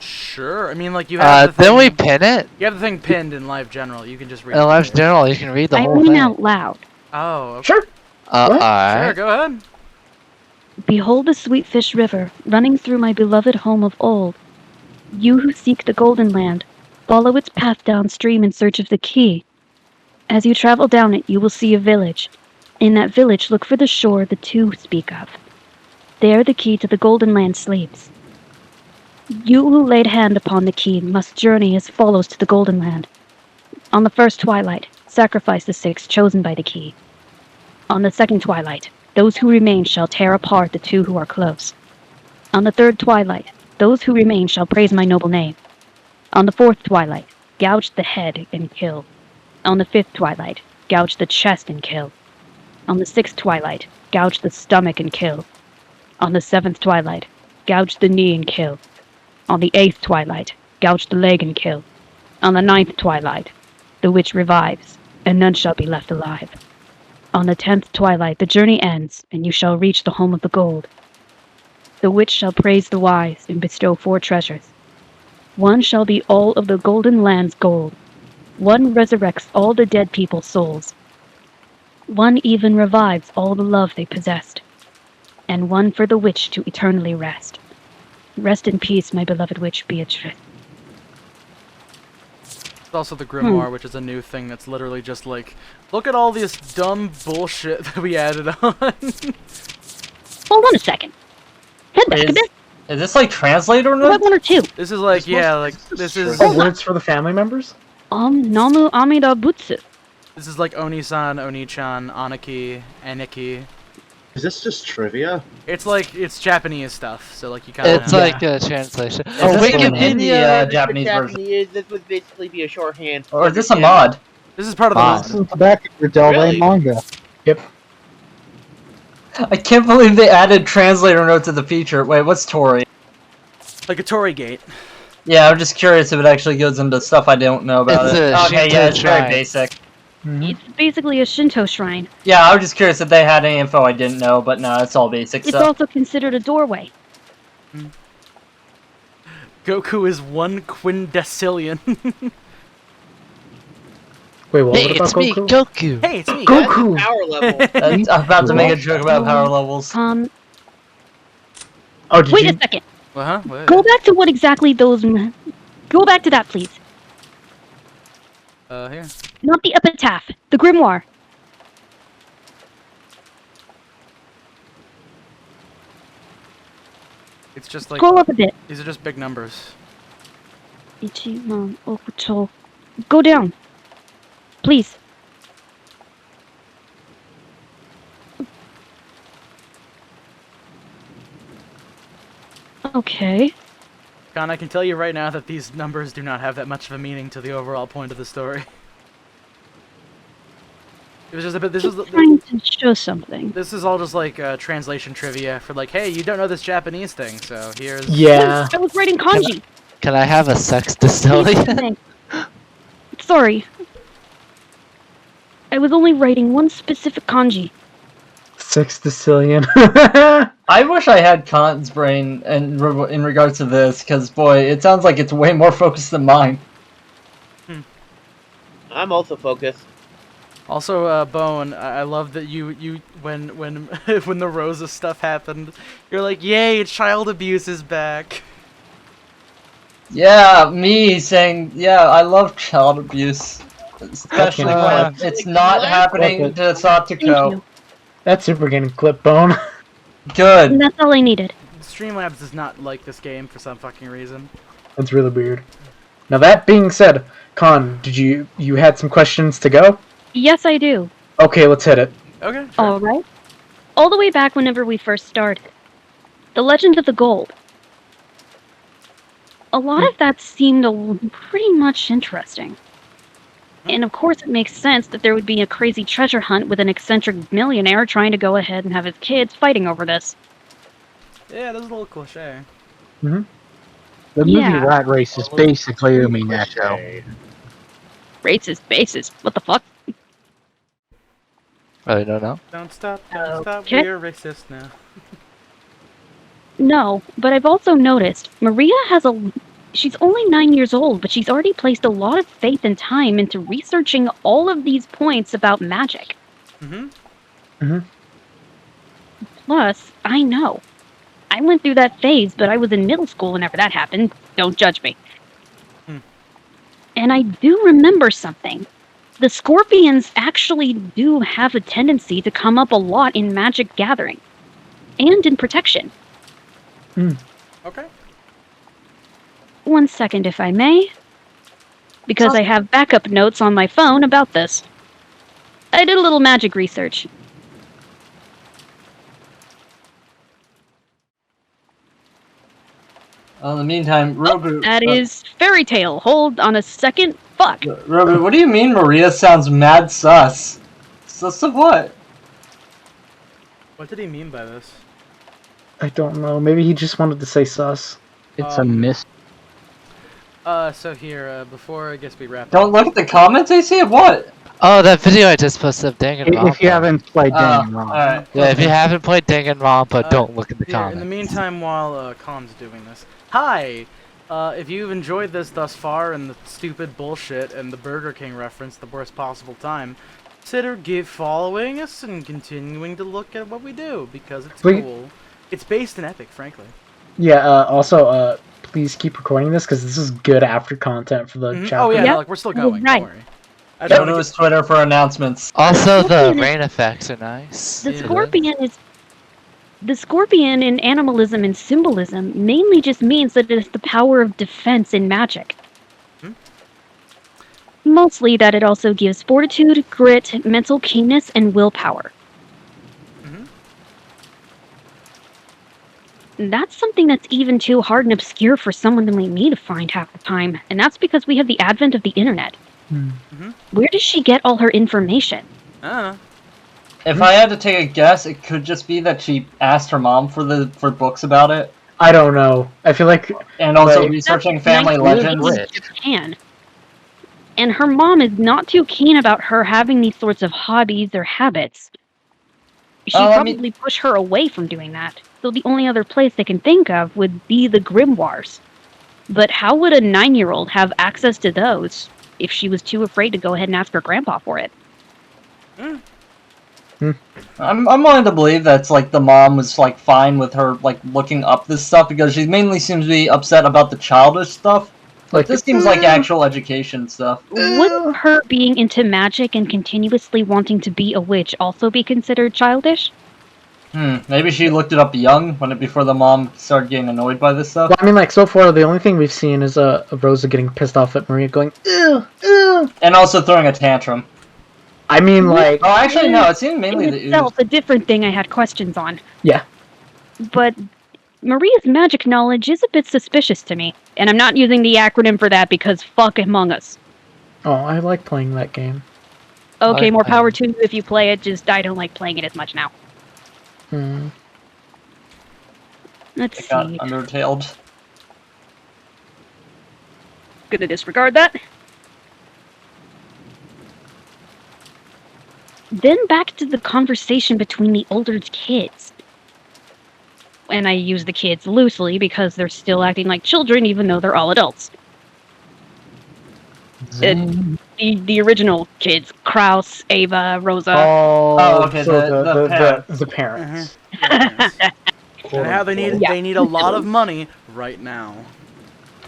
Sure. I mean, like you have the Then thing, we pin it. you have the thing pinned in Live General. You can just read In it. Live General, you can read the I whole mean thing. out loud. Oh, okay. Sure. What? Sure, Alright. go ahead. Behold the sweet fish river, running through my beloved home of old. You who seek the golden land, follow its path downstream in search of the key. As you travel down it, you will see a village. In that village, look for the shore the 2 speak of. There the key to the golden land sleeps. You who laid hand upon the key must journey as follows to the golden land. On the first twilight, sacrifice the 6 chosen by the key. On the second twilight, those who remain shall tear apart the 2 who are close. On the third twilight, those who remain shall praise my noble name. On the fourth twilight, gouge the head and kill. On the fifth twilight, gouge the chest and kill. On the sixth twilight, gouge the stomach and kill. On the seventh twilight, gouge the knee and kill. On the eighth twilight, gouge the leg and kill. On the ninth twilight, the witch revives, and none shall be left alive. On the 10th twilight the journey ends, and you shall reach the home of the gold. The witch shall praise the wise and bestow 4 treasures. One shall be all of the golden land's gold. One resurrects all the dead people's souls. One even revives all the love they possessed. And one for the witch to eternally rest. Rest in peace, my beloved witch Beatrice. There's also the Grimoire, which is a new thing that's literally just like, look at all this dumb bullshit that we added on. Hold on a second. Head back a bit. Is this like translator What notes? one or two? This is like, yeah, like, this is... Oh, words for the family members? Namu Amida Butsu. This is like Oni-san, Oni-chan, Aniki, Aniki. Is this just trivia? It's like, it's Japanese stuff, so like you kind of It's like a translation. Oh, Oh, in the Wikipedia. Japanese version. This would basically be a shorthand. Or is this a mod? This is part of the Ah. mod. This is the back of your Del Rey Really? manga. Yep. I can't believe they added translator note to the feature. Wait, what's Tori? Like a Torii gate. Yeah, I'm just curious if it actually goes into stuff I don't know about It's it. a Okay, Shinto yeah, it's very shrine. basic. It's basically a Shinto shrine. Yeah, I was just curious if they had any info I didn't know, but no, it's all basic It's stuff. also considered a doorway. Goku is 1 quindecillion. Wait, what Hey, about it's me, Goku? Goku. Hey, it's me. Goku! Power level. I'm about to make a joke about power levels. Oh, did Wait you? a second. Uh-huh, what? Go back to what exactly those... Go back to that, please. Here. Not the epitaph. The grimoire. It's just like, Scroll up a bit. these are just big numbers. Ichiman Okuto. Go down. Please. Okay. Con, I can tell you right now that these numbers do not have that much of a meaning to the overall point of the story. It was just a bit, this Just was, trying to show something. this is all just like translation trivia for like, hey, you don't know this Japanese thing, so here's... Yeah. I was writing kanji. Can I have a sex distillation? Sorry. I was only writing one specific kanji. 6 decillion. I wish I had Khan's brain in regards to this, because boy, it sounds like it's way more focused than mine. I'm also focused. Also, Bone, I love that you when when the Rosa stuff happened, you're like, yay, child abuse is back. Yeah, me saying, yeah, I love child abuse. Especially when it's not happening to Thank Satoko. you. That's super getting clip bone. Good. And that's all I needed. Streamlabs does not like this game for some fucking reason. That's really weird. Now that being said, Con, did you had some questions to go? Yes, I do. Okay, let's hit it. Okay. Sure. All right. All the way back whenever we first started. The Legend of the Gold. A lot of that seemed pretty much interesting. And of course it makes sense that there would be a crazy treasure hunt with an eccentric millionaire trying to go ahead and have his kids fighting over this. Yeah, that's a little cliche. The movie Yeah. Rat Race is basically Umineko. Racist basis. What the fuck? I don't know. Don't stop, don't stop, Okay. we're racist now. No, but I've also noticed Maria has she's only 9 years old, but she's already placed a lot of faith and time into researching all of these points about magic. Mm-hmm. Plus, I know. I went through that phase, but I was in middle school whenever that happened. Don't judge me. And I do remember something. The scorpions actually do have a tendency to come up a lot in magic gathering. And in protection. Okay. 1 second, if I may. Because I have backup notes on my phone about this. I did a little magic research. Well, in the meantime, Robu... That is fairy tale. Hold on a second. Fuck. Robu, what do you mean Maria sounds mad sus? Sus of what? What did he mean by this? I don't know. Maybe he just wanted to say sus. It's a miss. So here, before I guess we wrap Don't up. look at the comments, AC, of what? Oh, that video I just posted of Danganronpa. If you haven't played Danganronpa. Alright. Yeah, if you haven't played Danganronpa, don't look at the Here, comments. in the meantime, while Khan's doing this, hi! If you've enjoyed this thus far and the stupid bullshit and the Burger King reference the worst possible time, consider following us and continuing to look at what we do, because it's cool. It's based in Epic, frankly. Yeah, also, please keep recording this, because this is good after content for the chapter. Oh yeah, Yep. no, like, we're still going, Right. don't worry. Go to his Twitter for announcements. Also, the rain effects are nice. The scorpion in animalism and symbolism mainly just means that it is the power of defense in magic. Mostly that it also gives fortitude, grit, mental keenness, and willpower. That's something that's even too hard and obscure for someone like me to find half the time, and that's because we have the advent of the internet. Where does she get all her information? I don't know. If I had to take a guess, it could just be that she asked her mom for books about it. I don't know. I feel like... And also like, researching family legends. Japan. And her mom is not too keen about her having these sorts of hobbies or habits. She'd probably push her away from doing that. So the only other place they can think of would be the grimoires. But how would a 9-year-old have access to those if she was too afraid to go ahead and ask her grandpa for it? I'm willing to believe that's like the mom was like fine with her like looking up this stuff because she mainly seems to be upset about the childish stuff. Like this seems like actual education stuff. Would her being into magic and continuously wanting to be a witch also be considered childish? Maybe she looked it up young before the mom started getting annoyed by this stuff. Well, I mean, like, so far, the only thing we've seen is Rosa getting pissed off at Maria going, ew, ew. And also throwing a tantrum. I mean, like... Oh, actually, no, it seemed mainly in itself a different thing I had questions on. Yeah. But Maria's magic knowledge is a bit suspicious to me. And I'm not using the acronym for that because fuck Among Us. Oh, I like playing that game. Okay, more power to you if you play it, just I don't like playing it as much now. Let's see. Got undertailed. Gonna disregard that. Then back to the conversation between the older kids. And I use the kids loosely because they're still acting like children even though they're all adults. The original kids, Kraus, Ava, Rosa. Oh, okay, so the parents. The parents. And how they need a lot of money right now.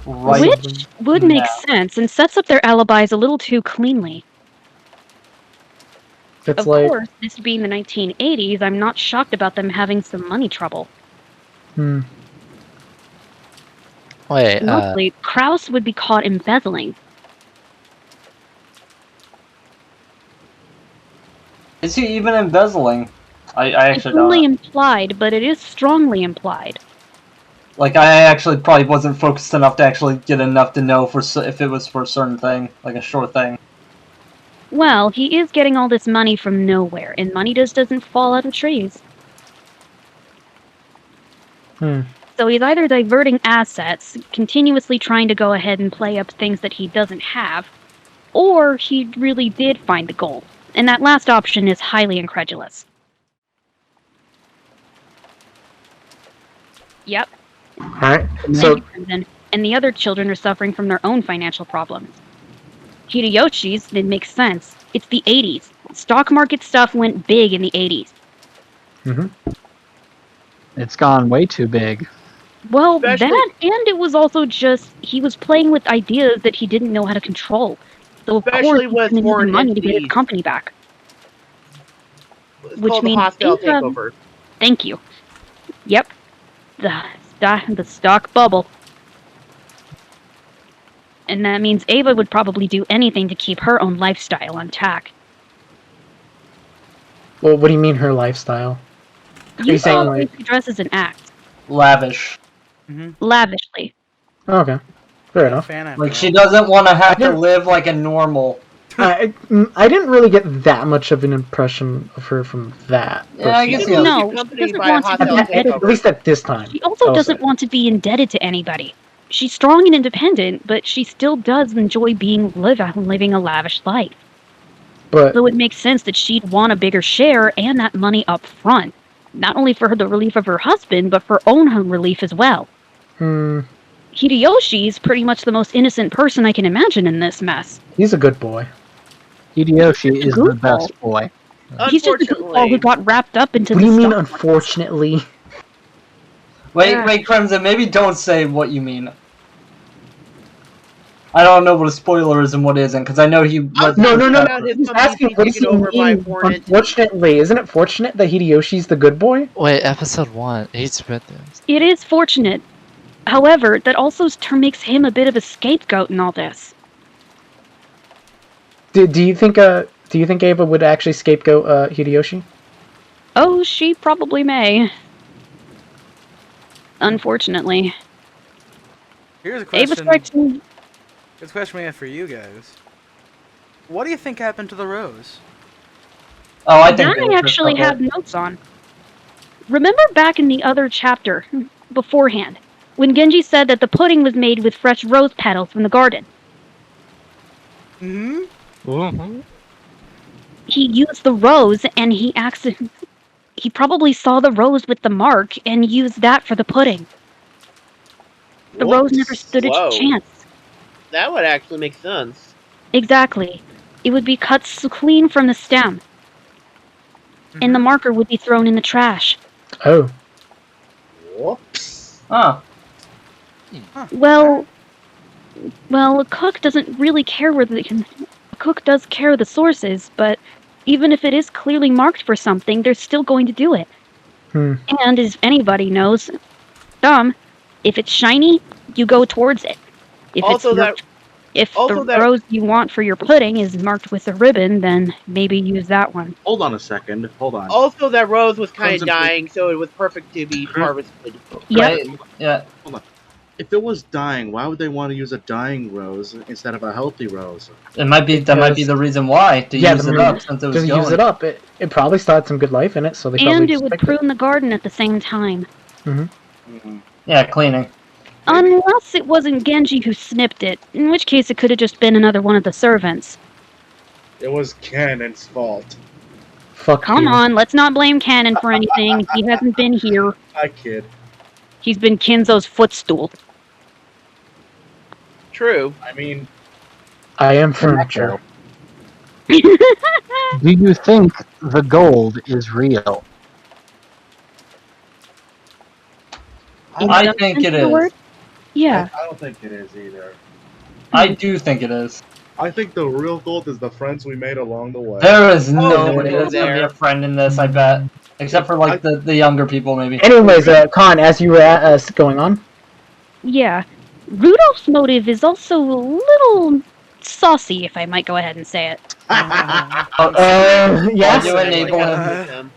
Which would make sense and sets up their alibis a little too cleanly. Of course, this being the 1980s, I'm not shocked about them having some money trouble. Wait, mostly, Kraus would be caught embezzling. Is he even embezzling? I actually It's don't only know. implied, but it is strongly implied. Like, I actually probably wasn't focused enough to actually get enough to know if it was for a certain thing, like a sure thing. Well, he is getting all this money from nowhere, and money just doesn't fall out of trees. So he's either diverting assets, continuously trying to go ahead and play up things that he doesn't have, or he really did find the gold. And that last option is highly incredulous. Yep. Alright, so... And the other children are suffering from their own financial problems. Hideyoshi's, it makes sense. It's the 80s. Stock market stuff went big in the 80s. It's gone way too big. Well, that, and it was also just, he was playing with ideas that he didn't know how to control. So of course he's going to need money to get his company back. Which means takeover. Thank you. Yep. The stock bubble. And that means Ava would probably do anything to keep her own lifestyle on tack. Well, what do you mean her lifestyle? You saw the way she dresses and acts. Lavish. Lavishly. Okay, fair enough. Fan after Like, all. she doesn't want to have to didn't- live like a normal. I didn't really get that much of an impression of her from that. Yeah, I guess personally. yeah. No, she Accompanied doesn't by a want to hot be dog indebted. At least at this time. She also I'll doesn't say. want to be indebted to anybody. She's strong and independent, but she still does enjoy living a lavish life. But So it makes sense that she'd want a bigger share and that money up front, not only for the relief of her husband, but for own home relief as well. Hideyoshi's pretty much the most innocent person I can imagine in this mess. he's a good boy. Hideyoshi is the goofball. best boy. He's just a goofball who got wrapped up into What do the you mean, stock market. unfortunately? Wait, Crimson, maybe don't say what you mean. I don't know what a spoiler is and what isn't, because I know he... No. He's asking what does he mean, unfortunately. Isn't it fortunate that Hideyoshi's the good boy? Wait, episode 1. He's read this. It is fortunate. However, that also makes him a bit of a scapegoat in all this. Do you think Ava would actually scapegoat Hideyoshi? Oh, she probably may. Unfortunately. Here's a Ava question. strikes me. Here's a question we have for you guys. What do you think happened to the rose? Oh, I That think they I were actually tripped up. have notes on. Remember back in the other chapter, beforehand, when Genji said that the pudding was made with fresh rose petals from the garden? Mm-hmm. He used the rose and he probably saw the rose with the mark and used that for the pudding. The rose never stood Whoa. a chance. That would actually make sense. Exactly. It would be cut clean from the stem. And the marker would be thrown in the trash. Oh. Whoops. Huh. Well, a cook doesn't really care where a cook does care the sources, but even if it is clearly marked for something, they're still going to do it. And as anybody knows, if it's shiny, you go towards it. If the rose you want for your pudding is marked with a ribbon, then maybe use that one. Hold on a second. Hold on. Also, that rose was kind of Crimson, dying, so it was perfect to be harvested. Yep. Yeah. Hold on. If it was dying, why would they want to use a dying rose instead of a healthy rose? That might be the reason why, to use it up since it was Just going. use it up. It probably still had some good life in it, so they probably And it just would picked it. prune the garden at the same time. Yeah, cleaning. Unless it wasn't Genji who snipped it, in which case it could have just been another one of the servants. It was Cannon's fault. Come on, let's not blame Cannon for anything. He hasn't been here. I kid. He's been Kinzo's footstool. True. I mean, I am furniture. Do you think the gold is real? I think it is. Yeah. I don't think it is either. I do think it is. I think the real gold is the friends we made along the way. There is nobody no, that's gonna be there. a friend in this, I bet. Except for, like, the younger people, maybe. Anyways, Khan, as you were going on? Yeah. Rudolph's motive is also a little saucy, if I might go ahead and say it. Yes? You enable him.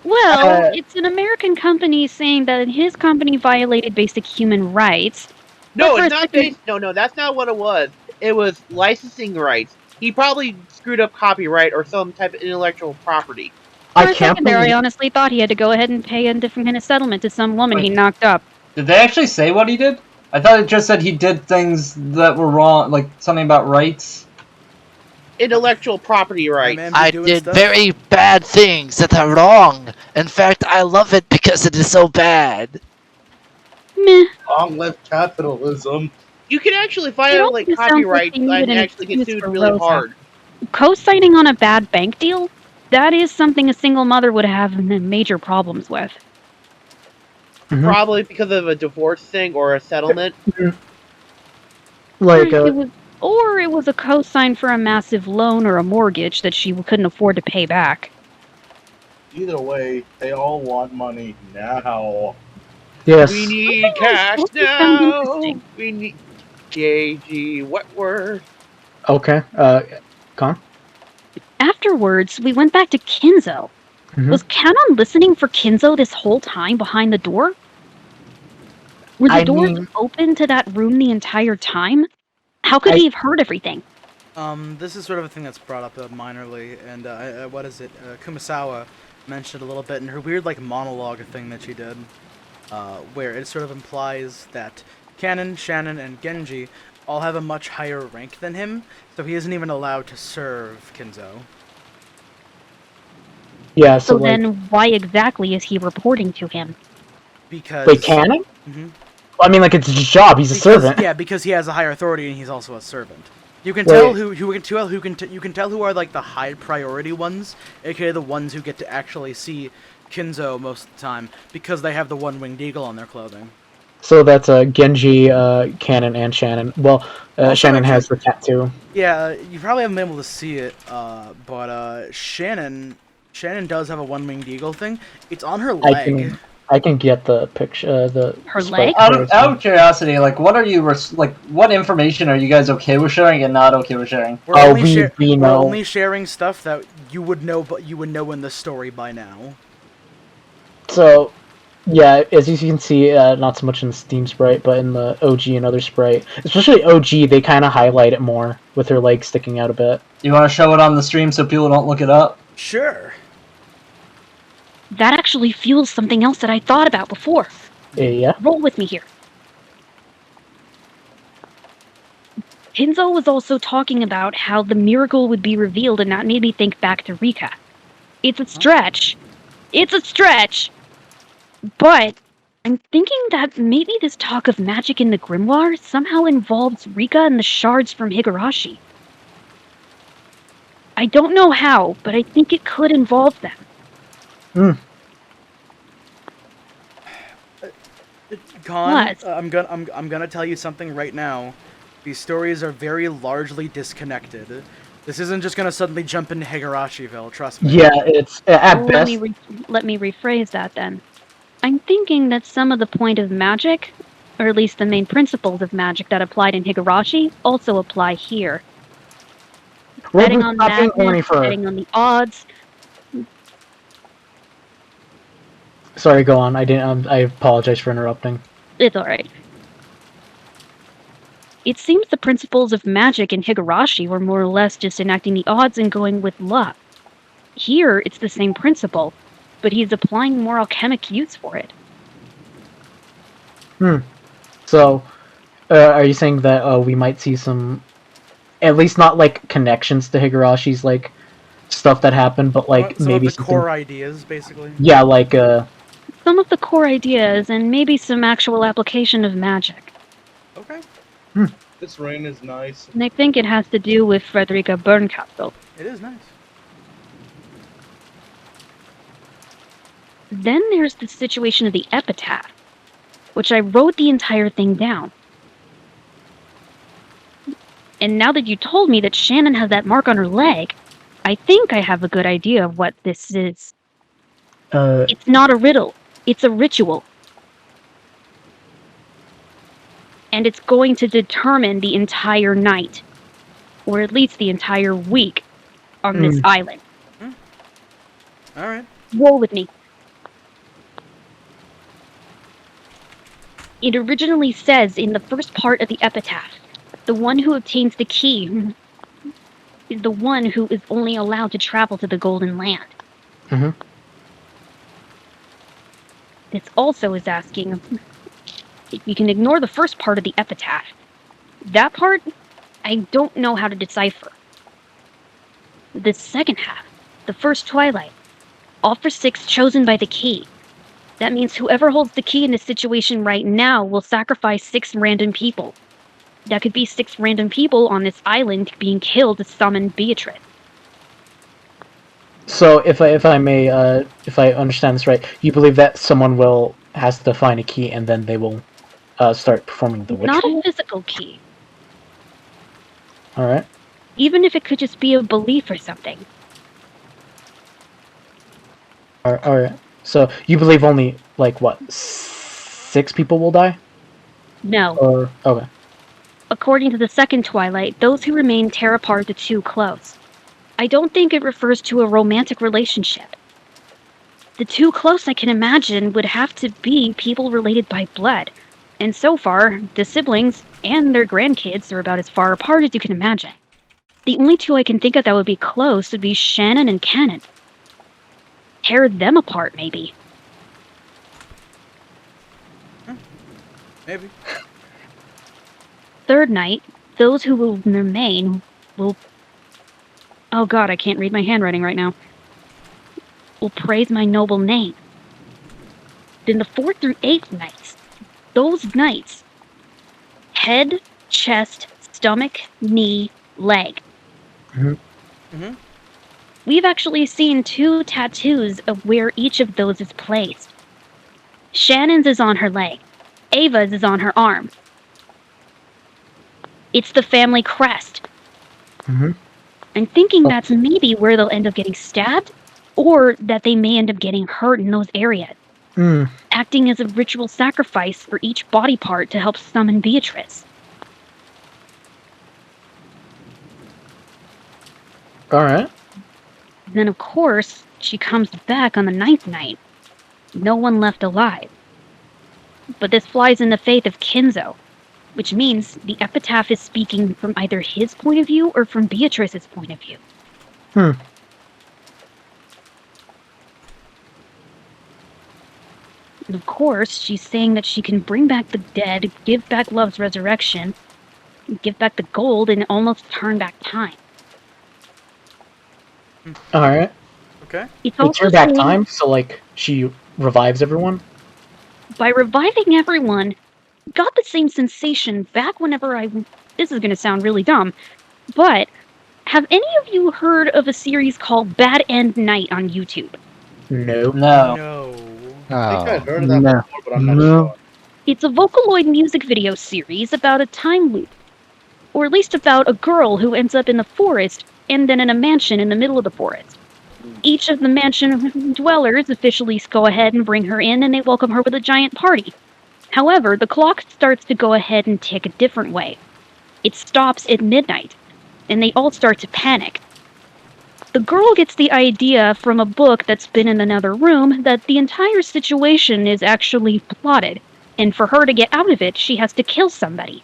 Well, it's an American company saying that his company violated basic human rights. No, But it's for a not. second- No, that's not what it was. It was licensing rights. He probably screwed up copyright or some type of intellectual property. For a second there, I honestly thought he had to go ahead and pay a different kind of settlement to some woman he knocked up. Did they actually say what he did? I thought it just said he did things that were wrong, like something about rights. Intellectual property rights. I did very bad things that are wrong. In fact, I love it because it is so bad. Meh. Long live capitalism. You can actually It violate also sounds like copyrights they needed and an actually get excuse sued for really Rosa. hard. Co-signing on a bad bank deal? That is something a single mother would have major problems with. Probably because of a divorce thing or a settlement. Like, Or it was a co-sign for a massive loan or a mortgage that she couldn't afford to pay back. Either way, they all want money now. Yes. We need cash now. We need JG Wetworth. Okay, Khan? Afterwards, we went back to Kinzo. Was Canon listening for Kinzo this whole time behind the door? Were the I doors mean- open to that room the entire time? How could he have heard everything? This is sort of a thing that's brought up minorly, and what is it? Kumasawa mentioned a little bit in her weird like monologue thing that she did, where it sort of implies that Kanon, Shannon, and Genji all have a much higher rank than him, so he isn't even allowed to serve Kinzo. Yeah, So like, then why exactly is he reporting to him? Because wait, Canon? Mhm. I mean, like, it's his job. He's a servant. Yeah, because he has a higher authority and he's also a servant. You can Wait. tell you can tell who are like the high priority ones, aka the ones who get to actually see Kinzo most of the time, because they have the one-winged eagle on their clothing. So that's Genji, Canon, and Shannon. Well, Shannon has the tattoo. Yeah, you probably haven't been able to see it, but Shannon does have a one-winged eagle thing. It's on her leg. I can get the picture. The Her leg. Out of curiosity, like, what information are you guys okay with sharing and not okay with sharing? We're only sharing stuff that you would know, but you would know in the story by now. So, yeah, as you can see, not so much in the Steam sprite, but in the OG and other sprite, especially OG, they kind of highlight it more with her leg sticking out a bit. You want to show it on the stream so people don't look it up? Sure. That actually fuels something else that I thought about before. Yeah. Roll with me here. Kinzo was also talking about how the miracle would be revealed, and that made me think back to Rika. It's a stretch. It's a stretch! But I'm thinking that maybe this talk of magic in the grimoire somehow involves Rika and the shards from Higurashi. I don't know how, but I think it could involve them. Con, I'm gonna tell you something right now. These stories are very largely disconnected. This isn't just gonna suddenly jump into Higurashiville, trust me. Yeah, it's at best. Let me rephrase that then. I'm thinking that some of the point of magic, or at least the main principles of magic that applied in Higurashi, also apply here. Betting on madness, betting on the odds. Sorry, go on. I didn't. I apologize for interrupting. It's alright. It seems the principles of magic in Higurashi were more or less just enacting the odds and going with luck. Here, it's the same principle, but he's applying more alchemic use for it. So, are you saying that we might see some, at least not like connections to Higurashi's like stuff that happened, but like some maybe of the core ideas, basically. Yeah, like some of the core ideas and maybe some actual application of magic. Okay. This rain is nice. And I think it has to do with Frederica Berncastle. It is nice. Then there's the situation of the epitaph, which I wrote the entire thing down. And now that you told me that Shannon has that mark on her leg, I think I have a good idea of what this is. It's not a riddle. It's a ritual. And it's going to determine the entire night, or at least the entire week, on this island. Alright. Roll with me. It originally says in the first part of the epitaph, the one who obtains the key is the one who is only allowed to travel to the Golden Land. This also is asking if you can ignore the first part of the epitaph. That part, I don't know how to decipher. The second half, the first twilight, all for 6 chosen by the key. That means whoever holds the key in this situation right now will sacrifice 6 random people. That could be 6 random people on this island being killed to summon Beatrice. So, if I may, if I understand this right, you believe that someone has to find a key and then they will start performing the ritual? Not a physical key. Alright. Even if it could just be a belief or something. Alright. So, you believe only, like, what, 6 people will die? No. Okay. According to the second twilight, those who remain tear apart the 2 close. I don't think it refers to a romantic relationship. The 2 close I can imagine would have to be people related by blood, And so far, the siblings and their grandkids are about as far apart as you can imagine. The only two I can think of that would be close would be Shannon and Cannon. Tear them apart, maybe. Maybe. Third night, those who will remain will... Oh god, I can't read my handwriting right now. Will praise my noble name. Then the 4th through 8th nights, those nights, head, chest, stomach, knee, leg. Mm-hmm. We've actually seen 2 tattoos of where each of those is placed. Shannon's is on her leg. Ava's is on her arm. It's the family crest. Mhm. I'm thinking that's maybe where they'll end up getting stabbed, or that they may end up getting hurt in those areas, Mm. acting as a ritual sacrifice for each body part to help summon Beatrice. Alright. Then, of course, she comes back on the 9th night. No one left alive. But this flies in the faith of Kinzo, which means the epitaph is speaking from either his point of view or from Beatrice's point of view. Hmm. And of course, she's saying that she can bring back the dead, give back love's resurrection, give back the gold, and almost turn back time. Alright. Okay. It's Well, also turn back saying, time, so like she revives everyone? by reviving everyone, got the same sensation back whenever I... This is gonna sound really dumb, but have any of you heard of a series called Bad End Night on YouTube? No. No. No. I think I've Oh. heard of that No. before, but I'm not No. sure. It's a Vocaloid music video series about a time loop. Or at least about a girl who ends up in the forest and then in a mansion in the middle of the forest. Each of the mansion dwellers officially go ahead and bring her in, and they welcome her with a giant party. However, the clock starts to go ahead and tick a different way. It stops at midnight, and they all start to panic. The girl gets the idea from a book that's been in another room that the entire situation is actually plotted, and for her to get out of it, she has to kill somebody.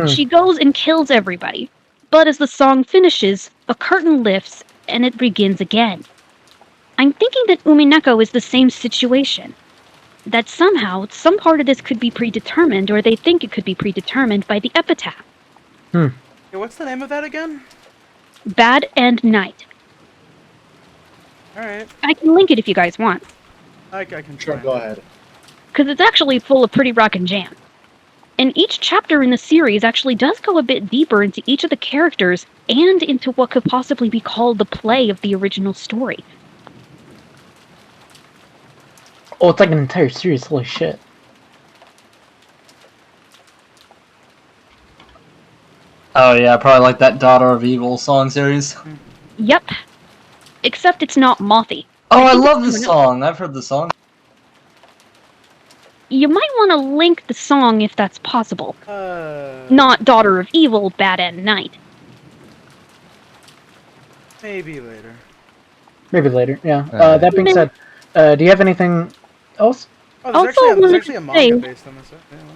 She goes and kills everybody, but as the song finishes, a curtain lifts and it begins again. I'm thinking that Umineko is the same situation. That somehow, some part of this could be predetermined, or they think it could be predetermined by the epitaph. Yeah, what's the name of that again? Bad End Night. Alright. I can link it if you guys want, I can Sure, try. go ahead. because it's actually full of pretty rockin' jam. And each chapter in the series actually does go a bit deeper into each of the characters and into what could possibly be called the play of the original story. Oh, it's like an entire series. Holy shit. Oh yeah, probably like that Daughter of Evil song series. Yep. Except it's not Mothy. Oh, I think love it's this someone else. song. I've heard the song. You might want to link the song if that's possible. Uh. Not Daughter of Evil, Bad End Night. Maybe later. Maybe later, yeah. Uh, That being said, do you have anything else? Oh, Also, there's wanted actually a to manga say- based on this. Yeah, well.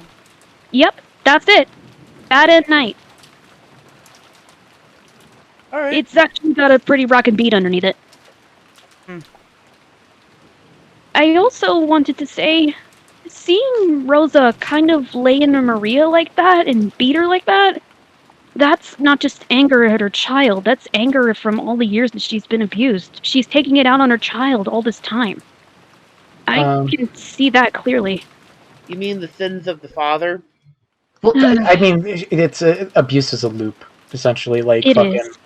Yep, that's it. Bad End Night. Alright. It's actually got a pretty rockin' beat underneath it. Hmm. I also wanted to say, seeing Rosa kind of lay into Maria like that and beat her like that, that's not just anger at her child, that's anger from all the years that she's been abused. She's taking it out on her child all this time. I can see that clearly. You mean the sins of the father? Well, I mean, it's abuse is a loop, essentially. Like, It fucking, is.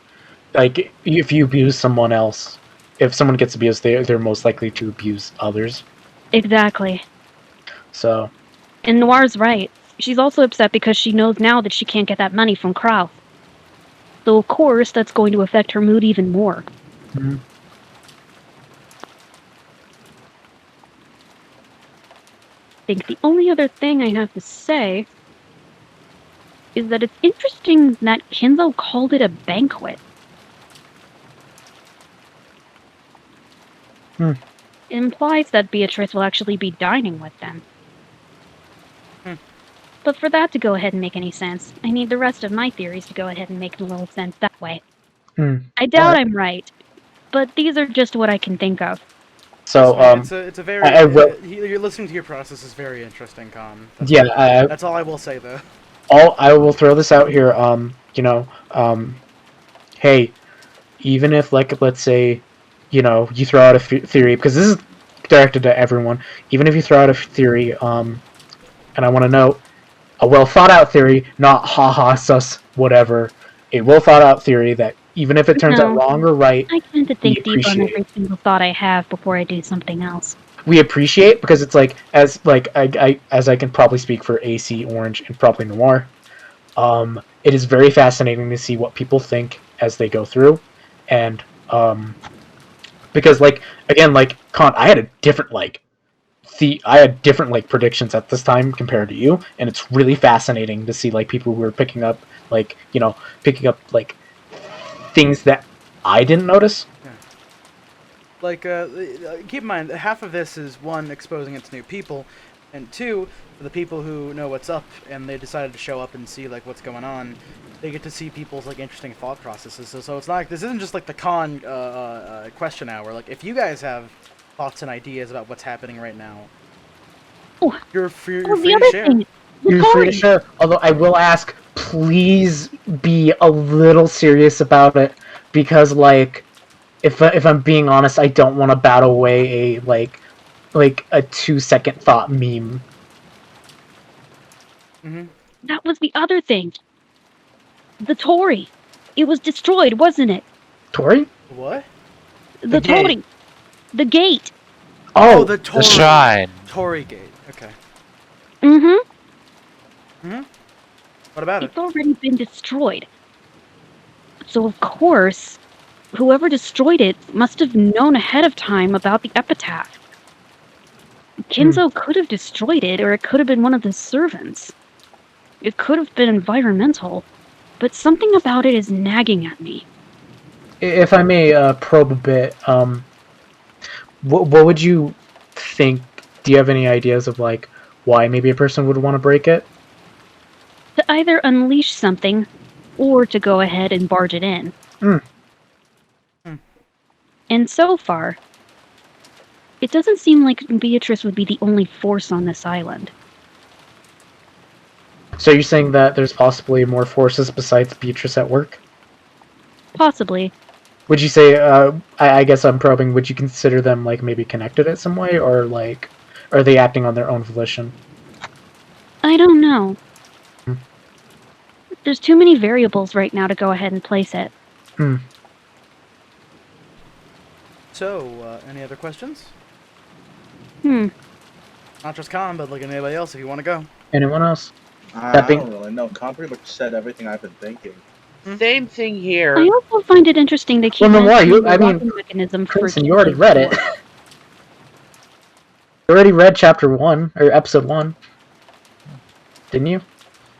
like, if you abuse someone else, if someone gets abused, they're most likely to abuse others. Exactly. So, And Noir's right. She's also upset because she knows now that she can't get that money from Kraus. So of course, that's going to affect her mood even more. mhm. I think the only other thing I have to say is that it's interesting that Kinzo called it a banquet. Hmm. It implies that Beatrice will actually be dining with them. But for that to go ahead and make any sense, I need the rest of my theories to go ahead and make a little sense that way. I doubt I'm right, but these are just what I can think of. Trust So, me, it's a very I will. you're listening to your process is very interesting, Con. That's all I will say though. I will throw this out here. Hey, even if, like, let's say, you throw out a theory, because this is directed to everyone. Even if you throw out a theory, and I want to note, a well thought out theory, not haha sus whatever. A well thought out theory that even if it turns out No. wrong or right, I tend to think deep on appreciate every single thought I have before I do something else. we appreciate, because it's like, as I can probably speak for AC, Orange, and probably Noir. It is very fascinating to see what people think as they go through, and because, like, again, like, Con, I had different predictions at this time compared to you, and it's really fascinating to see, like, people who are picking up like things that I didn't notice. Yeah. Like, keep in mind, half of this is, one, exposing it to new people, and two, for the people who know what's up and they decided to show up and see, like, what's going on, they get to see people's, like, interesting thought processes. So it's not like, this isn't just like the Con question hour. Like, if you guys have thoughts and ideas about what's happening right now, you're free to share. You're free to share. Although I will ask, please be a little serious about it, because, like, if I'm being honest, I don't want to bat away a like a 2-second thought meme. That was the other thing. The Torii. It was destroyed, wasn't it? Torii? What? The Torii. The gate. Oh, the Torii. The shrine. Torii gate. Okay. What about it? It's already been destroyed. So, of course, whoever destroyed it must have known ahead of time about the epitaph. Kinzo could have destroyed it, or it could have been one of the servants. It could have been environmental, but something about it is nagging at me. If I may probe a bit, what would you think? Do you have any ideas of, like, why maybe a person would want to break it? To either unleash something, or to go ahead and barge it in. And so far, it doesn't seem like Beatrice would be the only force on this island. So you're saying that there's possibly more forces besides Beatrice at work? Possibly. Would you say, I guess I'm probing, would you consider them, like, maybe connected in some way, or, like, are they acting on their own volition? I don't know. There's too many variables right now to go ahead and place it. So, any other questions? Not just Con, but like anybody else if you want to go. Anyone else? I don't really know. Con pretty much said everything I've been thinking. Same thing here. I also find it interesting they keep mentioning the locking mechanism for Crimson, you already read it. You already read chapter 1, or episode 1. Didn't you?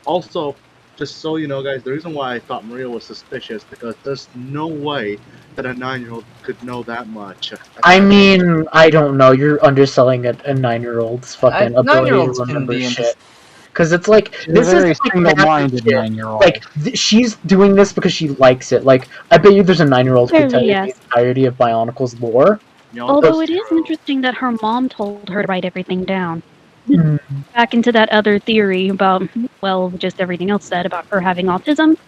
Also, just so you know, guys, the reason why I thought Maria was suspicious, because there's no way that a 9-year-old could know that much. I mean, I don't know. You're underselling a 9-year-old's fucking ability to remember shit. Because it's like, this is very like single-minded shit. 9-year-old. Like, she's doing this because she likes it. Like, I bet you there's a 9-year-old who could tell you the entirety of Bionicle's lore. Although it is interesting that her mom told her to write everything down. Back into that other theory about, well, just everything else said about her having autism.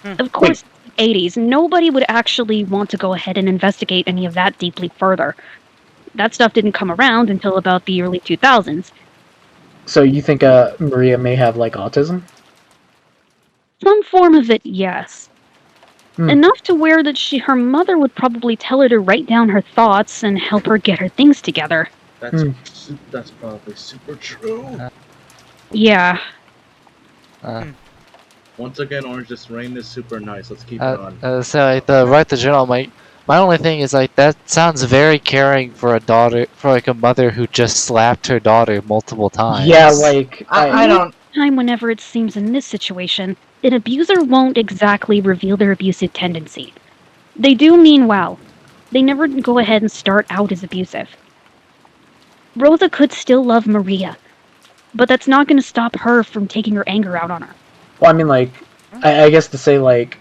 Of course, in the 80s, nobody would actually want to go ahead and investigate any of that deeply further. That stuff didn't come around until about the early 2000s. So you think Maria may have, like, autism? Some form of it, yes. Enough to where that her mother would probably tell her to write down her thoughts and help her get her things together. That's probably super true. Yeah. Once again, Orange, this rain is super nice. Let's keep it on. So, like, the right to general, my only thing is, like, that sounds very caring for a daughter, for, like, a mother who just slapped her daughter multiple times. Yeah, like, I don't... Time whenever it seems in this situation, an abuser won't exactly reveal their abusive tendency. They do mean well. They never go ahead and start out as abusive. Rosa could still love Maria. but that's not going to stop her from taking her anger out on her. Well, I mean, like, I guess to say, like,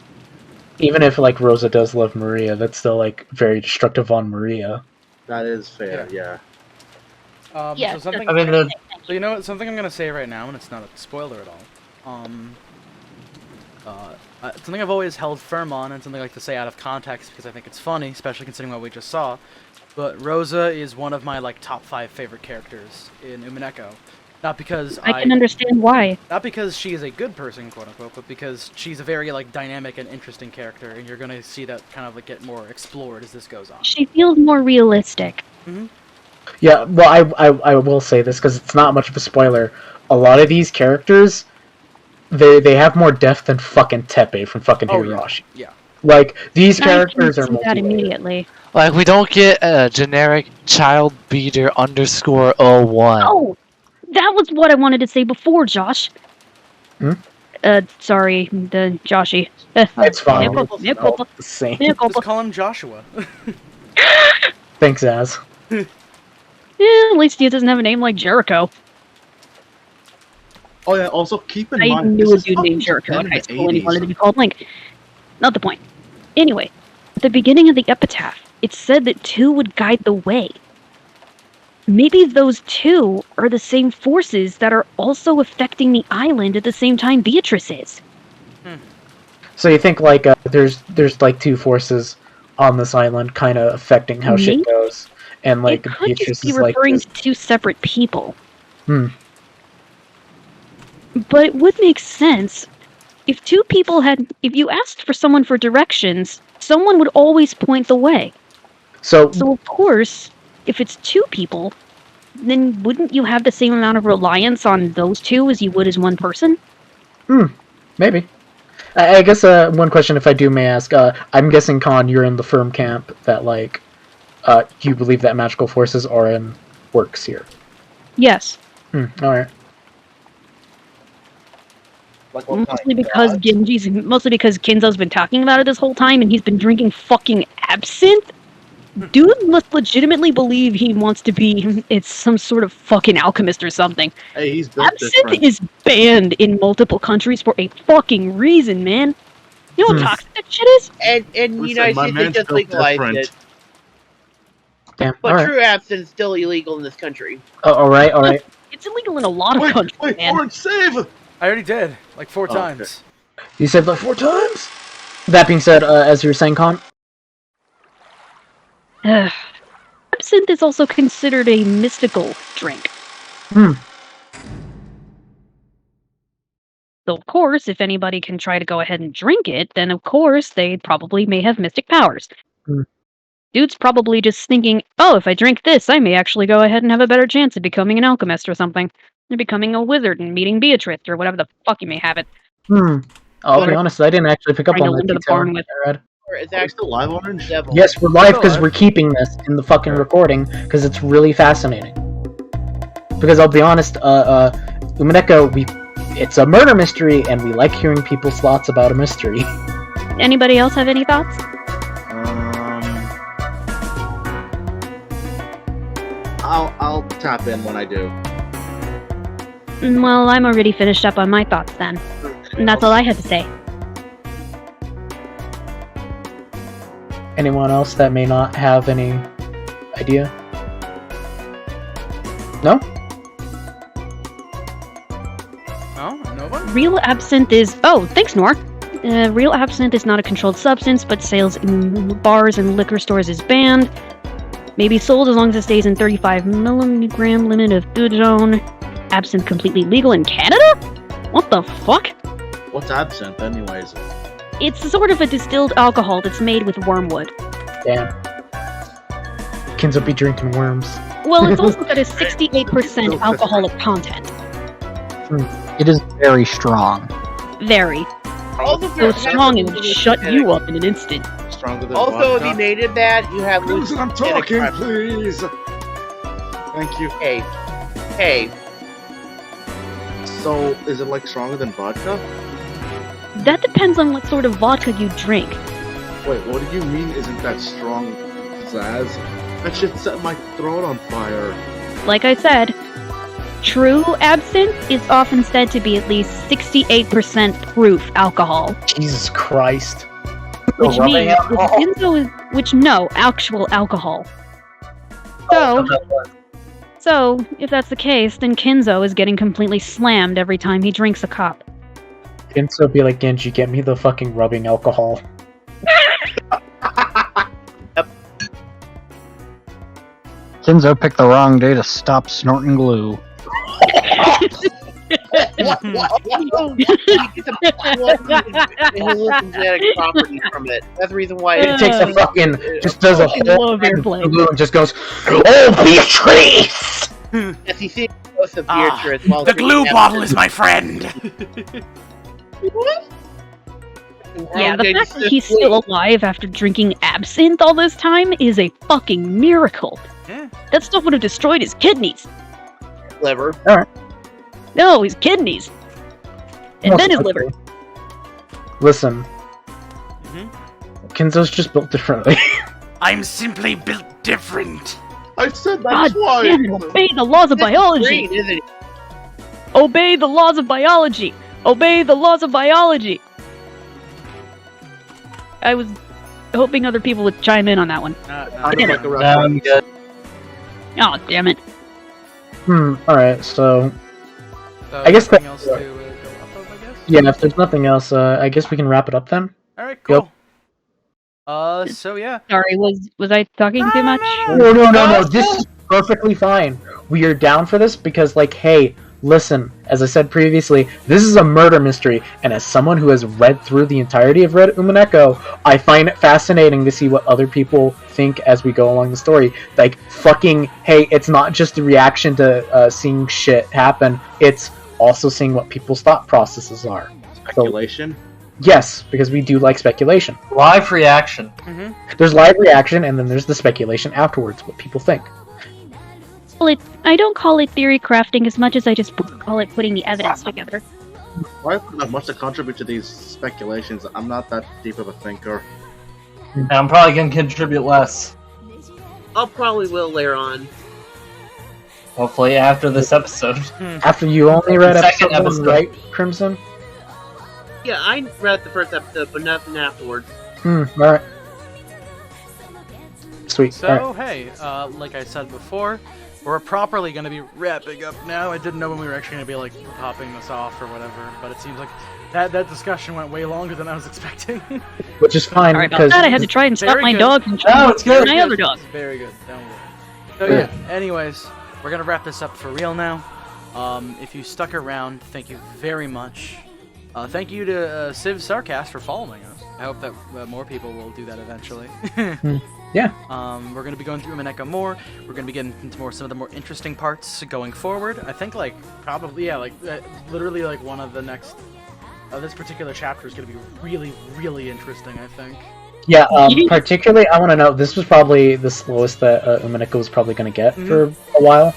even if, like, Rosa does love Maria, that's still, like, very destructive on Maria. That is fair, yeah. Yeah, So something. I mean, So you know what? Something I'm gonna say right now, and it's not a spoiler at all. Something I've always held firm on, and something I like to say out of context because I think it's funny, especially considering what we just saw. But Rosa is one of my like top 5 favorite characters in Umineko. Not because I can understand why. not because she is a good person, quote unquote, but because she's a very like dynamic and interesting character, and you're gonna see that kind of like get more explored as this goes on. She feels more realistic. Yeah, well, I will say this because it's not much of a spoiler. A lot of these characters, they have more depth than fucking Tepe from fucking Higurashi. Yeah. Like, these characters I are can see that multi-layered. immediately. Like, we don't get a generic child beater underscore 01. Oh, that was what I wanted to say before, Josh. Hmm? Sorry, the Joshy. It's fine. Mea culpa, mea It's all culpa, the same. mea Just culpa. call him Joshua. Thanks, Az. At least he doesn't have a name like Jericho. Oh yeah, also keep in I mind, knew this a is dude fucking named Jericho Japan in high the school and he 80s. wanted to be called Link. Not the point. Anyway, at the beginning of the epitaph, it said that 2 would guide the way. Maybe those 2 are the same forces that are also affecting the island at the same time Beatrice is. So you think, like, there's like 2 forces on this island kind of affecting how shit Maybe. goes. And, like, It could Beatrice just be is like referring this- to 2 separate people. Hmm. But it would make sense if 2 people if you asked for someone for directions, someone would always point the way. So, So of course, if it's 2 people, then wouldn't you have the same amount of reliance on those 2 as you would as one person? maybe. I guess one question, if I may ask, I'm guessing, Khan, you're in the firm camp that, like, you believe that magical forces are in works here. Yes, Alright. Like what mostly kind? because Gods? mostly because Kinzo's been talking about it this whole time, and he's been drinking fucking absinthe. Dude must legitimately believe he wants to be it's some sort of fucking alchemist or something. Hey, he's built Absinthe different. is banned in multiple countries for a fucking reason, man. You know how toxic that shit is? And in the Listen, United my States, they man's just built legalized different. it. Damn. But Alright. true absinthe is still illegal in this country. Oh, alright. It's illegal in a lot of Wait, countries, wait, man. Orange, save! I already did, like 4 Oh, times. You said like 4 times? That being said, as you were saying, Khan? Absinthe is also considered a mystical drink. Hmm. So of course, if anybody can try to go ahead and drink it, then of course they probably may have mystic powers. Hmm. Dude's probably just thinking, oh, if I drink this, I may actually go ahead and have a better chance of becoming an alchemist or something. Or becoming a wizard and meeting Beatrice, or whatever the fuck you may have it. I'll be honest, I didn't actually pick up Trying to on that live to the detail. barn with. I read. Or is Are we that still live, Orange? devil? Yes, we're live because Still we're alive. keeping this in the fucking recording because it's really fascinating. Because I'll be honest, Umineko, it's a murder mystery, and we like hearing people's thoughts about a mystery. Anybody else have any thoughts? I'll tap in when I do. Well, I'm already finished up on my thoughts then. And that's all I had to say. Anyone else that may not have any idea? No? Oh, no one? Real absinthe is. Oh, thanks, Nor. Real absinthe is not a controlled substance, but sales in bars and liquor stores is banned. May be sold as long as it stays in 35 milligram limit of good zone. Absinthe completely legal in Canada? What the fuck? What's absinthe, anyways? It's sort of a distilled alcohol that's made with wormwood. Damn. Kids will be drinking worms. Well, it's also got a 68% alcoholic content. It is very strong. Very. Also, So strong it would shut you up in an instant. Stronger than Also, if vodka? you made it bad, you have Cruise, I'm hallucinogenic talking, prep. please! Thank you. Hey, So, is it like stronger than vodka? That depends on what sort of vodka you drink. Wait, what do you mean isn't that strong, Zaz? That shit set my throat on fire. Like I said, True absinthe is often said to be at least 68% proof alcohol, Jesus Christ. which rubbing means alcohol? if Kinzo is actual alcohol. So, if that's the case, then Kinzo is getting completely slammed every time he drinks a cup. Kinzo be like, Genji, get me the fucking rubbing alcohol. Kinzo picked the wrong day to stop snorting glue. He gets a genetic property from it. That's the reason why It takes a fucking, just does a I whole love your thing play. of glue and just goes, oh, Beatrice! Yes, he sees most of Beatrice while The glue drinking bottle is my friend! Yeah, the fact that he's still alive after drinking absinthe all this time is a fucking miracle. Yeah. That stuff would have destroyed his kidneys. liver. No, his kidneys. And then his liver. Listen, Mhm. Kinzo's just built differently. I'm simply built different. I said that God twice. damn it, obey the laws of biology! Green, isn't it? Obey the laws of biology! Obey the laws of biology! I was hoping other people would chime in on that one. I'm Damn like it. a No, reference. I'm good. Oh, damn it. Alright, so, So, I guess anything that- else to go off of, I guess? yeah, if there's nothing else, I guess we can wrap it up then. Alright, cool. So yeah. Sorry, was I talking too much? No, this is perfectly fine. We are down for this because, like, hey, listen, as I said previously, this is a murder mystery, and as someone who has read through the entirety of Red Umineko, I find it fascinating to see what other people think as we go along the story. Like, fucking, hey, it's not just a reaction to seeing shit happen, it's also seeing what people's thought processes are. Speculation. Yes, because we do like speculation. Live reaction. There's live reaction, and then there's the speculation afterwards, what people think. Well, I don't call it theory crafting as much as I just call it putting the evidence together. I don't have much to contribute to these speculations. I'm not that deep of a thinker. And I'm probably gonna contribute less. I'll probably will later on. Hopefully after this episode. After you only read Second episode 1, episode. right, Crimson? Yeah, I read the first episode, but nothing afterwards. Alright. Sweet. Alright. So hey, like I said before, we're properly gonna be wrapping up now. I didn't know when we were actually gonna be like popping this off or whatever, but it seems like that discussion went way longer than I was expecting. Which is fine, Sorry about because that, I had to try and stop Very my good. dog from No, trying it's to good. my other dog. Very good. Don't worry. So yeah. Anyways, we're gonna wrap this up for real now. If you stuck around, thank you very much. Thank you to Civ Sarcast for following us. I hope that more people will do that eventually. Yeah. We're gonna be going through Umineko more. We're gonna be getting into some of the more interesting parts going forward. I think probably literally one of the next. This particular chapter is gonna be really, really interesting. I think. Yeah, particularly, I want to know, this was probably the slowest that Umineko was probably going to get for a while.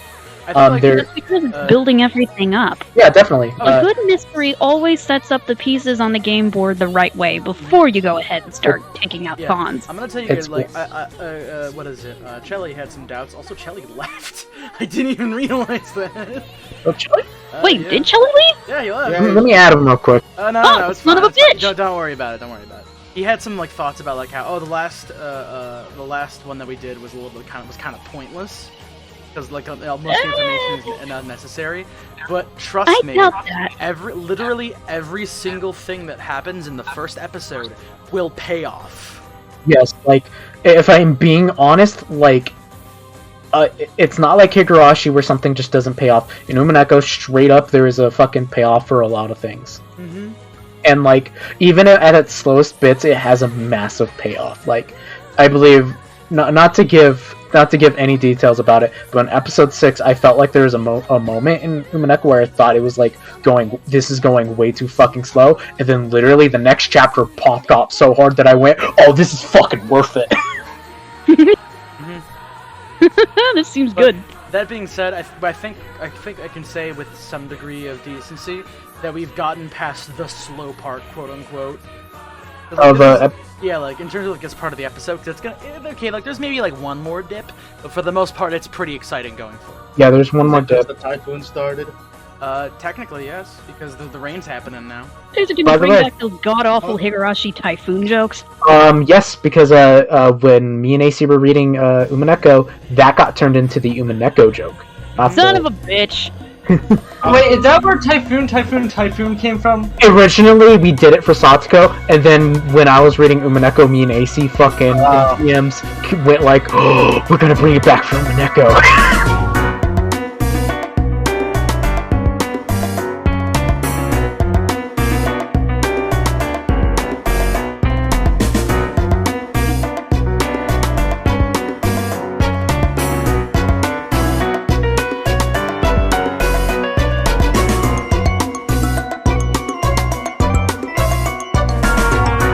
I think there- That's because it's building everything up. Yeah, definitely. A good mystery always sets up the pieces on the game board the right way before you go ahead and start taking out Yeah. pawns. I'm gonna tell you It's guys, what is it? Chelly had some doubts. Also, Chelly left. I didn't even realize that. Oh, Chili? Wait, yeah. did Chelly leave? Yeah, he left. Let me add him real quick. No, it's son fine. of a it's fine. bitch! Don't worry about it. Don't worry about it. He had some thoughts about how the last one that we did was a little bit kind of pointless because most of the information is unnecessary. But trust I me, doubt that. literally every single thing that happens in the first episode will pay off. Yes, if I'm being honest, it's not like Higurashi where something just doesn't pay off. In Umineko, straight up, there is a fucking payoff for a lot of things. Mm-hmm. And, even at its slowest bits, it has a massive payoff. I believe, not to give any details about it, but in episode 6, I felt like there was a moment in Umineko where I thought it was, this is going way too fucking slow, and then literally the next chapter popped off so hard that I went, oh, this is fucking worth it. This seems good. That being said, I think I can say with some degree of decency that we've gotten past the slow part, quote unquote. Yeah, like, in terms of, like, as part of the episode, because it's gonna... Okay, like, there's maybe, like, one more dip, but for the most part, it's pretty exciting going forward. Yeah, there's one more Because dip. the typhoon started. Technically, yes, because the rain's happening now. Is it By gonna the bring way- back those god-awful Higurashi typhoon jokes? Yes, because when me and AC were reading Umineko, that got turned into the Umineko joke. Son of a bitch! Wait, is that where Typhoon came from? Originally, we did it for Satsuko, and then when I was reading Umineko, me and AC fucking Wow. DMs went like, "Oh, we're gonna bring it back for Umineko."